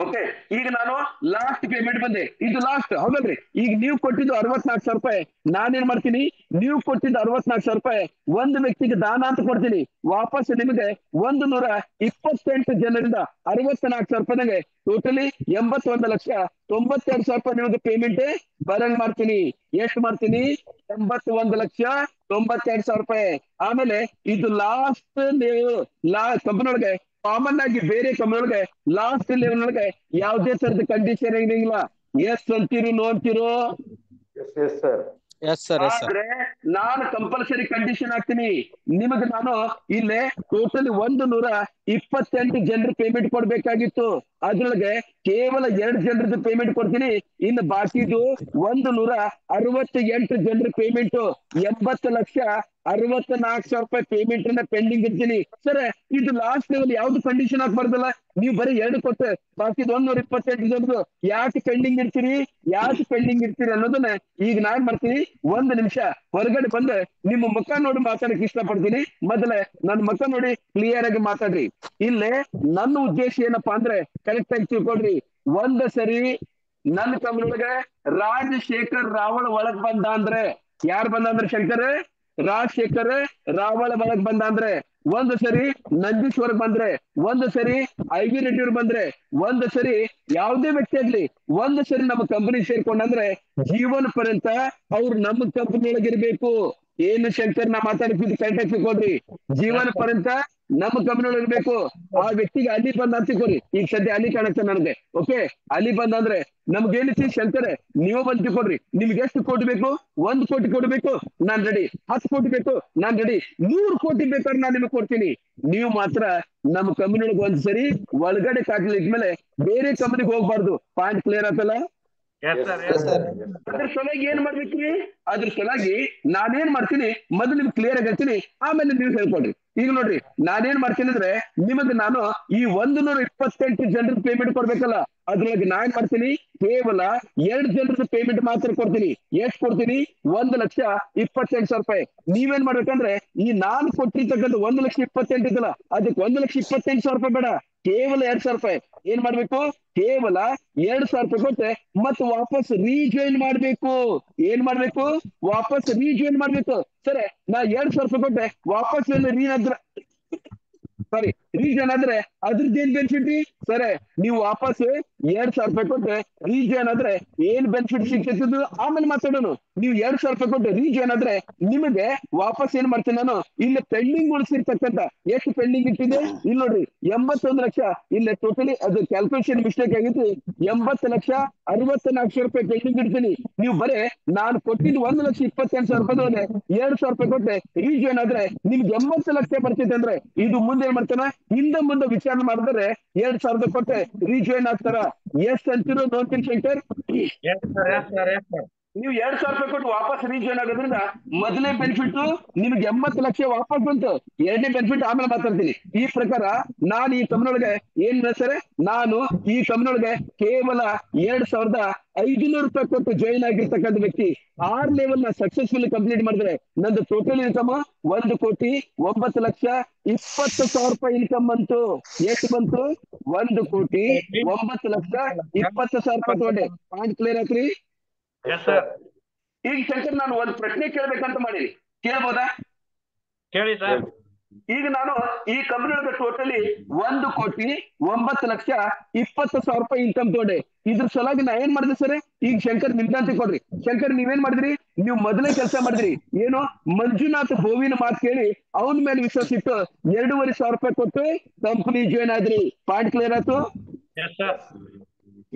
ಓಕೆ. ಈಗ ನಾನು ಲಾಸ್ಟ್ ಪೇಮೆಂಟ್ ಬಂದೆ, ಇದು ಲಾಸ್ಟ್ ಹೌದಲ್ರಿ? ಈಗ ನೀವು ಕೊಟ್ಟಿದ್ದು 64,000 ರೂಪಾಯಿ, ನಾನೇನ್ ಮಾಡ್ತೀನಿ, ನೀವು ಕೊಟ್ಟಿದ್ದು 64,000 ರೂಪಾಯಿ ಒಂದು ವ್ಯಕ್ತಿಗೆ ದಾನ ಅಂತ ಕೊಡ್ತೀನಿ. ವಾಪಸ್ ನಿಮಗೆ 128 ಜನರಿಂದ 64,000 ರೂಪಾಯಿಗೆ ಟೋಟಲಿ 81,92,000 ರೂಪಾಯಿ ನಿಮಗೆ ಪೇಮೆಂಟ್ ಬರಂಗ್ ಮಾಡ್ತೀನಿ. ಎಷ್ಟು ಮಾಡ್ತೀನಿ? 81,92,000 ರೂಪಾಯಿ. ಆಮೇಲೆ ಇದು ಲಾಸ್ಟ್ ಕಂಪನಿ ಒಳಗೆ ಕಾಮನ್ ಆಗಿ ಬೇರೆ ಕಂಪನಿ ಒಳಗೆ ಲಾಸ್ಟ್ ಲೆವೆಲ್ ಒಳಗೆ ಯಾವುದೇ ತರದ ಕಂಡೀಷನ್ ಏನಿಲ್ಲ. ಎಸ್ ಅಂತೀರು, ನೋ ಅಂತೀರು? Yes, sir. ಆದ್ರೆ ನಾನು ಕಂಪಲ್ಸರಿ ಕಂಡೀಷನ್ ಹಾಕ್ತೀನಿ ನಿಮಗೆ. ನಾನು ಇಲ್ಲೇ ಟೋಟಲಿ 128 ಜನರು ಪೇಮೆಂಟ್ ಕೊಡ್ಬೇಕಾಗಿತ್ತು. ಅದ್ರೊಳಗೆ ಕೇವಲ 2 ಜನರದ್ದು ಪೇಮೆಂಟ್ ಕೊಡ್ತೀನಿ. ಇನ್ನು ಬಾಕಿದು 168 ಜನರ ಪೇಮೆಂಟ್ 80,64,000 ರೂಪಾಯಿ ಪೇಮೆಂಟ್ ಅನ್ನ ಪೆಂಡಿಂಗ್ ಇರ್ತೀನಿ. ಸರ್, ಇದು ಲಾಸ್ಟ್ ಲೆವೆಲ್ ಯಾವ್ದು ಕಂಡೀಷನ್ ಹಾಕ್ಬಾರ್ದಲ್ಲ. ನೀವು ಬರೀ 2 ಕೊಟ್ಟೆ, ಬಾಕಿ 128 ಜನರು ಯಾಕೆ ಪೆಂಡಿಂಗ್ ಇರ್ತೀರಿ ಅನ್ನೋದನ್ನ ಈಗ ನಾನ್ ಮಾಡ್ತೀನಿ. 1 ನಿಮಿಷ ಹೊರಗಡೆ ಬಂದು ನಿಮ್ಮ ಮುಖ ನೋಡಿ ಮಾತಾಡಕ್ ಇಷ್ಟಪಡ್ತೀನಿ. ಮೊದಲೇ ನನ್ನ ಮುಖ ನೋಡಿ ಕ್ಲಿಯರ್ ಆಗಿ ಮಾತಾಡ್ರಿ. ಇಲ್ಲೇ ನನ್ನ ಉದ್ದೇಶ ಏನಪ್ಪಾ ಅಂದ್ರೆ ಕರೆಕ್ಟ್ ಆಗಿ ತಿಳ್ಕೊಡ್ರಿ. ಒಂದ್ ಸರಿ ನನ್ನ ಕಂಪನಿ ಒಳಗೆ ರಾಜಶೇಖರ್ ರಾವಳ ಒಳಗ್ ಬಂದ ಅಂದ್ರೆ, ಯಾರು ಬಂದ ಅಂದ್ರೆ ಶಂಕರ್ ರಾಜಶೇಖರ್ ರಾವಳ ಒಳಗ್ ಬಂದ ಅಂದ್ರೆ, ಒಂದು ಸರಿ ನಂದೀಶ್ವರ್ ಬಂದ್ರೆ, ಒಂದು ಸರಿ ಐವಿ ರೆಡ್ಡಿ ಅವ್ರು ಬಂದ್ರೆ, ಒಂದು ಸರಿ ಯಾವುದೇ ವ್ಯಕ್ತಿ ಆಗ್ಲಿ ಒಂದು ಸರಿ ನಮ್ಮ ಕಂಪನಿ ಸೇರ್ಕೊಂಡಂದ್ರೆ ಜೀವನ ಪರ್ಯಂತ ಅವ್ರು ನಮ್ಮ ಕಂಪನಿ ಒಳಗಿರ್ಬೇಕು. ಏನು ಶಂಕರ್ ನಾ ಮಾತಾಡ್ತಿದ್ದು ಕರೆಕ್ಟ್ ಆಗಿ ತಿಳ್ಕೊಡ್ರಿ. ಜೀವನ ಪರ್ಯಂತ ನಮ್ಮ ಕಂಪನಿ ಒಳಗಿರ್ಬೇಕು. ಆ ವ್ಯಕ್ತಿಗೆ ಅಲ್ಲಿ ಬಂದ ಅಂತ ತಿಳ್ಕೊರಿ. ಈಗ ಸದ್ಯ ಅಲ್ಲಿ ಕಾಣುತ್ತೆ ನನಗೆ. ಓಕೆ, ಅಲ್ಲಿ ಬಂದ ಅಂದ್ರೆ ನಮ್ಗೆ ಏನಿಸಿ ಶಂಕರ್ ನೀವು ಬಂದು ತಿಳ್ಕೊಡ್ರಿ. ನಿಮ್ಗೆ ಎಷ್ಟು ಕೋಟಿ ಬೇಕು? 1 ಕೋಟಿ ಕೊಡ್ಬೇಕು, ನಾನ್ ರೆಡಿ. 10 ಕೋಟಿ ಬೇಕು, ನಾನ್ ರೆಡಿ. 100 ಕೋಟಿ ಬೇಕಾದ್ರೆ ನಾನ್ ನಿಮಗೆ ಕೊಡ್ತೀನಿ. ನೀವು ಮಾತ್ರ ನಮ್ಮ ಕಂಪನಿ ಒಳಗೆ ಒಂದ್ಸರಿ ಒಳಗಡೆ ಕಾಟ್ಲಿದ್ಮೇಲೆ ಬೇರೆ ಕಂಪನಿಗೆ ಹೋಗ್ಬಾರ್ದು. ಪಾಯಿಂಟ್ ಕ್ಲಿಯರ್ ಆತಲ್ಲ? ಅದ್ರ ಸಲುವಾಗಿ ಏನ್ ಮಾಡ್ಬೇಕ್ರಿ? ಅದ್ರ ಸಲುವಾಗಿ ನಾನೇನ್ ಮಾಡ್ತೀನಿ ಮೊದಲು ನಿಮ್ಗೆ ಕ್ಲಿಯರ್ ಆಗಿ ಹೇಳ್ತೀನಿ, ಆಮೇಲೆ ನೀವು ಹೇಳ್ಕೊಡ್ರಿ. ಈಗ ನೋಡ್ರಿ, ನಾನೇನ್ ಮಾಡ್ತೀನಿ ಅಂದ್ರೆ ನಿಮಗೆ ನಾನು ಈ 128 ಜನರ ಪೇಮೆಂಟ್ ಕೊಡ್ಬೇಕಲ್ಲ, ಅದ್ರೊಳಗೆ ನಾನ್ ಮಾಡ್ತೀನಿ ಕೇವಲ 2 ಜನರದ ಪೇಮೆಂಟ್ ಮಾತ್ರ ಕೊಡ್ತೀನಿ. ಎಷ್ಟು ಕೊಡ್ತೀನಿ? 1,28,000 ರೂಪಾಯಿ. ನೀವೇನ್ ಮಾಡ್ಬೇಕಂದ್ರೆ ಈ ನಾನು ಕೊಟ್ಟಿರ್ತಕ್ಕಂಥ 1,28,000 ಇದಲ್ಲ, ಅದಕ್ಕೆ 1,28,000 ರೂಪಾಯಿ ಬೇಡ, ಕೇವಲ 2,000 ರೂಪಾಯಿ ಏನ್ ಮಾಡ್ಬೇಕು? ಕೇವಲ 2,000 ರೂಪಾಯಿ ಕೊಟ್ಟೆ ಮತ್ತೆ ವಾಪಸ್ ರೀಜಾಯಿನ್ ಮಾಡ್ಬೇಕು. ಏನ್ ಮಾಡ್ಬೇಕು? ವಾಪಸ್ ರೀಜಾಯಿನ್ ಮಾಡ್ಬೇಕು. ಸರಿ, ನಾ 2,000 ರೂಪಾಯಿ ಕೊಟ್ಟೆ, ವಾಪಸ್ ರೀಜನ್ ಆದ್ರೆ ಅದ್ರದ್ದು ಏನ್ ಬೆನಿಫಿಟ್ ರೀ? ಸರಿ, ನೀವು ವಾಪಸ್ 2,000 ರೂಪಾಯಿ ಕೊಟ್ಟೆ ರೀಜನ್ ಆದ್ರೆ ಏನ್ ಬೆನಿಫಿಟ್ ಸಿಗ್ತೈತಿದ್ದು ಆಮೇಲೆ ಮಾತಾಡೋಣ. ನೀವು 2,000 ರೂಪಾಯಿ ಕೊಟ್ಟೆ ರೀಜನ್ ಆದ್ರೆ ನಿಮಗೆ ವಾಪಸ್ ಏನ್ ಮಾಡ್ತೀನಿ ನಾನು, ಇಲ್ಲಿ ಪೆಂಡಿಂಗ್ ಉಳಿಸಿರ್ತಕ್ಕಂಥ ಎಷ್ಟು ಪೆಂಡಿಂಗ್ ಇಟ್ಟಿದೆ ಇಲ್ಲಿ ನೋಡ್ರಿ, 81 ಲಕ್ಷ. ಇಲ್ಲಿ ಟೋಟಲಿ ಅದು ಕ್ಯಾಲ್ಕುಲೇಷನ್ ಮಿಸ್ಟೇಕ್ ಆಗಿತ್ತು. 80,64,000 ರೂಪಾಯಿ ಪೆಂಡಿಂಗ್ ಇಡ್ತೀನಿ. ನೀವು ಬರೇ ನಾನು ಕೊಟ್ಟಿದ್ದು 1,28,000 ರೂಪಾಯಿ 2,000 ರೂಪಾಯಿ ಕೊಟ್ಟೆ ರೀಜನ್ ಆದ್ರೆ ನಿಮ್ಗೆ 80 ಲಕ್ಷ ಬರ್ತಿದೆ ಅಂದ್ರೆ ಇದು ಮುಂದೆ ಏನ್ ಮಾಡ್ತಾನ, ಹಿಂದೆ ಮುಂದೆ ವಿಚಾರಣೆ ಮಾಡಿದ್ರೆ 2,000 ಕೊಟ್ಟೆ ರೀಜಾಯಿನ್ ಆಗ್ತಾರ. ಎಸ್ ಅಂತಿರೋ ನೋಡ್ತೀನಿ ಶಂಕರ್? ನೀವು 2,000 ರೂಪಾಯಿ ಕೊಟ್ಟು ವಾಪಸ್ ರೀಜಾಯಿನ್ ಆಗೋದ್ರಿಂದ ಮೊದಲನೇ ಬೆನಿಫಿಟ್ ನಿಮ್ಗೆ 80 ಲಕ್ಷ ವಾಪಸ್ ಬಂತು. ಎರಡನೇ ಬೆನಿಫಿಟ್ ಆಮೇಲೆ ಮಾತಾಡ್ತೀನಿ. ಈ ಪ್ರಕಾರ ನಾನು ಈ ಕಂಪನಿಯೊಳಗೆ ಏನ್ ಸರ್, ನಾನು ಈ ಕಂಪನಿಯೊಳಗೆ ಕೇವಲ 2,500 ರೂಪಾಯಿ ಕೊಟ್ಟು ಜಾಯಿನ್ ಆಗಿರ್ತಕ್ಕಂಥ ವ್ಯಕ್ತಿ 6 ಲೆವೆಲ್ ನ ಸಕ್ಸಸ್ಫುಲ್ ಕಂಪ್ಲೀಟ್ ಮಾಡಿದ್ರೆ ನಂದು ಟೋಟಲ್ ಇನ್ಕಮ್ 1,09,20,000 ರೂಪಾಯಿ ಇನ್ಕಮ್ ಬಂತು. ಎಷ್ಟು ಬಂತು? 1,09,20,000 ರೂಪಾಯಿ ತಗೊಂಡೆ. ಪಾಯಿಂಟ್ ಕ್ಲಿಯರ್ ಆಯ್ತ್ರಿ? ಈಗ ಶಂಕರ್ ನಾನು ಒಂದು ಪ್ರಶ್ನೆ ಕೇಳ್ಬೇಕಂತ ಮಾಡೀನಿ, ಕೇಳ್ಬೋದಾ? ಕೇಳಿ ಸರ್. ಈಗ ನಾನು ಈ ಕಂಪನಿ ಒಳಗೆ ಟೋಟಲಿ 1,09,20,000 ರೂಪಾಯಿ ಇನ್ಕಮ್ ತಗೊಂಡೆ. ಇದ್ರ ಸಲುವಾಗಿ ನಾ ಏನ್ ಮಾಡಿದೆ ಸರ್? ಈಗ ಶಂಕರ್ ನಿಮ್ದಂತ ಕೊಡ್ರಿ. ಶಂಕರ್ ನೀವೇನ್ ಮಾಡಿದ್ರಿ? ನೀವು ಮೊದಲೇ ಕೆಲಸ ಮಾಡಿದ್ರಿ. ಏನು? ಮಂಜುನಾಥ್ ಬೋವಿನ ಮಾತು ಕೇಳಿ ಅವನ ಮೇಲೆ ವಿಶ್ವಾಸ ಇಟ್ಟು 2,500 ರೂಪಾಯಿ ಕೊಟ್ಟು ಕಂಪನಿ ಜಾಯಿನ್ ಆದ್ರಿ. ಪಾಯಿಂಟ್ ಕ್ಲಿಯರ್ ಆಯ್ತು?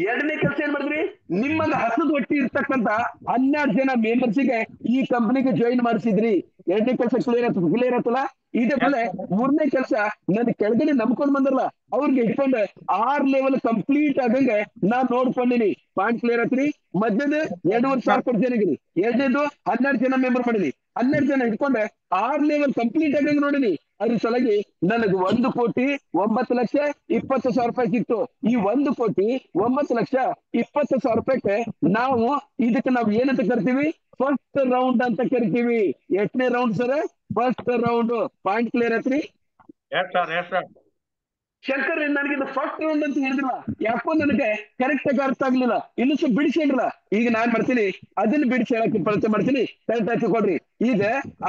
ಎರಡನೇ ಕೆಲಸ ಏನ್ ಮಾಡಿದ್ರಿ? ನಿಮ್ಮನ್ನ ಹಸದ್ ಒಟ್ಟಿ ಇರ್ತಕ್ಕಂತ 12 ಜನ ಮೆಂಬರ್ಸಿಗೆ ಈ ಕಂಪನಿಗೆ ಜಾಯಿನ್ ಮಾಡಿಸಿದ್ರಿ. ಎರಡನೇ ಕೆಲಸ ಕ್ಲಿಯರ್ ಆಯ್ತಲ್ಲ? ಇದೇ ಮೇಲೆ ಮೂರನೇ ಕೆಲಸ ನನ್ನ ಕೆಳಗಡೆ ನಂಬ್ಕೊಂಡ್ ಬಂದ್ರಲ್ಲ ಅವ್ರಿಗೆ ಇಟ್ಕೊಂಡು 6 ಲೆವೆಲ್ ಕಂಪ್ಲೀಟ್ ಆಗಂಗೆ ನಾನ್ ನೋಡ್ಕೊಂಡಿನಿ. ಪಾಯಿಂಟ್ ಕ್ಲಿಯರ್ ಆತ್ರಿ? ಮೊದಲನೇದು 2,500 ಕೊಟ್ಟು ಜನಗಿರಿ, ಎರಡನೇದು 12 ಜನ ಮೆಂಬರ್ ಮಾಡಿನಿ. 12 ಜನ ಇಟ್ಕೊಂಡೆ 6 ಲೆವೆಲ್ ಕಂಪ್ಲೀಟ್ ಆಗಂಗೆ ನೋಡಿನಿ. ಅದ್ರ ಸಲುವಾಗಿ ನನಗೆ 1,09,20,000 ರೂಪಾಯಿ ಸಿಕ್ತು. ಈ 1,09,20,000 ರೂಪಾಯಿಗೆ ನಾವು ಇದಕ್ಕೆ ನಾವು ಏನಂತ ಕರಿತೀವಿ? ಫಸ್ಟ್ ರೌಂಡ್ ಅಂತ ಕರಿತೀವಿ. ಎಷ್ಟನೇ round sir? First round. Point clear ಆತ್ರಿ? ಶಂಕರ್ ನನಗೆ ಫಸ್ಟ್ ರೌಂಡ್ ಅಂತ ಹೇಳಿದ್ರಲ್ಲ, ಯಾಕೋ ನನಗೆ ಕರೆಕ್ಟ್ ಆಗಿ ಅರ್ಥ ಆಗ್ಲಿಲ್ಲ. ಇನ್ನು ಸ್ವಲ್ಪ ಬಿಡಿಸಿಲ್ಲ. ಈಗ ನಾನ್ ಮಾಡ್ತೀನಿ ಅದನ್ನ ಬಿಡಿಸಿ ಹೇಳಕ್ಕೆ ಪ್ರಯತ್ನ ಮಾಡ್ತೀನಿ. ಕರೆಕ್ಟ್ ಆಗಿ ಕೊಡ್ರಿ. ಈಗ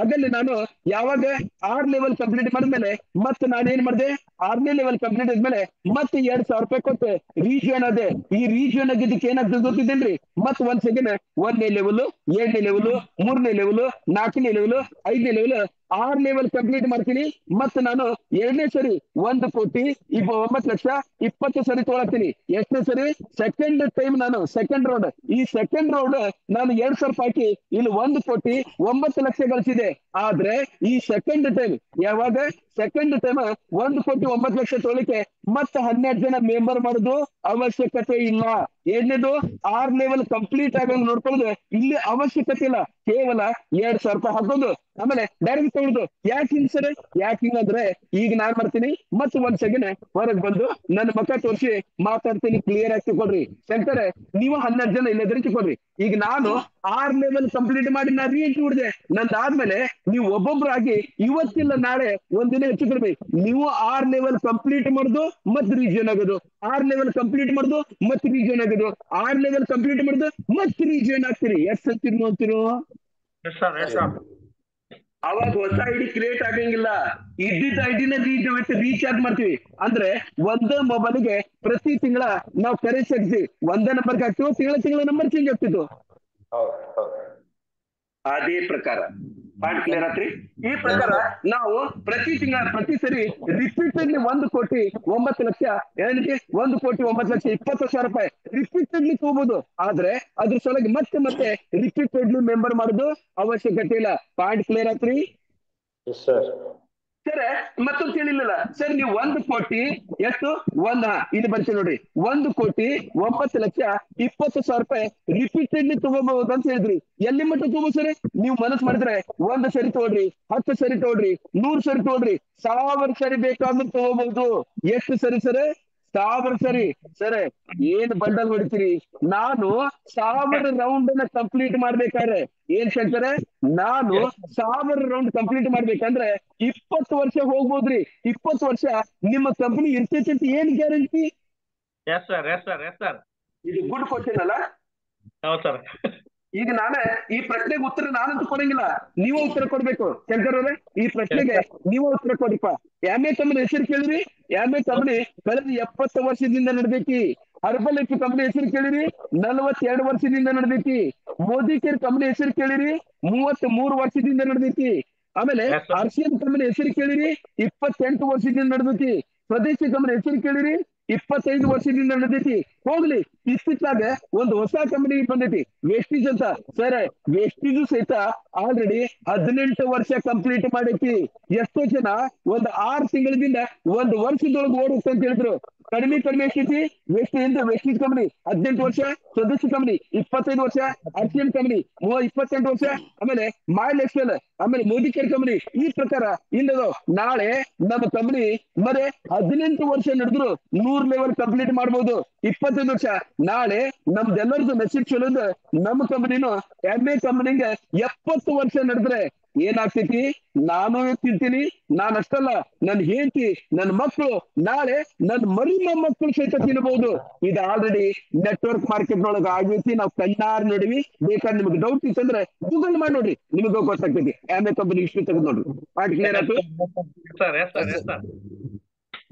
ಅದಲ್ಲಿ ನಾನು ಯಾವಾಗ 6 ಲೆವೆಲ್ ಕಂಪ್ಲೀಟ್ ಮಾಡಿದ್ಮೇಲೆ ಮತ್ತೆ ನಾನೇನ್ ಮಾಡಿದೆ? 6ನೇ ಲೆವೆಲ್ ಕಂಪ್ಲೀಟ್ ಆದ್ಮೇಲೆ ಮತ್ತೆ 2,000 ರೂಪಾಯಿ ಕೊಟ್ಟು ರೀಜಿಯನ್ ಅದೇ. ಈ ರೀಜಿಯನ್ ಆಗಿದ್ದಕ್ಕೆ ಏನಾಗ್ತದೆ ಗೊತ್ತಿದ್ದೇನ್ರಿ? ಮತ್ ಒಂದ್ ಸೆಕೆಂಡ್ 1ನೇ ಲೆವೆಲ್, 2ನೇ ಲೆವೆಲ್, 3ನೇ ಲೆವೆಲ್, 4ನೇ ಲೆವೆಲ್, 5ನೇ ಲೆವೆಲ್, 6 ಲೆವೆಲ್ ಕಂಪ್ಲೀಟ್ ಮಾಡ್ತೀನಿ. ಮತ್ತೆ ನಾನು 2ನೇ ಸರಿ 1,09,20,00,000 20 ಸರಿ ತೊಗೊಳತ್ತೀನಿ. ಎಷ್ಟನೇ ಸರಿ? ಸೆಕೆಂಡ್ ಟೈಮ್ ನಾನು ಸೆಕೆಂಡ್ ರೌಂಡ್. ಈ ಸೆಕೆಂಡ್ ರೌಂಡ್ ನಾನು 2,000 ಹಾಕಿ ಇಲ್ಲಿ 1,09,00,000 ಗಳಿಸಿದೆ. ಆದ್ರೆ ಈ ಸೆಕೆಂಡ್ ಟೈಮ್ ಯಾವಾಗ? ಸೆಕೆಂಡ್ ಟೈಮ್ 1,09,00,000 ತೊಗೊಳಿಕ್ಕೆ ಮತ್ತೆ 12 ಜನ ಮೆಂಬರ್ ಮಾಡೋದು ಅವಶ್ಯಕತೆ ಇಲ್ಲ. ಎರಡನೇದು 6 ಲೆವೆಲ್ ಕಂಪ್ಲೀಟ್ ಆಗಂಗ್ ನೋಡ್ಕೊಳ್ಳೋದು ಇಲ್ಲಿ ಅವಶ್ಯಕತೆ ಇಲ್ಲ. ಕೇವಲ 2,000 ರೂಪಾಯಿ ಹಾಕೋದು ಆಮೇಲೆ ಡೈರೆಕ್ಟ್ ತಗೊಳುದು. ಯಾಕೆ ಹಿಂಗ್ ಸರ್? ಯಾಕೆ ಹಿಂಗಂದ್ರೆ ಈಗ ನಾನ್ ಮಾಡ್ತೀನಿ ಮತ್ತೆ ಒಂದ್ ಸೆಕೆಂಡ್ ಹೊರಗೆ ಬಂದು ನನ್ನ ಮುಖ ತೋರಿಸಿ ಮಾತಾಡ್ತೀನಿ. ಕ್ಲಿಯರ್ ಆಗಿ ತಿಳ್ಕೊಳ್ರಿ. ಶಂಕರ ನೀವು 12 ಜನ ಇಲ್ಲದ್ರೆ ತಿಳ್ಕೊಳ್ರಿ. ಈಗ ನಾನು 6 ಲೆವೆಲ್ ಕಂಪ್ಲೀಟ್ ಮಾಡಿ ನಾ ರೀಎಂಟ್ರಿ ಹೊಡೆದೆ. ನಂದಾದ್ಮೇಲೆ ನೀವು ಒಬ್ಬೊಬ್ಬರಾಗಿ ಇವತ್ತಿಲ್ಲ ನಾಳೆ ಒಂದಿನ ಹೆಚ್ಚು ಕಡಿಮೆ ನೀವು 6 ಲೆವೆಲ್ ಕಂಪ್ಲೀಟ್ ಮಾಡುದು ಮತ್ತೆ ರೀಜಿಯನ್ ಆಗೋದು, 6 ಲೆವೆಲ್ ಕಂಪ್ಲೀಟ್ ಮಾಡುದು ಮತ್ತೆ ರೀಜಿಯನ್ ಆಗೋದು, 6 ಲೆವೆಲ್ ಕಂಪ್ಲೀಟ್ ಮಾಡುದು ಮತ್ತೆ ರೀಜಿಯನ್ ಆಗ್ತೀರಿ. ಎಷ್ಟು ಅಂತೀರಿ ನೋಡ್ತಿರೋ? ಅವಾಗ ಹೊಸ ಐಡಿ ಕ್ರಿಯೇಟ್ ಆಗಂಗಿಲ್ಲ. ಇದ್ದಿದ್ದ ಐಡಿನ ರೀಚಾರ್ಜ್ ಮಾಡ್ತೀವಿ. ಅಂದ್ರೆ ಒಂದೇ ಮೊಬೈಲ್ಗೆ ಪ್ರತಿ ತಿಂಗಳ ನಾವು ಕರೆನ್ಸಿ ಹಾಕ್ತಿವಿ. ಒಂದೇ ನಂಬರ್ಗೆ ಹಾಕ್ತಿವಿ, ತಿಂಗಳ ನಂಬರ್ ಚೇಂಜ್ ಆಗ್ತಿತ್ತು. ಅದೇ ಪ್ರಕಾರ ಪಾಯಿಂಟ್ ಕ್ಲಿಯರ್ ಆತ್ರಿ? ಈ ಪ್ರಕಾರ ನಾವು ಪ್ರತಿ ತಿಂಗಳ ಪ್ರತಿ ಸರಿ ರಿಪೀಟೆಡ್ಲಿ 1,09,00,000 ಏನಕ್ಕೆ 1,09,20,00,000 20,000 ರೂಪಾಯಿ ರಿಪೀಟೆಡ್ಲಿ ತಗೋಬಹುದು. ಆದ್ರೆ ಅದ್ರ ಸಲುವಾಗಿ ಮತ್ತೆ ಮತ್ತೆ ರಿಪೀಟೆಡ್ಲಿ ಮೆಂಬರ್ ಮಾಡೋದು ಅವಶ್ಯಕತೆ ಇಲ್ಲ. ಪಾಯಿಂಟ್ ಕ್ಲಿಯರ್ ಆತ್ರಿ? ಸರ್ ಸರ್ ಮತ್ತೊಂದು ಕೇಳಿಲ್ಲ ಸರ್, ನೀವು 1,00,00,000 ಎಷ್ಟು ಇಲ್ಲಿ ಬರ್ತೀವಿ ನೋಡ್ರಿ, 1,09,20,00,000 ರೂಪಾಯಿ ರಿಪೀಟೆಡ್ಲಿ ತಗೋಬಹುದು ಅಂತ ಹೇಳಿದ್ರಿ. ಎಲ್ಲಿ ಮಟ್ಟ ತಗೋಬಹುದು ಸರ್? ನೀವು ಮನಸ್ಸು ಮಾಡಿದ್ರೆ 1 ಸರಿ ತಗೊಳ್ರಿ, 10 ಸರಿ ತಗೊಳ್ರಿ, 100 ಸರಿ ತಗೊಳ್ರಿ, 1,000 ಸರಿ ಬೇಕಾದ್ರೂ ತಗೋಬಹುದು. ಎಷ್ಟು ಸರಿ ಸರ್? 1,000 ಸರಿ. ಸರ್ ಏನ್ ಬಂಡಲ್ ಹೊಡಿತೀರಿ? ನಾನು 1,000 ರೌಂಡ್ ಅನ್ನ ಕಂಪ್ಲೀಟ್ ಮಾಡ್ಬೇಕಾದ್ರೆ ಏನ್ ಹೇಳ್ತಾರೆ? ನಾನು 1,000 ರೌಂಡ್ ಕಂಪ್ಲೀಟ್ ಮಾಡ್ಬೇಕಂದ್ರೆ 20 ವರ್ಷ ಹೋಗ್ಬೋದ್ರಿ. 20 ವರ್ಷ ನಿಮ್ಮ ಕಂಪನಿ ಇರ್ತೈತಿ ಅಂತ ಏನ್ ಗ್ಯಾರಂಟಿ? ಇದು ಗುಡ್ ಕ್ವಶನ್ ಅಲ್ಲ? ಹೌದು ಸರ್. ಈಗ ನಾನೇ ಈ ಪ್ರಶ್ನೆಗೆ ಉತ್ತರ ನಾನಂತೂ ಕೊಡಂಗಿಲ್ಲ, ನೀವು ಉತ್ತರ ಕೊಡ್ಬೇಕು. ಶಂಕರ್ ಅವ್ರೆ ಈ ಪ್ರಶ್ನೆಗೆ ನೀವು ಉತ್ತರ ಕೊಡಿಪ್ಪ. MA ಕಂಪನಿ ಹೆಸರು ಕೇಳಿರಿ? MA ಕಂಪನಿ ಕಳೆದ 70 ವರ್ಷದಿಂದ ನಡೆದೈತಿ. ಹರ್ಬಲ್ ಎಫ್ ಕಂಪನಿ ಹೆಸರು ಕೇಳಿರಿ? 42 ವರ್ಷದಿಂದ ನಡೆದೈತಿ. ಮೋದಿ ಕೇರ್ ಕಂಪನಿ ಹೆಸರು ಕೇಳಿರಿ? 33 ವರ್ಷದಿಂದ ನಡೆದೈತಿ. ಆಮೇಲೆ ಆರ್ಸಿಎನ್ ಕಂಪನಿ ಹೆಸರು ಕೇಳಿರಿ? 28 ವರ್ಷದಿಂದ ನಡೆದೈತಿ. ಸ್ವದೇಶಿ ಕಂಪನಿ ಹೆಸರು ಕೇಳಿರಿ? 25 ವರ್ಷದಿಂದ ನಡೆದೈತಿ. ಹೋಗ್ಲಿ, ಇತ್ತಿತ್ತಾಗ ಒಂದು ಹೊಸ ಕಂಪನಿ ಬಂದೈತಿ ವೆಸ್ಟೀಜ್ ಅಂತ. ಸರ್ ವೆಸ್ಟೀಜು ಸಹಿತ ಆಲ್ರೆಡಿ 18 ವರ್ಷ ಕಂಪ್ಲೀಟ್ ಮಾಡೈತಿ. ಎಷ್ಟೋ ಜನ ಒಂದು 6 ತಿಂಗಳಿಂದ 1 ವರ್ಷದೊಳಗೆ ಓಡುತ್ತೆ ಅಂತ ಹೇಳಿದ್ರು. ಕಡಿಮೆ ಎಷ್ಟೈತಿ? ವೆಸ್ಟೀಜ್ ಕಂಪನಿ 18 ವರ್ಷ, ಸ್ವದೇಶಿ ಕಂಪನಿ 25 ವರ್ಷ, ಆರ್ಸಿಎಂ ಕಂಪನಿ 28 ವರ್ಷ, ಆಮೇಲೆ ಮೈ ಲೈಫ್ ಸ್ಟೈಲ್, ಆಮೇಲೆ ಮೋದಿ ಕೇರ್ ಕಂಪನಿ. ಈ ಪ್ರಕಾರ ಇಲ್ಲದೋ ನಾಳೆ ನಮ್ಮ ಕಂಪನಿ ಮರೆ 18 ವರ್ಷ ನಡೆದ್ರು 100 ಲೆವೆಲ್ ಕಂಪ್ಲೀಟ್ ಮಾಡ್ಬೋದು. 25 ವರ್ಷ ನಾಳೆ ನಮ್ದೆಲ್ಲರದು ನಸೀಬ್ ಚಲೋ ನಮ್ಮ ಕಂಪನಿನು MA ಕಂಪನಿಗೆ 70 ವರ್ಷ ನಡೆದ್ರೆ ಏನಾಗ್ತೈತಿ? ನಾನು ತಿಂತೀನಿ, ನಾನಷ್ಟಲ್ಲ ನನ್ನ ಹೆಂಡತಿ, ನನ್ನ ಮಕ್ಕಳು, ನಾಳೆ ನನ್ನ ಮರಿ ಮೊಮ್ಮಕ್ಕಳು ಸಹಿತ ತಿನ್ನಬಹುದು. ಇದು ಆಲ್ರೆಡಿ ನೆಟ್ವರ್ಕ್ ಮಾರ್ಕೆಟ್ ನೊಳಗೆ ಆಗೈತಿ. ನಾವು ಕಣ್ಣಾರ್ ನೋಡಿವಿ. ಬೇಕಾದ್ರೆ ನಿಮ್ಗೆ ಡೌಟ್ ಇತ್ತಂದ್ರೆ ಗೂಗಲ್ ಮಾಡಿ ನೋಡ್ರಿ, ನಿಮಗೆ ಗೊತ್ತಾಗ್ತೈತಿ. MA ಕಂಪನಿ ಇಷ್ಟು ತೆಗೆದು ನೋಡ್ರಿ. ಪಾಯಿಂಟ್ ಕ್ಲಿಯರ್ ಆಯ್ತು?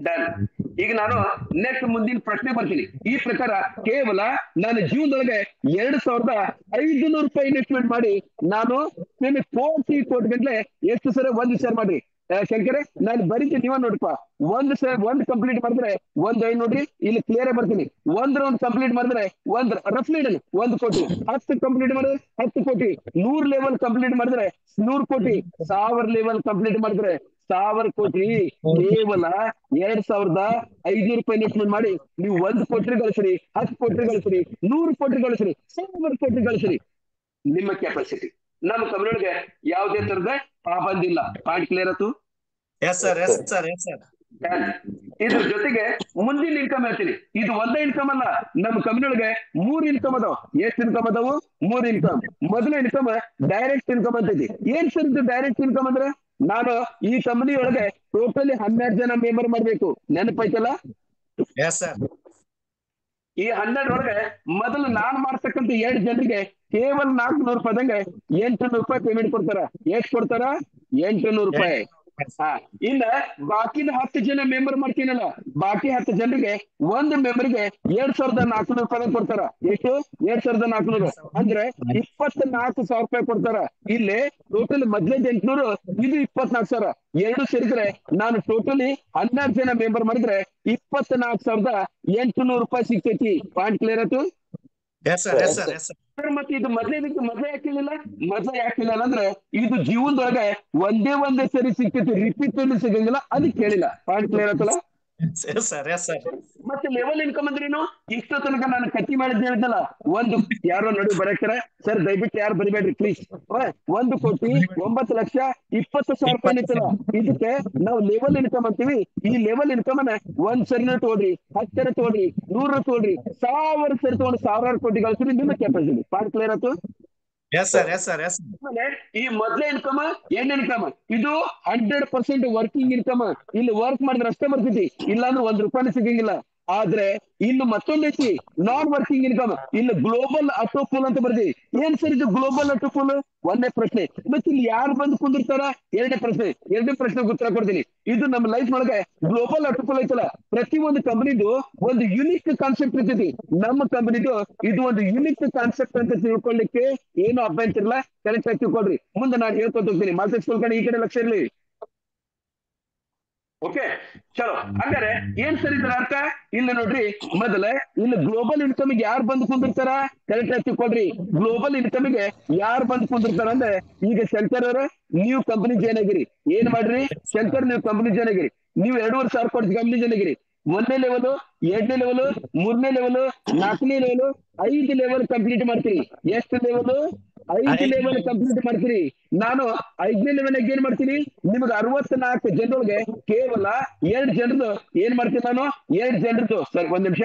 ಡನ್. ಈಗ ನಾನು ನೆಕ್ಸ್ಟ್ ಮುಂದಿನ ಪ್ರಶ್ನೆ ಬರ್ತೀನಿ. ಈ ಪ್ರಕಾರ ಕೇವಲ ನಾನು ಜೀವನದೊಳಗೆ 2,500 ರೂಪಾಯಿ ಇನ್ವೆಸ್ಟ್ಮೆಂಟ್ ಮಾಡಿ ನಾನು ಕೋಟಿ ಗಂಟ್ಲೆ ಎಷ್ಟು ಸರ ಒಂದ್ ಶೇರ್ ಮಾಡ್ರಿ. ಶಂಕರೆ ನಾನು ಬರೀತೀನಿ, ನೀವ ನೋಡ್ರಿಪ್ಪ. ಒಂದ್ ಕಂಪ್ಲೀಟ್ ಮಾಡಿದ್ರೆ 1 ನೋಡ್ರಿ ಇಲ್ಲಿ ಕ್ಲಿಯರ್ ಆಗಿ ಬರ್ತೀನಿ. 1 ರೌಂಡ್ ಕಂಪ್ಲೀಟ್ ಮಾಡಿದ್ರೆ ರಫ್ಲಿ 1 ಕೋಟಿ. 10 ಕಂಪ್ಲೀಟ್ ಮಾಡಿದ್ರೆ 10 ಕೋಟಿ. 100 ಲೆವೆಲ್ ಕಂಪ್ಲೀಟ್ ಮಾಡಿದ್ರೆ 100 ಕೋಟಿ. 1,000 ಲೆವೆಲ್ ಕಂಪ್ಲೀಟ್ ಮಾಡಿದ್ರೆ 1,000 ಕೋಟಿ. ಕೇವಲ 2,500 ರೂಪಾಯಿ ಇನ್ವೆಸ್ಟ್ಮೆಂಟ್ ಮಾಡಿ ನೀವು 1 ಕೋಟಿ ಗಳಿಸ್ರಿ, 10 ಕೋಟಿ ಗಳಿಸ್ರಿ, 100 ಕೋಟಿ ಗಳಿಸ್ರಿ, 1,000 ಕೋಟಿ ಗಳಿಸ್ರಿ. ನಿಮ್ಮ ಕೆಪಾಸಿಟಿ. ನಮ್ಮ ಕಂಪನಿಯೊಳಗೆ ಯಾವುದೇ ತರದ ಪಾಬಂದಿ ಇಲ್ಲ. ಪಾಯಿಂಟ್ ಕ್ಲಿಯರ್ ಆಯ್ತು? ಇದ್ರ ಜೊತೆಗೆ ಮುಂದಿನ ಇನ್ಕಮ್ ಹೇಳ್ತೀನಿ. ಇದು ಒಂದೇ ಇನ್ಕಮ್ ಅಲ್ಲ, ನಮ್ಮ ಕಂಪನಿಯೊಳಗೆ 3 ಇನ್ಕಮ್ ಅದಾವ. ಎಷ್ಟು ಇನ್ಕಮ್ ಅದಾವು? 3 ಇನ್ಕಮ್. ಮೊದಲ ಇನ್ಕಮ್ ಡೈರೆಕ್ಟ್ ಇನ್ಕಮ್ ಅಂತೈತಿ. ಏನ್ ಸರ್ ಇದು ಡೈರೆಕ್ಟ್ ಇನ್ಕಮ್ ಅಂದ್ರೆ? ನಾನು ಈ ಕಂಪನಿ ಒಳಗೆ ಟೋಟಲಿ 12 ಜನ ಮೆಂಬರ್ ಮಾಡ್ಬೇಕು. ನೆನಪಾಯ್ತಲ್ಲ? ಈ 12 ಒಳಗೆ ಮೊದಲು ನಾನ್ ಮಾಡ್ತಕ್ಕಂಥ 2 ಜನರಿಗೆ ಕೇವಲ 400 ರೂಪಾಯಿದಂಗೆ 800 ರೂಪಾಯಿ ಪೇಮೆಂಟ್ ಕೊಡ್ತಾರ. ಎಷ್ಟು ಕೊಡ್ತಾರ? 800 ರೂಪಾಯಿ. ಹಾ ಇನ್ನ ಬಾಕಿನ 10 ಜನ ಮೆಂಬರ್ ಮಾಡ್ತೀನಲ್ಲ, ಬಾಕಿ 10 ಜನರಿಗೆ ಒಂದು ಮೆಂಬರ್ಗೆ 2,400 ರೂಪಾಯಿ ಕೊಡ್ತಾರ. ಎಷ್ಟು? 2,400 ಅಂದ್ರೆ 24,000 ರೂಪಾಯಿ ಕೊಡ್ತಾರ. ಇಲ್ಲಿ ಟೋಟಲ್ ಮೊದ್ಲೇದ್ 800, ಇದು 24,000, ಎರಡು ಸೇರಿದ್ರೆ ನಾನು ಟೋಟಲಿ 12 ಜನ ಮೆಂಬರ್ ಮಾಡಿದ್ರೆ 24,800 ರೂಪಾಯಿ ಸಿಗ್ತೈತಿ. ಪಾಯಿಂಟ್ ಕ್ಲಿಯರ್ ಆಯ್ತು? ಮತ್ತೆ ಇದು ಮೊದ್ಲೇ ಯಾಕಿಲ್ಲ? ಅಂದ್ರೆ ಇದು ಜೀವನದೊಳಗೆ ಒಂದೇ ಸರಿ ಸಿಗ್ತೈತಿ, ರಿಪೀಟ್ ಸಿಗಂಗಿಲ್ಲ, ಅದಕ್ಕೆ ಹೇಳಿಲ್ಲ. ಪಾಯಿಂಟ್ ಕ್ಲಿಯರ್ ಆಯ್ತಲ್ಲ? ಮತ್ತೆ ಲೆವೆಲ್ ಇನ್ಕಮ್ ಅಂದ್ರೇನು? ಇಷ್ಟೋ ತನಕ ನಾನು ಕಟ್ಟಿ ಮಾಡಿದ್ದೆ ಹೇಳಿದ್ನಲ್ಲ, ಒಂದು ಯಾರೋ ನಡು ಬರಕ್ತಾರ ಸರ್, ದಯವಿಟ್ಟು ಯಾರು ಬರಿಬೇಡ್ರಿ ಪ್ಲೀಸ್. 1,09,20,20,000 ರೂಪಾಯಿ ನಿಂತಲ್ಲ, ಇದಕ್ಕೆ ನಾವು ಲೆವೆಲ್ ಇನ್ಕಮ್ ಅಂತೀವಿ. ಈ ಲೆವೆಲ್ ಇನ್ಕಮ್ ಅನ್ನ 1 ಸರಿನ ತಗೊಳ್ರಿ, 10 ತಗೊಳ್ರಿ, 100 ತಗೊಳ್ರಿ, 1,000 ಸರಿ ತಗೊಂಡು 1,000 ಕೋಟಿ ಗಳಿಸ್ರಿ, ನಿಮ್ಮ ಕೆಪಾಸಿಟಿ. ಪಾಯಿಂಟ್ ಕ್ಲಿಯರ್ ಆಯ್ತು? ಈ ಮೊದಲೇ ಇನ್ಕಮ್ ಏನ್ ಇನ್ಕಮ್? ಇದು 100% ವರ್ಕಿಂಗ್ ಇನ್ಕಮ್. ಇಲ್ಲಿ ವರ್ಕ್ ಮಾಡಿದ್ರೆ ಅಷ್ಟೇ ಬರ್ತೈತಿ, ಇಲ್ಲಾಂದ್ರೆ ₹1 ಸಿಗಂಗಿಲ್ಲ. ಆದ್ರೆ ಇನ್ನು ಮತ್ತೊಂದೈತಿ ನಾನ್ ವರ್ಕಿಂಗ್ ಇನ್ಕಮ್. ಇಲ್ಲಿ ಗ್ಲೋಬಲ್ ಅಟೋಪೂಲ್ ಅಂತ ಬರ್ದಿ. ಏನ್ ಸರ್ ಇದು ಗ್ಲೋಬಲ್ ಅಟೋಪೂಲ್? ಒಂದೇ ಪ್ರಶ್ನೆ. ಮತ್ತೆ ಇಲ್ಲಿ ಯಾರು ಬಂದು ಕುಂದಿರ್ತಾರ? ಎರಡನೇ ಪ್ರಶ್ನೆಗೆ ಉತ್ತರ ಕೊಡ್ತೀನಿ. ಇದು ನಮ್ಮ ಲೈಫ್ ಒಳಗೆ ಗ್ಲೋಬಲ್ ಅಟೋಪೂಲ್ ಐತಲ್ಲ, ಪ್ರತಿ ಒಂದು ಕಂಪನಿದು ಒಂದು ಯುನಿಕ್ ಕಾನ್ಸೆಪ್ಟ್ ಇರ್ತೈತಿ. ನಮ್ಮ ಕಂಪನಿದು ಇದು ಒಂದು ಯುನಿಕ್ ಕಾನ್ಸೆಪ್ಟ್ ಅಂತ ತಿಳ್ಕೊಳ್ಳಿಕ್ಕೆ ಏನು ಅಭ್ಯಂತರ ಇಲ್ಲ. ಕರೆಕ್ಟ್ ಆಗಿ ತಿಳ್ಕೊಳ್ರಿ. ಮುಂದೆ ನಾನು ಹೇಳ್ಕೊತ ಹೋಗ್ತೀನಿ. ಮಾತಾಡ್ಸ್ಕೊಳ್ಕೊಂಡು ಈ ಕಡೆ ಲಕ್ಷ ಇರ್ಲಿ. ಓಕೆ, ಚಲೋ. ಹಂಗಾರೆ ಏನ್ ಸರ್ ಇದ್ರ ಅರ್ಥ? ಇಲ್ಲ ನೋಡ್ರಿ, ಮೊದಲ ಇಲ್ಲಿ ಗ್ಲೋಬಲ್ ಇನ್ಕಮ್ ಯಾರು ಬಂದು ಕುಂದಿರ್ತಾರ? ಕರೆಕ್ಟ್ ಆಗಿ ತಿಳ್ಕೊಳ್ರಿ. ಗ್ಲೋಬಲ್ ಇನ್ಕಮ್ ಗೆ ಯಾರು ಬಂದು ಕುಂದಿರ್ತಾರ ಅಂದ್ರೆ, ಈಗ ಶಂಕರ್ ಅವರ ನೀವು ಕಂಪನಿ ಜಾಯ್ನ್ ಆಗಿರಿ. ಏನ್ ಮಾಡ್ರಿ ಶಂಕರ್, ನೀವು ಕಂಪನಿ ಜಾಯ್ನ್ ಆಗಿರಿ. ನೀವು 2,500 ಕೋಟಿ ಕಂಪನಿ ಜಾಯ್ನ್ ಆಗಿರಿ. 1ನೇ ಲೆವೆಲ್, 2ನೇ ಲೆವೆಲ್, 3ನೇ ಲೆವೆಲ್, 4ನೇ ಲೆವೆಲ್, 5 ಲೆವೆಲ್ ಕಂಪ್ಲೀಟ್ ಮಾಡ್ತೀರಿ. ಎಷ್ಟು ಲೆವೆಲ್? 5 ಲೆವೆಲ್ ಕಂಪ್ಲೀಟ್ ಮಾಡ್ತೀರಿ. ನಾನು 5ನೇ ಲೆವೆಲ್ ಏನ್ ಮಾಡ್ತೀನಿ? ನಿಮ್ಗೆ 64 ಜನರೊಳಗೆ ಕೇವಲ 2 ಜನರದು ಏನ್ ಮಾಡ್ತೀನಿ? ನಾನು 2 ಜನರದು ಸರ್, ಒಂದ್ ನಿಮಿಷ.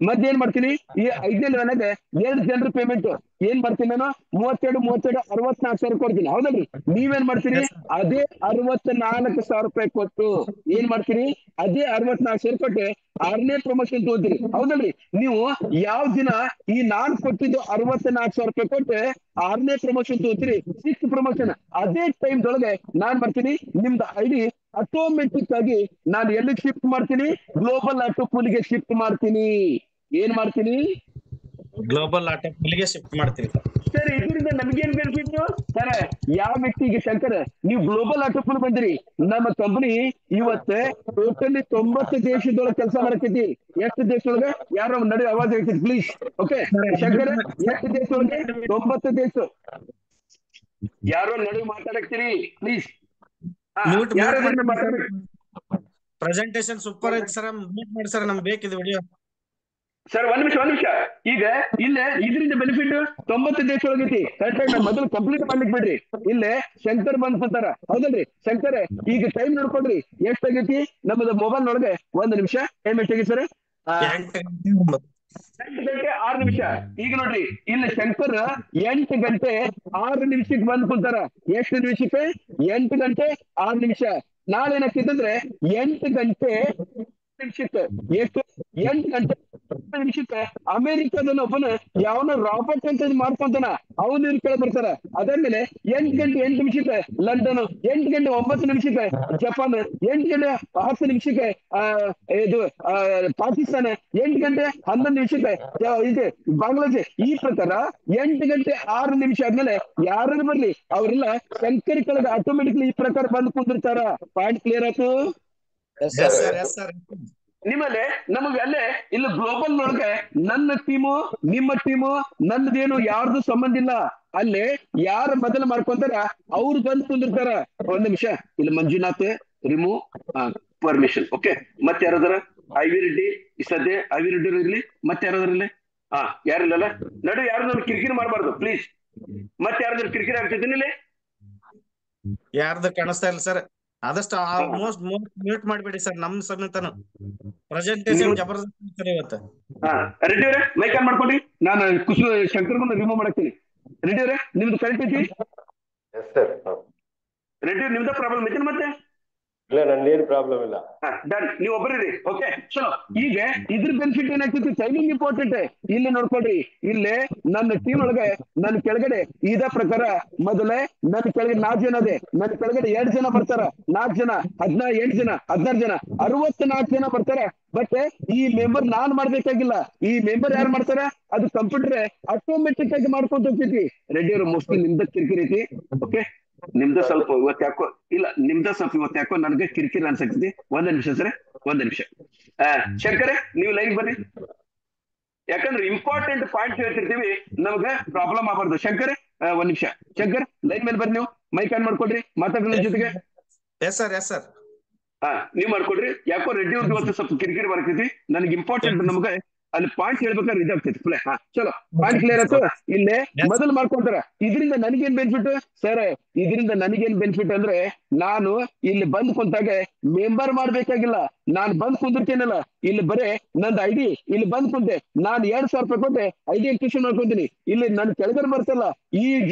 ಮತ್ತೇನ್ ಮಾಡ್ತೀನಿ? ಈ 5ನೇ ಲೆವೆಲ್ನಾಗ 2 ಜನರ ಪೇಮೆಂಟ್ ಏನ್ ಮಾಡ್ತೀನಿ? ನಾನು 32 64,000 ಕೊಡ್ತೀನಿ. ಹೌದಲ್ರಿ? ನೀವೇನ್ ಮಾಡ್ತೀರಿ? ಅದೇ 64,000 ರೂಪಾಯಿ ಕೊಟ್ಟು ಏನ್ ಮಾಡ್ತೀರಿ? ಅದೇ 64,000 ಕೊಟ್ಟು 6ನೇ ಪ್ರಮೋಷನ್ ತಗೋತೀರಿ. ಹೌದಲ್ರಿ? ನೀವು ಯಾವ ದಿನ ಈ ನಾನ್ ಕೊಟ್ಟಿದ್ದು 64,000 ರೂಪಾಯಿ ಕೊಟ್ಟು 6ನೇ ಪ್ರಮೋಷನ್ ತಗೋತೀರಿ, 6th ಪ್ರಮೋಷನ್ ಅದೇ ಟೈಮ್ ದೊಳಗೆ ನಾನ್ ಬರ್ತೀನಿ, ನಿಮ್ದು ಐಡಿ ಆಟೋಮೆಟಿಕ್ ಆಗಿ ನಾನು ಎಲ್ಲಿಗೆ ಶಿಫ್ಟ್ ಮಾಡ್ತೀನಿ? ಗ್ಲೋಬಲ್ ಅಟೋಪೂಲ್ಗೆ ಶಿಫ್ಟ್ ಮಾಡ್ತೀನಿ. ಏನ್ ಮಾಡ್ತೀನಿ? ಗ್ಲೋಬಲ್ ಅಟೋಪೂಲ್ಗೆ ಶಿಫ್ಟ್ ಮಾಡ್ತೀರಿ. ಸರ್, ಇದರಿಂದ ನಮ್ಗೇನ್ ಬೆನಿಫಿಟ್ ಸರ್? ಯಾವ ವ್ಯಕ್ತಿಗೆ ಶಂಕರ್ ನೀವು ಗ್ಲೋಬಲ್ ಅಟೋಪೂಲ್ ಬಂದಿರಿ, ನಮ್ಮ ಕಂಪನಿ ಇವತ್ತು ಟೋಟಲಿ 90 ದೇಶದೊಳಗೆ ಕೆಲಸ ಮಾಡಕೈತಿ. ಎಷ್ಟು ದೇಶದೊಳಗೆ? ಯಾರೋ ನಡೆ ಆವಾಜ್ ಹೇಳ್ತೀರಿ ಪ್ಲೀಸ್. ಓಕೆ ಶಂಕರ್, ಎಷ್ಟು ದೇಶದೊಳಗೆ? 90 ದೇಶ. ಯಾರೋ ನಡುವೆ ಮಾತಾಡಕ್ತೀರಿ ಪ್ಲೀಸ್. ಪ್ರೆಸೆಂಟೇಶನ್ ಸೂಪರ್ ಐತಿ ಸರ್, ಮ್ಯೂಟ್ ಮಾಡಿ ಸರ್, ನಮ್ಗೆ ಬೇಕಿದೆ ವಿಡಿಯೋ. ಸರ್ ಒಂದ್ ನಿಮಿಷ. ಈಗ ಇಲ್ಲೇ ಇದರಿಂದ ಬೆನಿಫಿಟ್ 90 ದೇಶ ಒಳಗೈತಿ. ಕರೆಕ್ಟ್ ಆಗಿ ಮೊದಲು ಕಂಪ್ಲೀಟ್ ಮಾಡ್ಲಿಕ್ಕೆ ಬಿಡ್ರಿ. ಇಲ್ಲೇ ಶಂಕರ್ ಬಂದ್ತಾರ. ಹೌದಲ್ರಿ? ಶಂಕರ್ ಈಗ ಟೈಮ್ ನೋಡ್ಕೊಡ್ರಿ, ಎಷ್ಟಾಗೈತಿ ನಮ್ಮದು ಮೊಬೈಲ್ ನೊಳಗೆ? 1 ನಿಮಿಷ. Time ಎಷ್ಟಾಗೈತಿ sir? 8 ಗಂಟೆ 6 ನಿಮಿಷ. ಈಗ ನೋಡ್ರಿ, ಇಲ್ಲಿ ಶಂಕರ್ 8 ಗಂಟೆ 6 ನಿಮಿಷಕ್ಕೆ ಬಂದ್ ಕುಂತಾರ. ಎಷ್ಟು ನಿಮಿಷಕ್ಕೆ? 8 ಗಂಟೆ 6 ನಿಮಿಷ. ನಾಳೆ ಏನಾಗ್ತಿತ್ತಂದ್ರೆ 8 ಗಂಟೆ ನಿಮಿಷಕ್ಕೆ. ಎಷ್ಟು? 8 ಗಂಟೆ ನಿಮಿಷಕ್ಕೆ ಅಮೆರಿಕದನ್ನ ಒಬ್ಬನ ಯಾವನ ರಾಬರ್ಟ್ ಅಂತ ಮಾಡ್ಕೊಂತಾನ, ಅವನು ಇವ್ರು ಕೇಳ ಬರ್ತಾರ. ಅದಾದ್ಮೇಲೆ 8 ಗಂಟೆ 8 ನಿಮಿಷಕ್ಕೆ ಲಂಡನ್, 8 ಗಂಟೆ 9 ನಿಮಿಷಕ್ಕೆ ಜಪಾನ್, 8 ಗಂಟೆ 10 ನಿಮಿಷಕ್ಕೆ ಇದು ಪಾಕಿಸ್ತಾನ, 8 ಗಂಟೆ 11 ನಿಮಿಷಕ್ಕೆ ಇದು ಬಾಂಗ್ಲಾದೇಶ್. ಈ ಪ್ರಕಾರ 8 ಗಂಟೆ 6 ನಿಮಿಷ ಆದ್ಮೇಲೆ ಯಾರು ಬರ್ಲಿ ಅವರೆಲ್ಲ ಶಂಕರ್ ಕೆಳಗೆ ಆಟೋಮೆಟಿಕ್ಲಿ ಈ ಪ್ರಕಾರ ಬಂದು ಕುಂದಿರ್ತಾರ. ಪಾಯಿಂಟ್ ಕ್ಲಿಯರ್ ಆಯ್ತು? ನಿಮ್ಮಲ್ಲಿ ನಮಗೆ ಅಲ್ಲೇ ಇಲ್ಲಿ ಗ್ಲೋಬಲ್ ಒಳಗೆ ನನ್ನ ಟೀಮು ನಿಮ್ಮ ಟೀಮು ನನ್ನದೇನು ಯಾರ್ದು ಸಂಬಂಧ ಇಲ್ಲ. ಅಲ್ಲೇ ಯಾರು ಮೊದಲು ಮಾಡ್ಕೊಂತಾರ ಅವ್ರು ಬಂದು ಕುಂದಿರ್ತಾರ. 1 ನಿಮಿಷ. ಇಲ್ಲಿ ಮಂಜುನಾಥ್ ರಿಮೂವ್ ಪರ್ಮಿಷನ್. ಓಕೆ, ಮತ್ತೆ ಯಾರಾದಾರ? ಐವಿ ರೆಡ್ಡಿ ಸದ್ಯ ಐವಿ ರೆಡ್ಡಿ ಇರ್ಲಿ. ಮತ್ತೆ ಯಾರಾದ್ರೂ ಇಲ್ಲಿ? ಯಾರಿಲ್ಲಲ್ಲ ನಡು. ಯಾರು ಕಿರಿಕಿರಿ ಮಾಡಬಾರ್ದು ಪ್ಲೀಸ್. ಮತ್ತೆ ಯಾರಾದ್ರೂ ಕಿರಿಕಿರಿ ಆಗ್ತಿದ್ದೀನಿ ಇಲ್ಲಿ? ಯಾರ್ದು ಕಾಣಿಸ್ತಾ ಇಲ್ಲ ಸರ್. ಆದಷ್ಟು ಆಲ್ಮೋಸ್ಟ್ ಮ್ಯೂಟ್ ಮಾಡ್ಬೇಡಿ ಸರ್. ನಮ್ ಸಮೇತನು ಪ್ರೆಸೆಂಟೇಶನ್ ಜಬರ್ದಸ್ತ್ ಇವತ್ತು. ರೆಡ್ಡಿ ಅವರೇ ಮೈಕ್ ಆನ್ ಮಾಡ್ಕೊಡಿ. ನಾನು ಶಂಕರ್ ಬಂದು ರಿಮೂವ್ ಮಾಡಾಕ್ತೀನಿ. ರೆಡ್ಡಿ ಅವರೇ ನಿಮ್ದು ಕರೆಕ್ಟ್ ಐತಿ? ರೆಡ್ಡಿ ನಿಮ್ದ ಪ್ರಾಬ್ಲಮ್ ಐತಿ ಮತ್ತೆ? ಇಲ್ಲ ನಂದೇನು ಪ್ರಾಬ್ಲಮ್ ಇಲ್ಲ. ಡನ್, ನೀವು ಒಬ್ಬರಿರಿ. ಓಕೆ ಚಲೋ. ಈಗ ಇದ್ರ ಬೆನಿಫಿಟ್ ಏನಾಗ್ತೈತಿ, ಟೈಮಿಂಗ್ ಇಂಪಾರ್ಟೆಂಟ್. ಇಲ್ಲಿ ನೋಡ್ಕೊಳ್ರಿ, ಇಲ್ಲಿ ನನ್ನ ಟೀಮ್ ಒಳಗೆ ನನ್ನ ಕೆಳಗಡೆ ಇದೇ ಪ್ರಕಾರ ಮೊದಲೇ ನನ್ನ ಕೆಳಗಡೆ 4 ಜನ ಅದೇ, ನನ್ನ ಕೆಳಗಡೆ 2 ಜನ ಬರ್ತಾರ, 4 ಜನ 8 ಜನ 16 ಜನ 64 ಜನ ಬರ್ತಾರ. ಬಟ್ ಈ ಮೆಂಬರ್ ನಾನ್ ಮಾಡ್ಬೇಕಾಗಿಲ್ಲ, ಈ ಮೆಂಬರ್ ಯಾರು ಮಾಡ್ತಾರ, ಅದು ಕಂಪ್ಯೂಟರ್ ಆಟೋಮೆಟಿಕ್ ಆಗಿ ಮಾಡ್ಕೊಂತ ಹೋಗ್ತೈತಿ. ರೆಡ್ಡಿ ಅವರು ಮೋಸ್ಟ್ಲಿ ನಿಮ್ದ ಕಿರಿಕಿರಿ ಐತಿ. ಓಕೆ, ನಿಮ್ದ ಸ್ವಲ್ಪ ಇವತ್ತು ಯಾಕೋ ಇಲ್ಲ, ನಿಮ್ದ ಸ್ವಲ್ಪ ಇವತ್ತು ಯಾಕೋ ನನಗೆ ಕಿರಿಕಿರಿ ಅನ್ಸಕ್ತಿ. ಒಂದ್ ನಿಮಿಷ ಸರ್, ಒಂದ್ ನಿಮಿಷ. ಶಂಕರ ನೀವು ಲೈನ್ ಬರ್ರಿ, ಯಾಕಂದ್ರೆ ಇಂಪಾರ್ಟೆಂಟ್ ಪಾಯಿಂಟ್ ಹೇಳ್ತಿರ್ತೀವಿ, ನಮ್ಗೆ ಪ್ರಾಬ್ಲಮ್ ಆಗಬಾರ್ದು. ಶಂಕರ್ ಒಂದ್ ನಿಮಿಷ, ಶಂಕರ್ ಲೈನ್ ಮೇಲೆ ಬರ್ರಿ, ನೀವು ಮೈಕ್ ಆನ್ ಮಾಡ್ಕೊಡ್ರಿ, ಮಾತಾಡೋದ್ರ ಜೊತೆಗೆ. S sir, yes sir. ನೀವ್ ಮಾಡ್ಕೊಡ್ರಿ. ಯಾಕೋ ರೆಡ್ಡಿ ಅವ್ರದ್ದು ಇವತ್ತು ಸ್ವಲ್ಪ ಕಿರಿಕಿರಿ ಬರ್ತೈತಿ, ನನಗೆ ಇಂಪಾರ್ಟೆಂಟ್ ನಮ್ಗೆ ಅಲ್ಲಿ ಪಾಯಿಂಟ್ ಹೇಳ್ಬೇಕಾದ್ರೆ ಇದಾಗ್ತೈತಿ. ಪ್ಲೇ ಚಲೋ, ಪಾಯಿಂಟ್ ಕ್ಲಿಯರ್ ಆಯ್ತು. ಇಲ್ಲೇ ಮೊದಲು ಮಾಡ್ಕೊಂತಾರ. ಇದರಿಂದ ನನಗೇನ್ ಬೆನಿಫಿಟ್ ಸರ್, ಇದರಿಂದ ನನಗೇನ್ ಬೆನಿಫಿಟ್ ಅಂದ್ರೆ, ನಾನು ಇಲ್ಲಿ ಬಂದ್ ಕುಂತಾಗ ಮೆಂಬರ್ ಮಾಡ್ಬೇಕಾಗಿಲ್ಲ, ನಾನ್ ಬಂದ್ ಕುಂದಿರ್ತೇನಲ್ಲ, ಇಲ್ಲಿ ಬರೇ ನಂದು ಐಡಿ ಇಲ್ಲಿ ಬಂದ್ ಕುಂತೆ, ನಾನು 2,000 ರೂಪಾಯಿ ಕೊಟ್ಟೆ ಐಡೆಂಟಿಫಿಕೇಶನ್ ಮಾಡ್ಕೊಂತೀನಿ. ಇಲ್ಲಿ ನನ್ ಕೆಳಗಡೆ ಬರ್ತಲ್ಲ, ಈ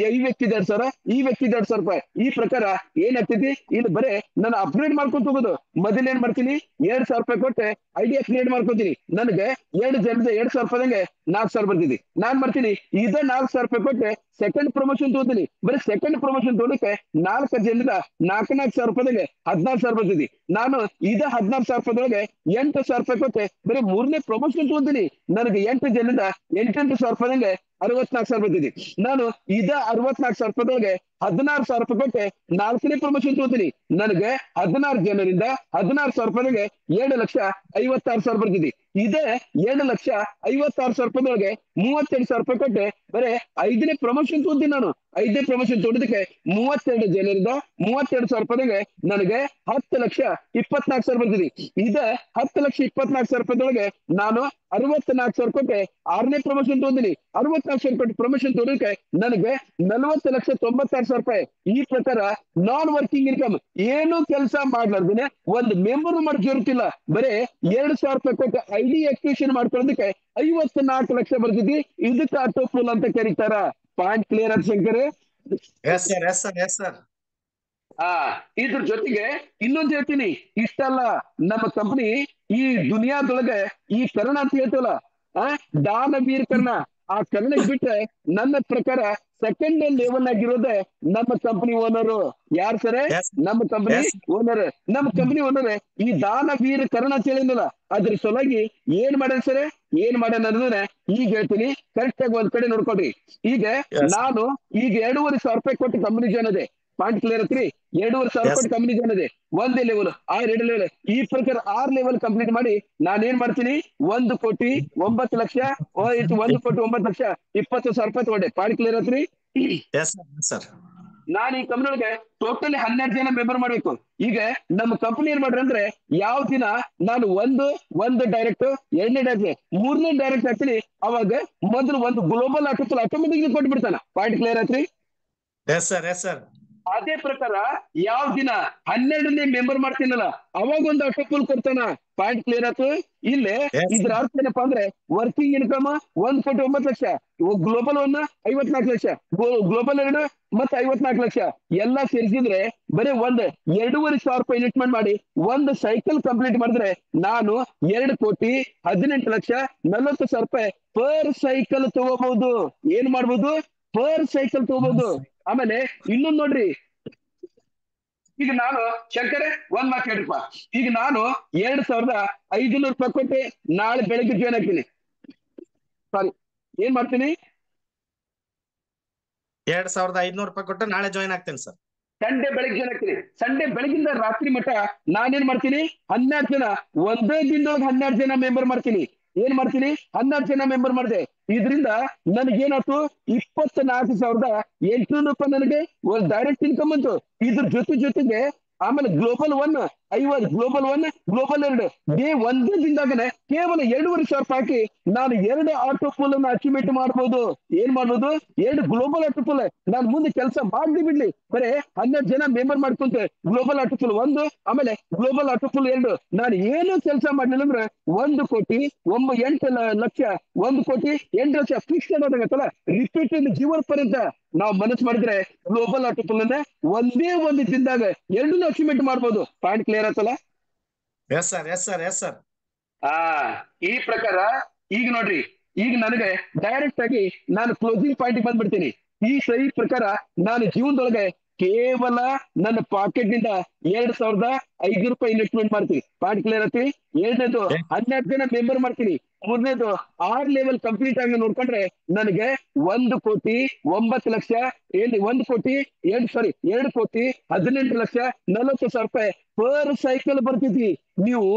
ವ್ಯಕ್ತಿ 2,000, ಈ ವ್ಯಕ್ತಿ 2,000 ರೂಪಾಯಿ. ಈ ಪ್ರಕಾರ ಏನಾಗ್ತೈತಿ, ಇಲ್ಲಿ ಬರೇ ನಾನು ಅಪ್ಗ್ರೇಡ್ ಮಾಡ್ಕೊಂತ ಹೋಗೋದು. ಮೊದಲು ಏನ್ ಮಾಡ್ತೀನಿ, 2,000 ರೂಪಾಯಿ ಕೊಟ್ಟೆ ಐಡಿ ಅಪ್ಗ್ರೇಡ್ ಮಾಡ್ಕೊಂತೀನಿ. ನನಗೆ 2 ಜನದ 2,000 ರೂಪಾಯಿದಂಗೆ 4,000 ಬರ್ತಿದ್ದಿ. ನಾನ್ ಮಾಡ್ತೀನಿ ಇದೇ 4,000 ರೂಪಾಯಿ ಕೊಟ್ಟೆ ಸೆಕೆಂಡ್ ಪ್ರಮೋಷನ್ ತಗೋತೀನಿ. ಬರೀ ಸೆಕೆಂಡ್ ಪ್ರಮೋಷನ್ ತಗೋಲಿಕ್ಕೆ 4 ಜನದ 4,000 ರೂಪಾಯಿದಂಗೆ 16,000 ಬರ್ತಿದ್ದಿ. ನಾನು ಇದೇ 16,000 ರೂಪಾಯಿದೊಳಗೆ 8,000 ರೂಪಾಯಿ ಕೊಟ್ಟೆ ಬರೀ 3ನೇ ಪ್ರಮೋಷನ್ ತಗೋತೀನಿ. ನನಗೆ 8 ಜನದ 8,000 ರೂಪಾಯಿದಂಗೆ 64,000 ಬರ್ತಿದ್ದಿ. ನಾನು ಇದೇ 64,000 ರೂಪಾಯಿದೊಳಗೆ 16,000 ರೂಪಾಯಿ ಕೊಟ್ಟೆ 4ನೇ ಪ್ರಮೋಷನ್ ತಗೋತೀನಿ. ನನಗೆ 16 ಜನರಿಂದ 16,000 ರೂಪಾಯಿಗೆ 7,56,000 ಬರ್ತಿದ್ದಿ. ಇದೇ 7,56,000 ರೂಪಾಯಿದೊಳಗೆ 32,000 ರೂಪಾಯಿ ಕೊಟ್ಟೆ ಬರೀ 5ನೇ ಪ್ರಮೋಷನ್ ತಗೋತೀನಿ. ನಾನು 5ನೇ ಪ್ರಮೋಷನ್ ತೋಡೋದಕ್ಕೆ 32 ಜನರಿಂದ 32,000 ರೂಪಾಯಿಗೆ ನನಗೆ 10,24,000 ಬರ್ತಿದ್ದಿ. ಇದೇ 10,24,000 ರೂಪಾಯಿದೊಳಗೆ ನಾನು 64,000 ಕೊಟ್ಟೆ 6ನೇ ಪ್ರಮೋಷನ್ ತಗೊಂಡಿನಿ. 64,000 ಕೊಟ್ಟು ಪ್ರಮೋಷನ್ ತೋಡೋದಕ್ಕೆ ನನಗೆ 40,96,000 ರೂಪಾಯಿ. ಈ ಪ್ರಕಾರ ನಾನ್ ವರ್ಕಿಂಗ್ ಇನ್ಕಮ್, ಏನು ಕೆಲಸ ಮಾಡ್ಲಾರ್ದೇನೆ ಒಂದು ಮೆಂಬರ್ ಮಾಡಕ್ ಜರುತ್ತಿಲ್ಲ, ಬರೇ 2,000 ರೂಪಾಯಿ ಕೊಟ್ಟು ಐಡಿ ಆಕ್ಟಿವೇಶನ್ ಮಾಡ್ಕೊಳ್ಳೋದಕ್ಕೆ 54 ಲಕ್ಷ ಬರ್ತಿದ್ದಿ. ಇದಕ್ಕೆ ಆಟೋ ಫುಲ್ ಅಂತ ಕರೀತಾರ. ಪಾಯಿಂಟ್ ಕ್ಲಿಯರ್ ಆದ Shankar? S sir, yes sir, yes sir. ಇದ್ರ ಜೊತೆಗೆ ಇನ್ನೊಂದು ಹೇಳ್ತೀನಿ, ಇಷ್ಟಲ್ಲ, ನಮ್ಮ ಕಂಪನಿ ಈ ದುನಿಯಾದೊಳಗೆ ಈ ಕರ್ಣ ಅಂತ ಹೇಳ್ತೇವಲ್ಲ, ದಾನವೀರ್ ಕರ್ಣ, ಆ ಕರ್ಣಕ್ ಬಿಟ್ರೆ ನನ್ನ ಪ್ರಕಾರ ಸೆಕೆಂಡ್ ಲೆವೆಲ್ ಆಗಿರೋದೇ ನಮ್ಮ ಕಂಪನಿ ಓನರು. ಯಾರು ಸರ್? ನಮ್ಮ ಕಂಪನಿ ಓನರ್. ನಮ್ಮ ಕಂಪನಿ ಓನರ್ ಈ ದಾನವೀರ್ ಕರ್ಣ ಅಂತ ಹೇಳಿದ್ನಲ್ಲ, ಅದ್ರ ಸಲುವಾಗಿ ಏನ್ ಮಾಡ್ಯಾನ ಸರ್, ಏನ್ ಮಾಡ್ಯಾನ ಅನ್ನೋದನ್ನ ಈಗ ಹೇಳ್ತೀನಿ. ಕರೆಕ್ಟ್ ಆಗಿ ಒಂದ್ ಕಡೆ ನೋಡ್ಕೊಡ್ರಿ. ಈಗ ನಾನು ಈಗ 2,500 ರೂಪಾಯಿ ಕೊಟ್ಟು ಕಂಪನಿ ಜಾಯ್ನ್ ಅದೇ. ಪಾಯಿಂಟ್ ಕ್ಲಿಯರ್ ಐತ್ರಿ? 2,500 ಕೊಟ್ಟು ಕಂಪನಿ ಜಾಯ್ನ್ ಅದೇ. 1 ಲೆವೆಲ್, 2 ಲೆವೆಲ್, ಈ ಪ್ರಕಾರ 6 ಲೆವೆಲ್ ಕಂಪ್ಲೀಟ್ ಮಾಡಿ ನಾನೇನ್ ಮಾಡ್ತೀನಿ, 1,09,00,000 1,09,20,000 ರೂಪಾಯಿ ತಗೊಂಡೆ. ಪಾಯಿಂಟ್ ಕ್ಲಿಯರ್ ಐತ್ರಿ? ನಾನು ಈ ಕಂಪನಿ ಒಳಗೆ ಟೋಟಲಿ 12 ಜನ ಮೆಂಬರ್ ಮಾಡ್ಬೇಕು. ಈಗ ನಮ್ಮ ಕಂಪನಿ ಏನ್ ಮಾಡ್ರಿ ಅಂದ್ರೆ, ಯಾವ ದಿನ ನಾನು ಒಂದು ಡೈರೆಕ್ಟ್, 2ನೇ ಡೈರೆಕ್ಟ್, 3ನೇ ಡೈರೆಕ್ಟ್ ಆಗ್ತೀನಿ, ಅವಾಗ ಮೊದಲು ಒಂದು ಗ್ಲೋಬಲ್ ಆಟೋಮೆಟಿಕ್ ಕೊಟ್ಟು ಬಿಡ್ತಾನ. ಪಾಯಿಂಟ್ ಕ್ಲಿಯರ್ ಆಯ್ತ್ರಿ? S sir, yes sir. ಅದೇ ಪ್ರಕಾರ ಯಾವ ದಿನ 12ನೇ ಮೆಂಬರ್ ಮಾಡ್ತೀನಲ್ಲ, ಅವಾಗ ಒಂದು ಆಟೋಪುಲ್ ಕೊಡ್ತಾನ. ಪಾಯಿಂಟ್ ಕ್ಲಿಯರ್ ಆಯ್ತು? ಇಲ್ಲೇ ಇದ್ರ ಅರ್ಥ ಏನಪ್ಪಾ ಅಂದ್ರೆ, working income 1,09,00,000, global 54 lakh, global 2 ಮತ್ತೆ 54 ಲಕ್ಷ ಎಲ್ಲಾ ಸೇರಿಸಿದ್ರೆ ಬರೀ 2,500 ರೂಪಾಯಿ ಇನ್ವೆಸ್ಟ್ಮೆಂಟ್ ಮಾಡಿ ಒಂದು ಸೈಕಲ್ ಕಂಪ್ಲೀಟ್ ಮಾಡಿದ್ರೆ ನಾನು 2,18,40,000 ರೂಪಾಯಿ ಪರ್ ಸೈಕಲ್ ತಗೋಬಹುದು. ಏನ್ ಮಾಡ್ಬೋದು? ಪರ್ ಸೈಕಲ್ ತಗೋಬಹುದು. ಆಮೇಲೆ ಇನ್ನೊಂದ್ ನೋಡ್ರಿ, ಈಗ ನಾನು ಶಂಕರ ಒಂದ್ ಮಾತು ಹೇಳ್ರಿಪ್ಪ, ಈಗ ನಾನು 2,500 ರೂಪಾಯಿ ಕೊಟ್ಟು ನಾಳೆ ಬೆಳಗ್ಗೆ ಜಾಯ್ನ್ ಆಗ್ತೀನಿ. ಸಾರಿ, ಏನ್ ಮಾಡ್ತೀನಿ? 2,500 ರೂಪಾಯಿ ಕೊಟ್ಟು ನಾಳೆ ಜಾಯ್ನ್ ಆಗ್ತೇನೆ ಸರ್. ಸಂಡೇ ಬೆಳಗ್ಗೆ ಜಾಯ್ನ್ ಆಗ್ತೀನಿ. ಸಂಡೇ ಬೆಳಗಿಂದ ರಾತ್ರಿ ಮಟ್ಟ ನಾನೇನ್ ಮಾಡ್ತೀನಿ, 12 ಜನ ಒಂದೇ ದಿನದೊಳಗೆ 12 ಜನ ಮೆಂಬರ್ ಮಾಡ್ತೀನಿ. ಏನ್ ಮಾಡ್ತೀನಿ? 12 ಜನ ಮೆಂಬರ್ ಮಾಡಿದೆ. ಇದರಿಂದ ನನಗೇನಾಯ್ತು, 24,800 ರೂಪಾಯಿ ನನಗೆ ಒಂದು ಡೈರೆಕ್ಟ್ ಇನ್ಕಮ್ ಬಂತು. ಇದ್ರ ಜೊತೆಗೆ ಆಮೇಲೆ ಗ್ಲೋಬಲ್ 1 50, ಗ್ಲೋಬಲ್ 1, ಗ್ಲೋಬಲ್ 2 ಒಂದೇ ದಿನದಾಗನೆ ಕೇವಲ 2,500 ರೂಪಾಯಿ ಹಾಕಿ ನಾನು 2 ಆಟೋ ಪೂಲ್ ಅನ್ನು ಅಚೀವ್ಮೆಂಟ್ ಮಾಡ್ಬೋದು. ಏನ್ ಮಾಡ್ಬೋದು? 2 ಗ್ಲೋಬಲ್ ಆಟೋ ಪೂಲ್. ನಾನು ಮುಂದೆ ಕೆಲಸ ಮಾಡ್ಲಿ ಬಿಡ್ಲಿ, ಬರೇ 12 ಜನ ಮೆಂಬರ್ ಮಾಡ್ಕೊಂತೆ ಗ್ಲೋಬಲ್ ಆಟೋ ಪೂಲ್ 1, ಆಮೇಲೆ ಗ್ಲೋಬಲ್ ಆಟೋ ಪೂಲ್ 2. ನಾನು ಏನು ಕೆಲಸ ಮಾಡ್ಲಿಲ್ಲ ಅಂದ್ರೆ 1,08,00,000 1,08,00,000 ಫಿಕ್ಸ್ ಆದಾಗತ್ತಲ್ಲ, ರಿಪೀಟ್ ಜೀವನ ಪರ್ಯಂತ ನಾವು ಮನಸ್ಸು ಮಾಡಿದ್ರೆ ಗ್ಲೋಬಲ್ ಆರ್ಟಿಕಲ್ ಅನ್ನ ಒಂದೇ ಒಂದು ದಿನದಾಗ 2 ಅಚೀವ್ಮೆಂಟ್ ಮಾಡ್ಬೋದು. ಪಾಯಿಂಟ್ ಕ್ಲಿಯರ್ ಆಯ್ತಲ್ಲ? S sir, yes sir, yes sir. ಆ ಈ ಪ್ರಕಾರ ಈಗ ನೋಡ್ರಿ, ಈಗ ನನಗೆ ಡೈರೆಕ್ಟ್ ಆಗಿ ನಾನು ಕ್ಲೋಸಿಂಗ್ ಪಾಯಿಂಟ್ ಬಂದ್ಬಿಡ್ತೀನಿ. ಈ ಸಹಿ ಪ್ರಕಾರ ನಾನು ಜೀವನದೊಳಗೆ ಕೇವಲ ನನ್ನ ಪಾಕೆಟ್ ನಿಂದ 2,500 ರೂಪಾಯಿ ಇನ್ವೆಸ್ಟ್ಮೆಂಟ್ ಮಾಡ್ತೀನಿ. ಪಾಯಿಂಟ್ ಕ್ಲಿಯರ್ ಆಯ್ತಿ? ಎರಡನೇದು 12 ಜನ ಮೆಂಬರ್ ಮಾಡ್ತೀನಿ. ಮೂರನೇದು 6 ಲೆವೆಲ್ ಕಂಪ್ಲೀಟ್ ಆಗಿ ನೋಡ್ಕೊಂಡ್ರೆ ನನಗೆ 1,09,00,000 2,18,40,000 ರೂಪಾಯಿ ಪರ್ ಸೈಕಲ್ ಬರ್ತೈತಿ. ನೀವು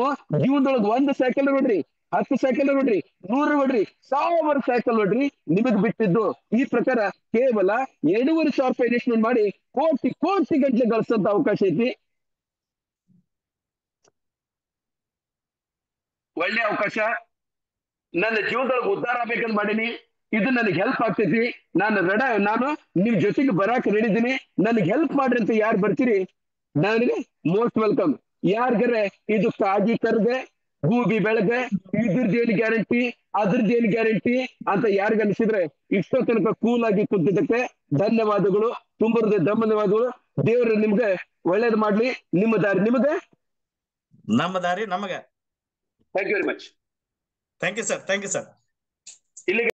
ಜೀವನದೊಳಗೆ 1 ಸೈಕಲ್ ನೋಡ್ರಿ, 10 ಸೈಕಲ್ ನೋಡ್ರಿ, 100 ನೋಡ್ರಿ, 1000 ಸೈಕಲ್ ನೋಡ್ರಿ, ನಿಮಗ್ ಬಿಟ್ಟಿದ್ದು. ಈ ಪ್ರಕಾರ ಕೇವಲ 2,500 ರೂಪಾಯಿ ಇನ್ವೆಸ್ಟ್ಮೆಂಟ್ ಮಾಡಿ ಕೋಟಿ ಗಂಟಲೆ ಗಳಿಸಂತ ಅವಕಾಶ ಐತಿ. ಒಳ್ಳೆ ಅವಕಾಶ. ನನ್ನ ಜೀವನದೊಳಗೆ ಉದ್ಧಾರ ಆಗ್ಬೇಕಂತ ಮಾಡೀನಿ. ಇದು ನನಗೆ ಹೆಲ್ಪ್ ಆಗ್ತೈತಿ. ನಾನು ನಿಮ್ ಜೊತೆಗೆ ಬರಾಕ್ ರೆಡಿದ್ದೀನಿ. ನನಗೆ ಹೆಲ್ಪ್ ಮಾಡ್ರಿ ಅಂತ ಯಾರು ಬರ್ತೀರಿ, ನನಗೆ ಮೋಸ್ಟ್ ವೆಲ್ಕಮ್. ಯಾರ್ಗಾರೆ ಇದು ಕಾಜಿ ಕರ್ದೆ, ಗೂಬಿ ಬೆಳಗ್ಗೆ, ಇದ್ರದ್ದೇನು ಗ್ಯಾರಂಟಿ, ಅದ್ರದ್ದೇನು ಗ್ಯಾರಂಟಿ ಅಂತ ಯಾರಿಗ ಅನಿಸಿದ್ರೆ ಇಷ್ಟೋ ತನಕ ಕೂಲ್ ಆಗಿ ಕುಂತಿದ್ದಕ್ಕೆ ಧನ್ಯವಾದಗಳು, ತುಂಬ ಧನ್ಯವಾದಗಳು. ದೇವರು ನಿಮ್ಗೆ ಒಳ್ಳೇದು ಮಾಡ್ಲಿ. ನಿಮ್ಮ ದಾರಿ ನಿಮಗೆ, ನಮ್ಮ ದಾರಿ ನಮಗೆ. Thank you very much. Thank you sir, thank you sir. ಇಲ್ಲಿಗೆ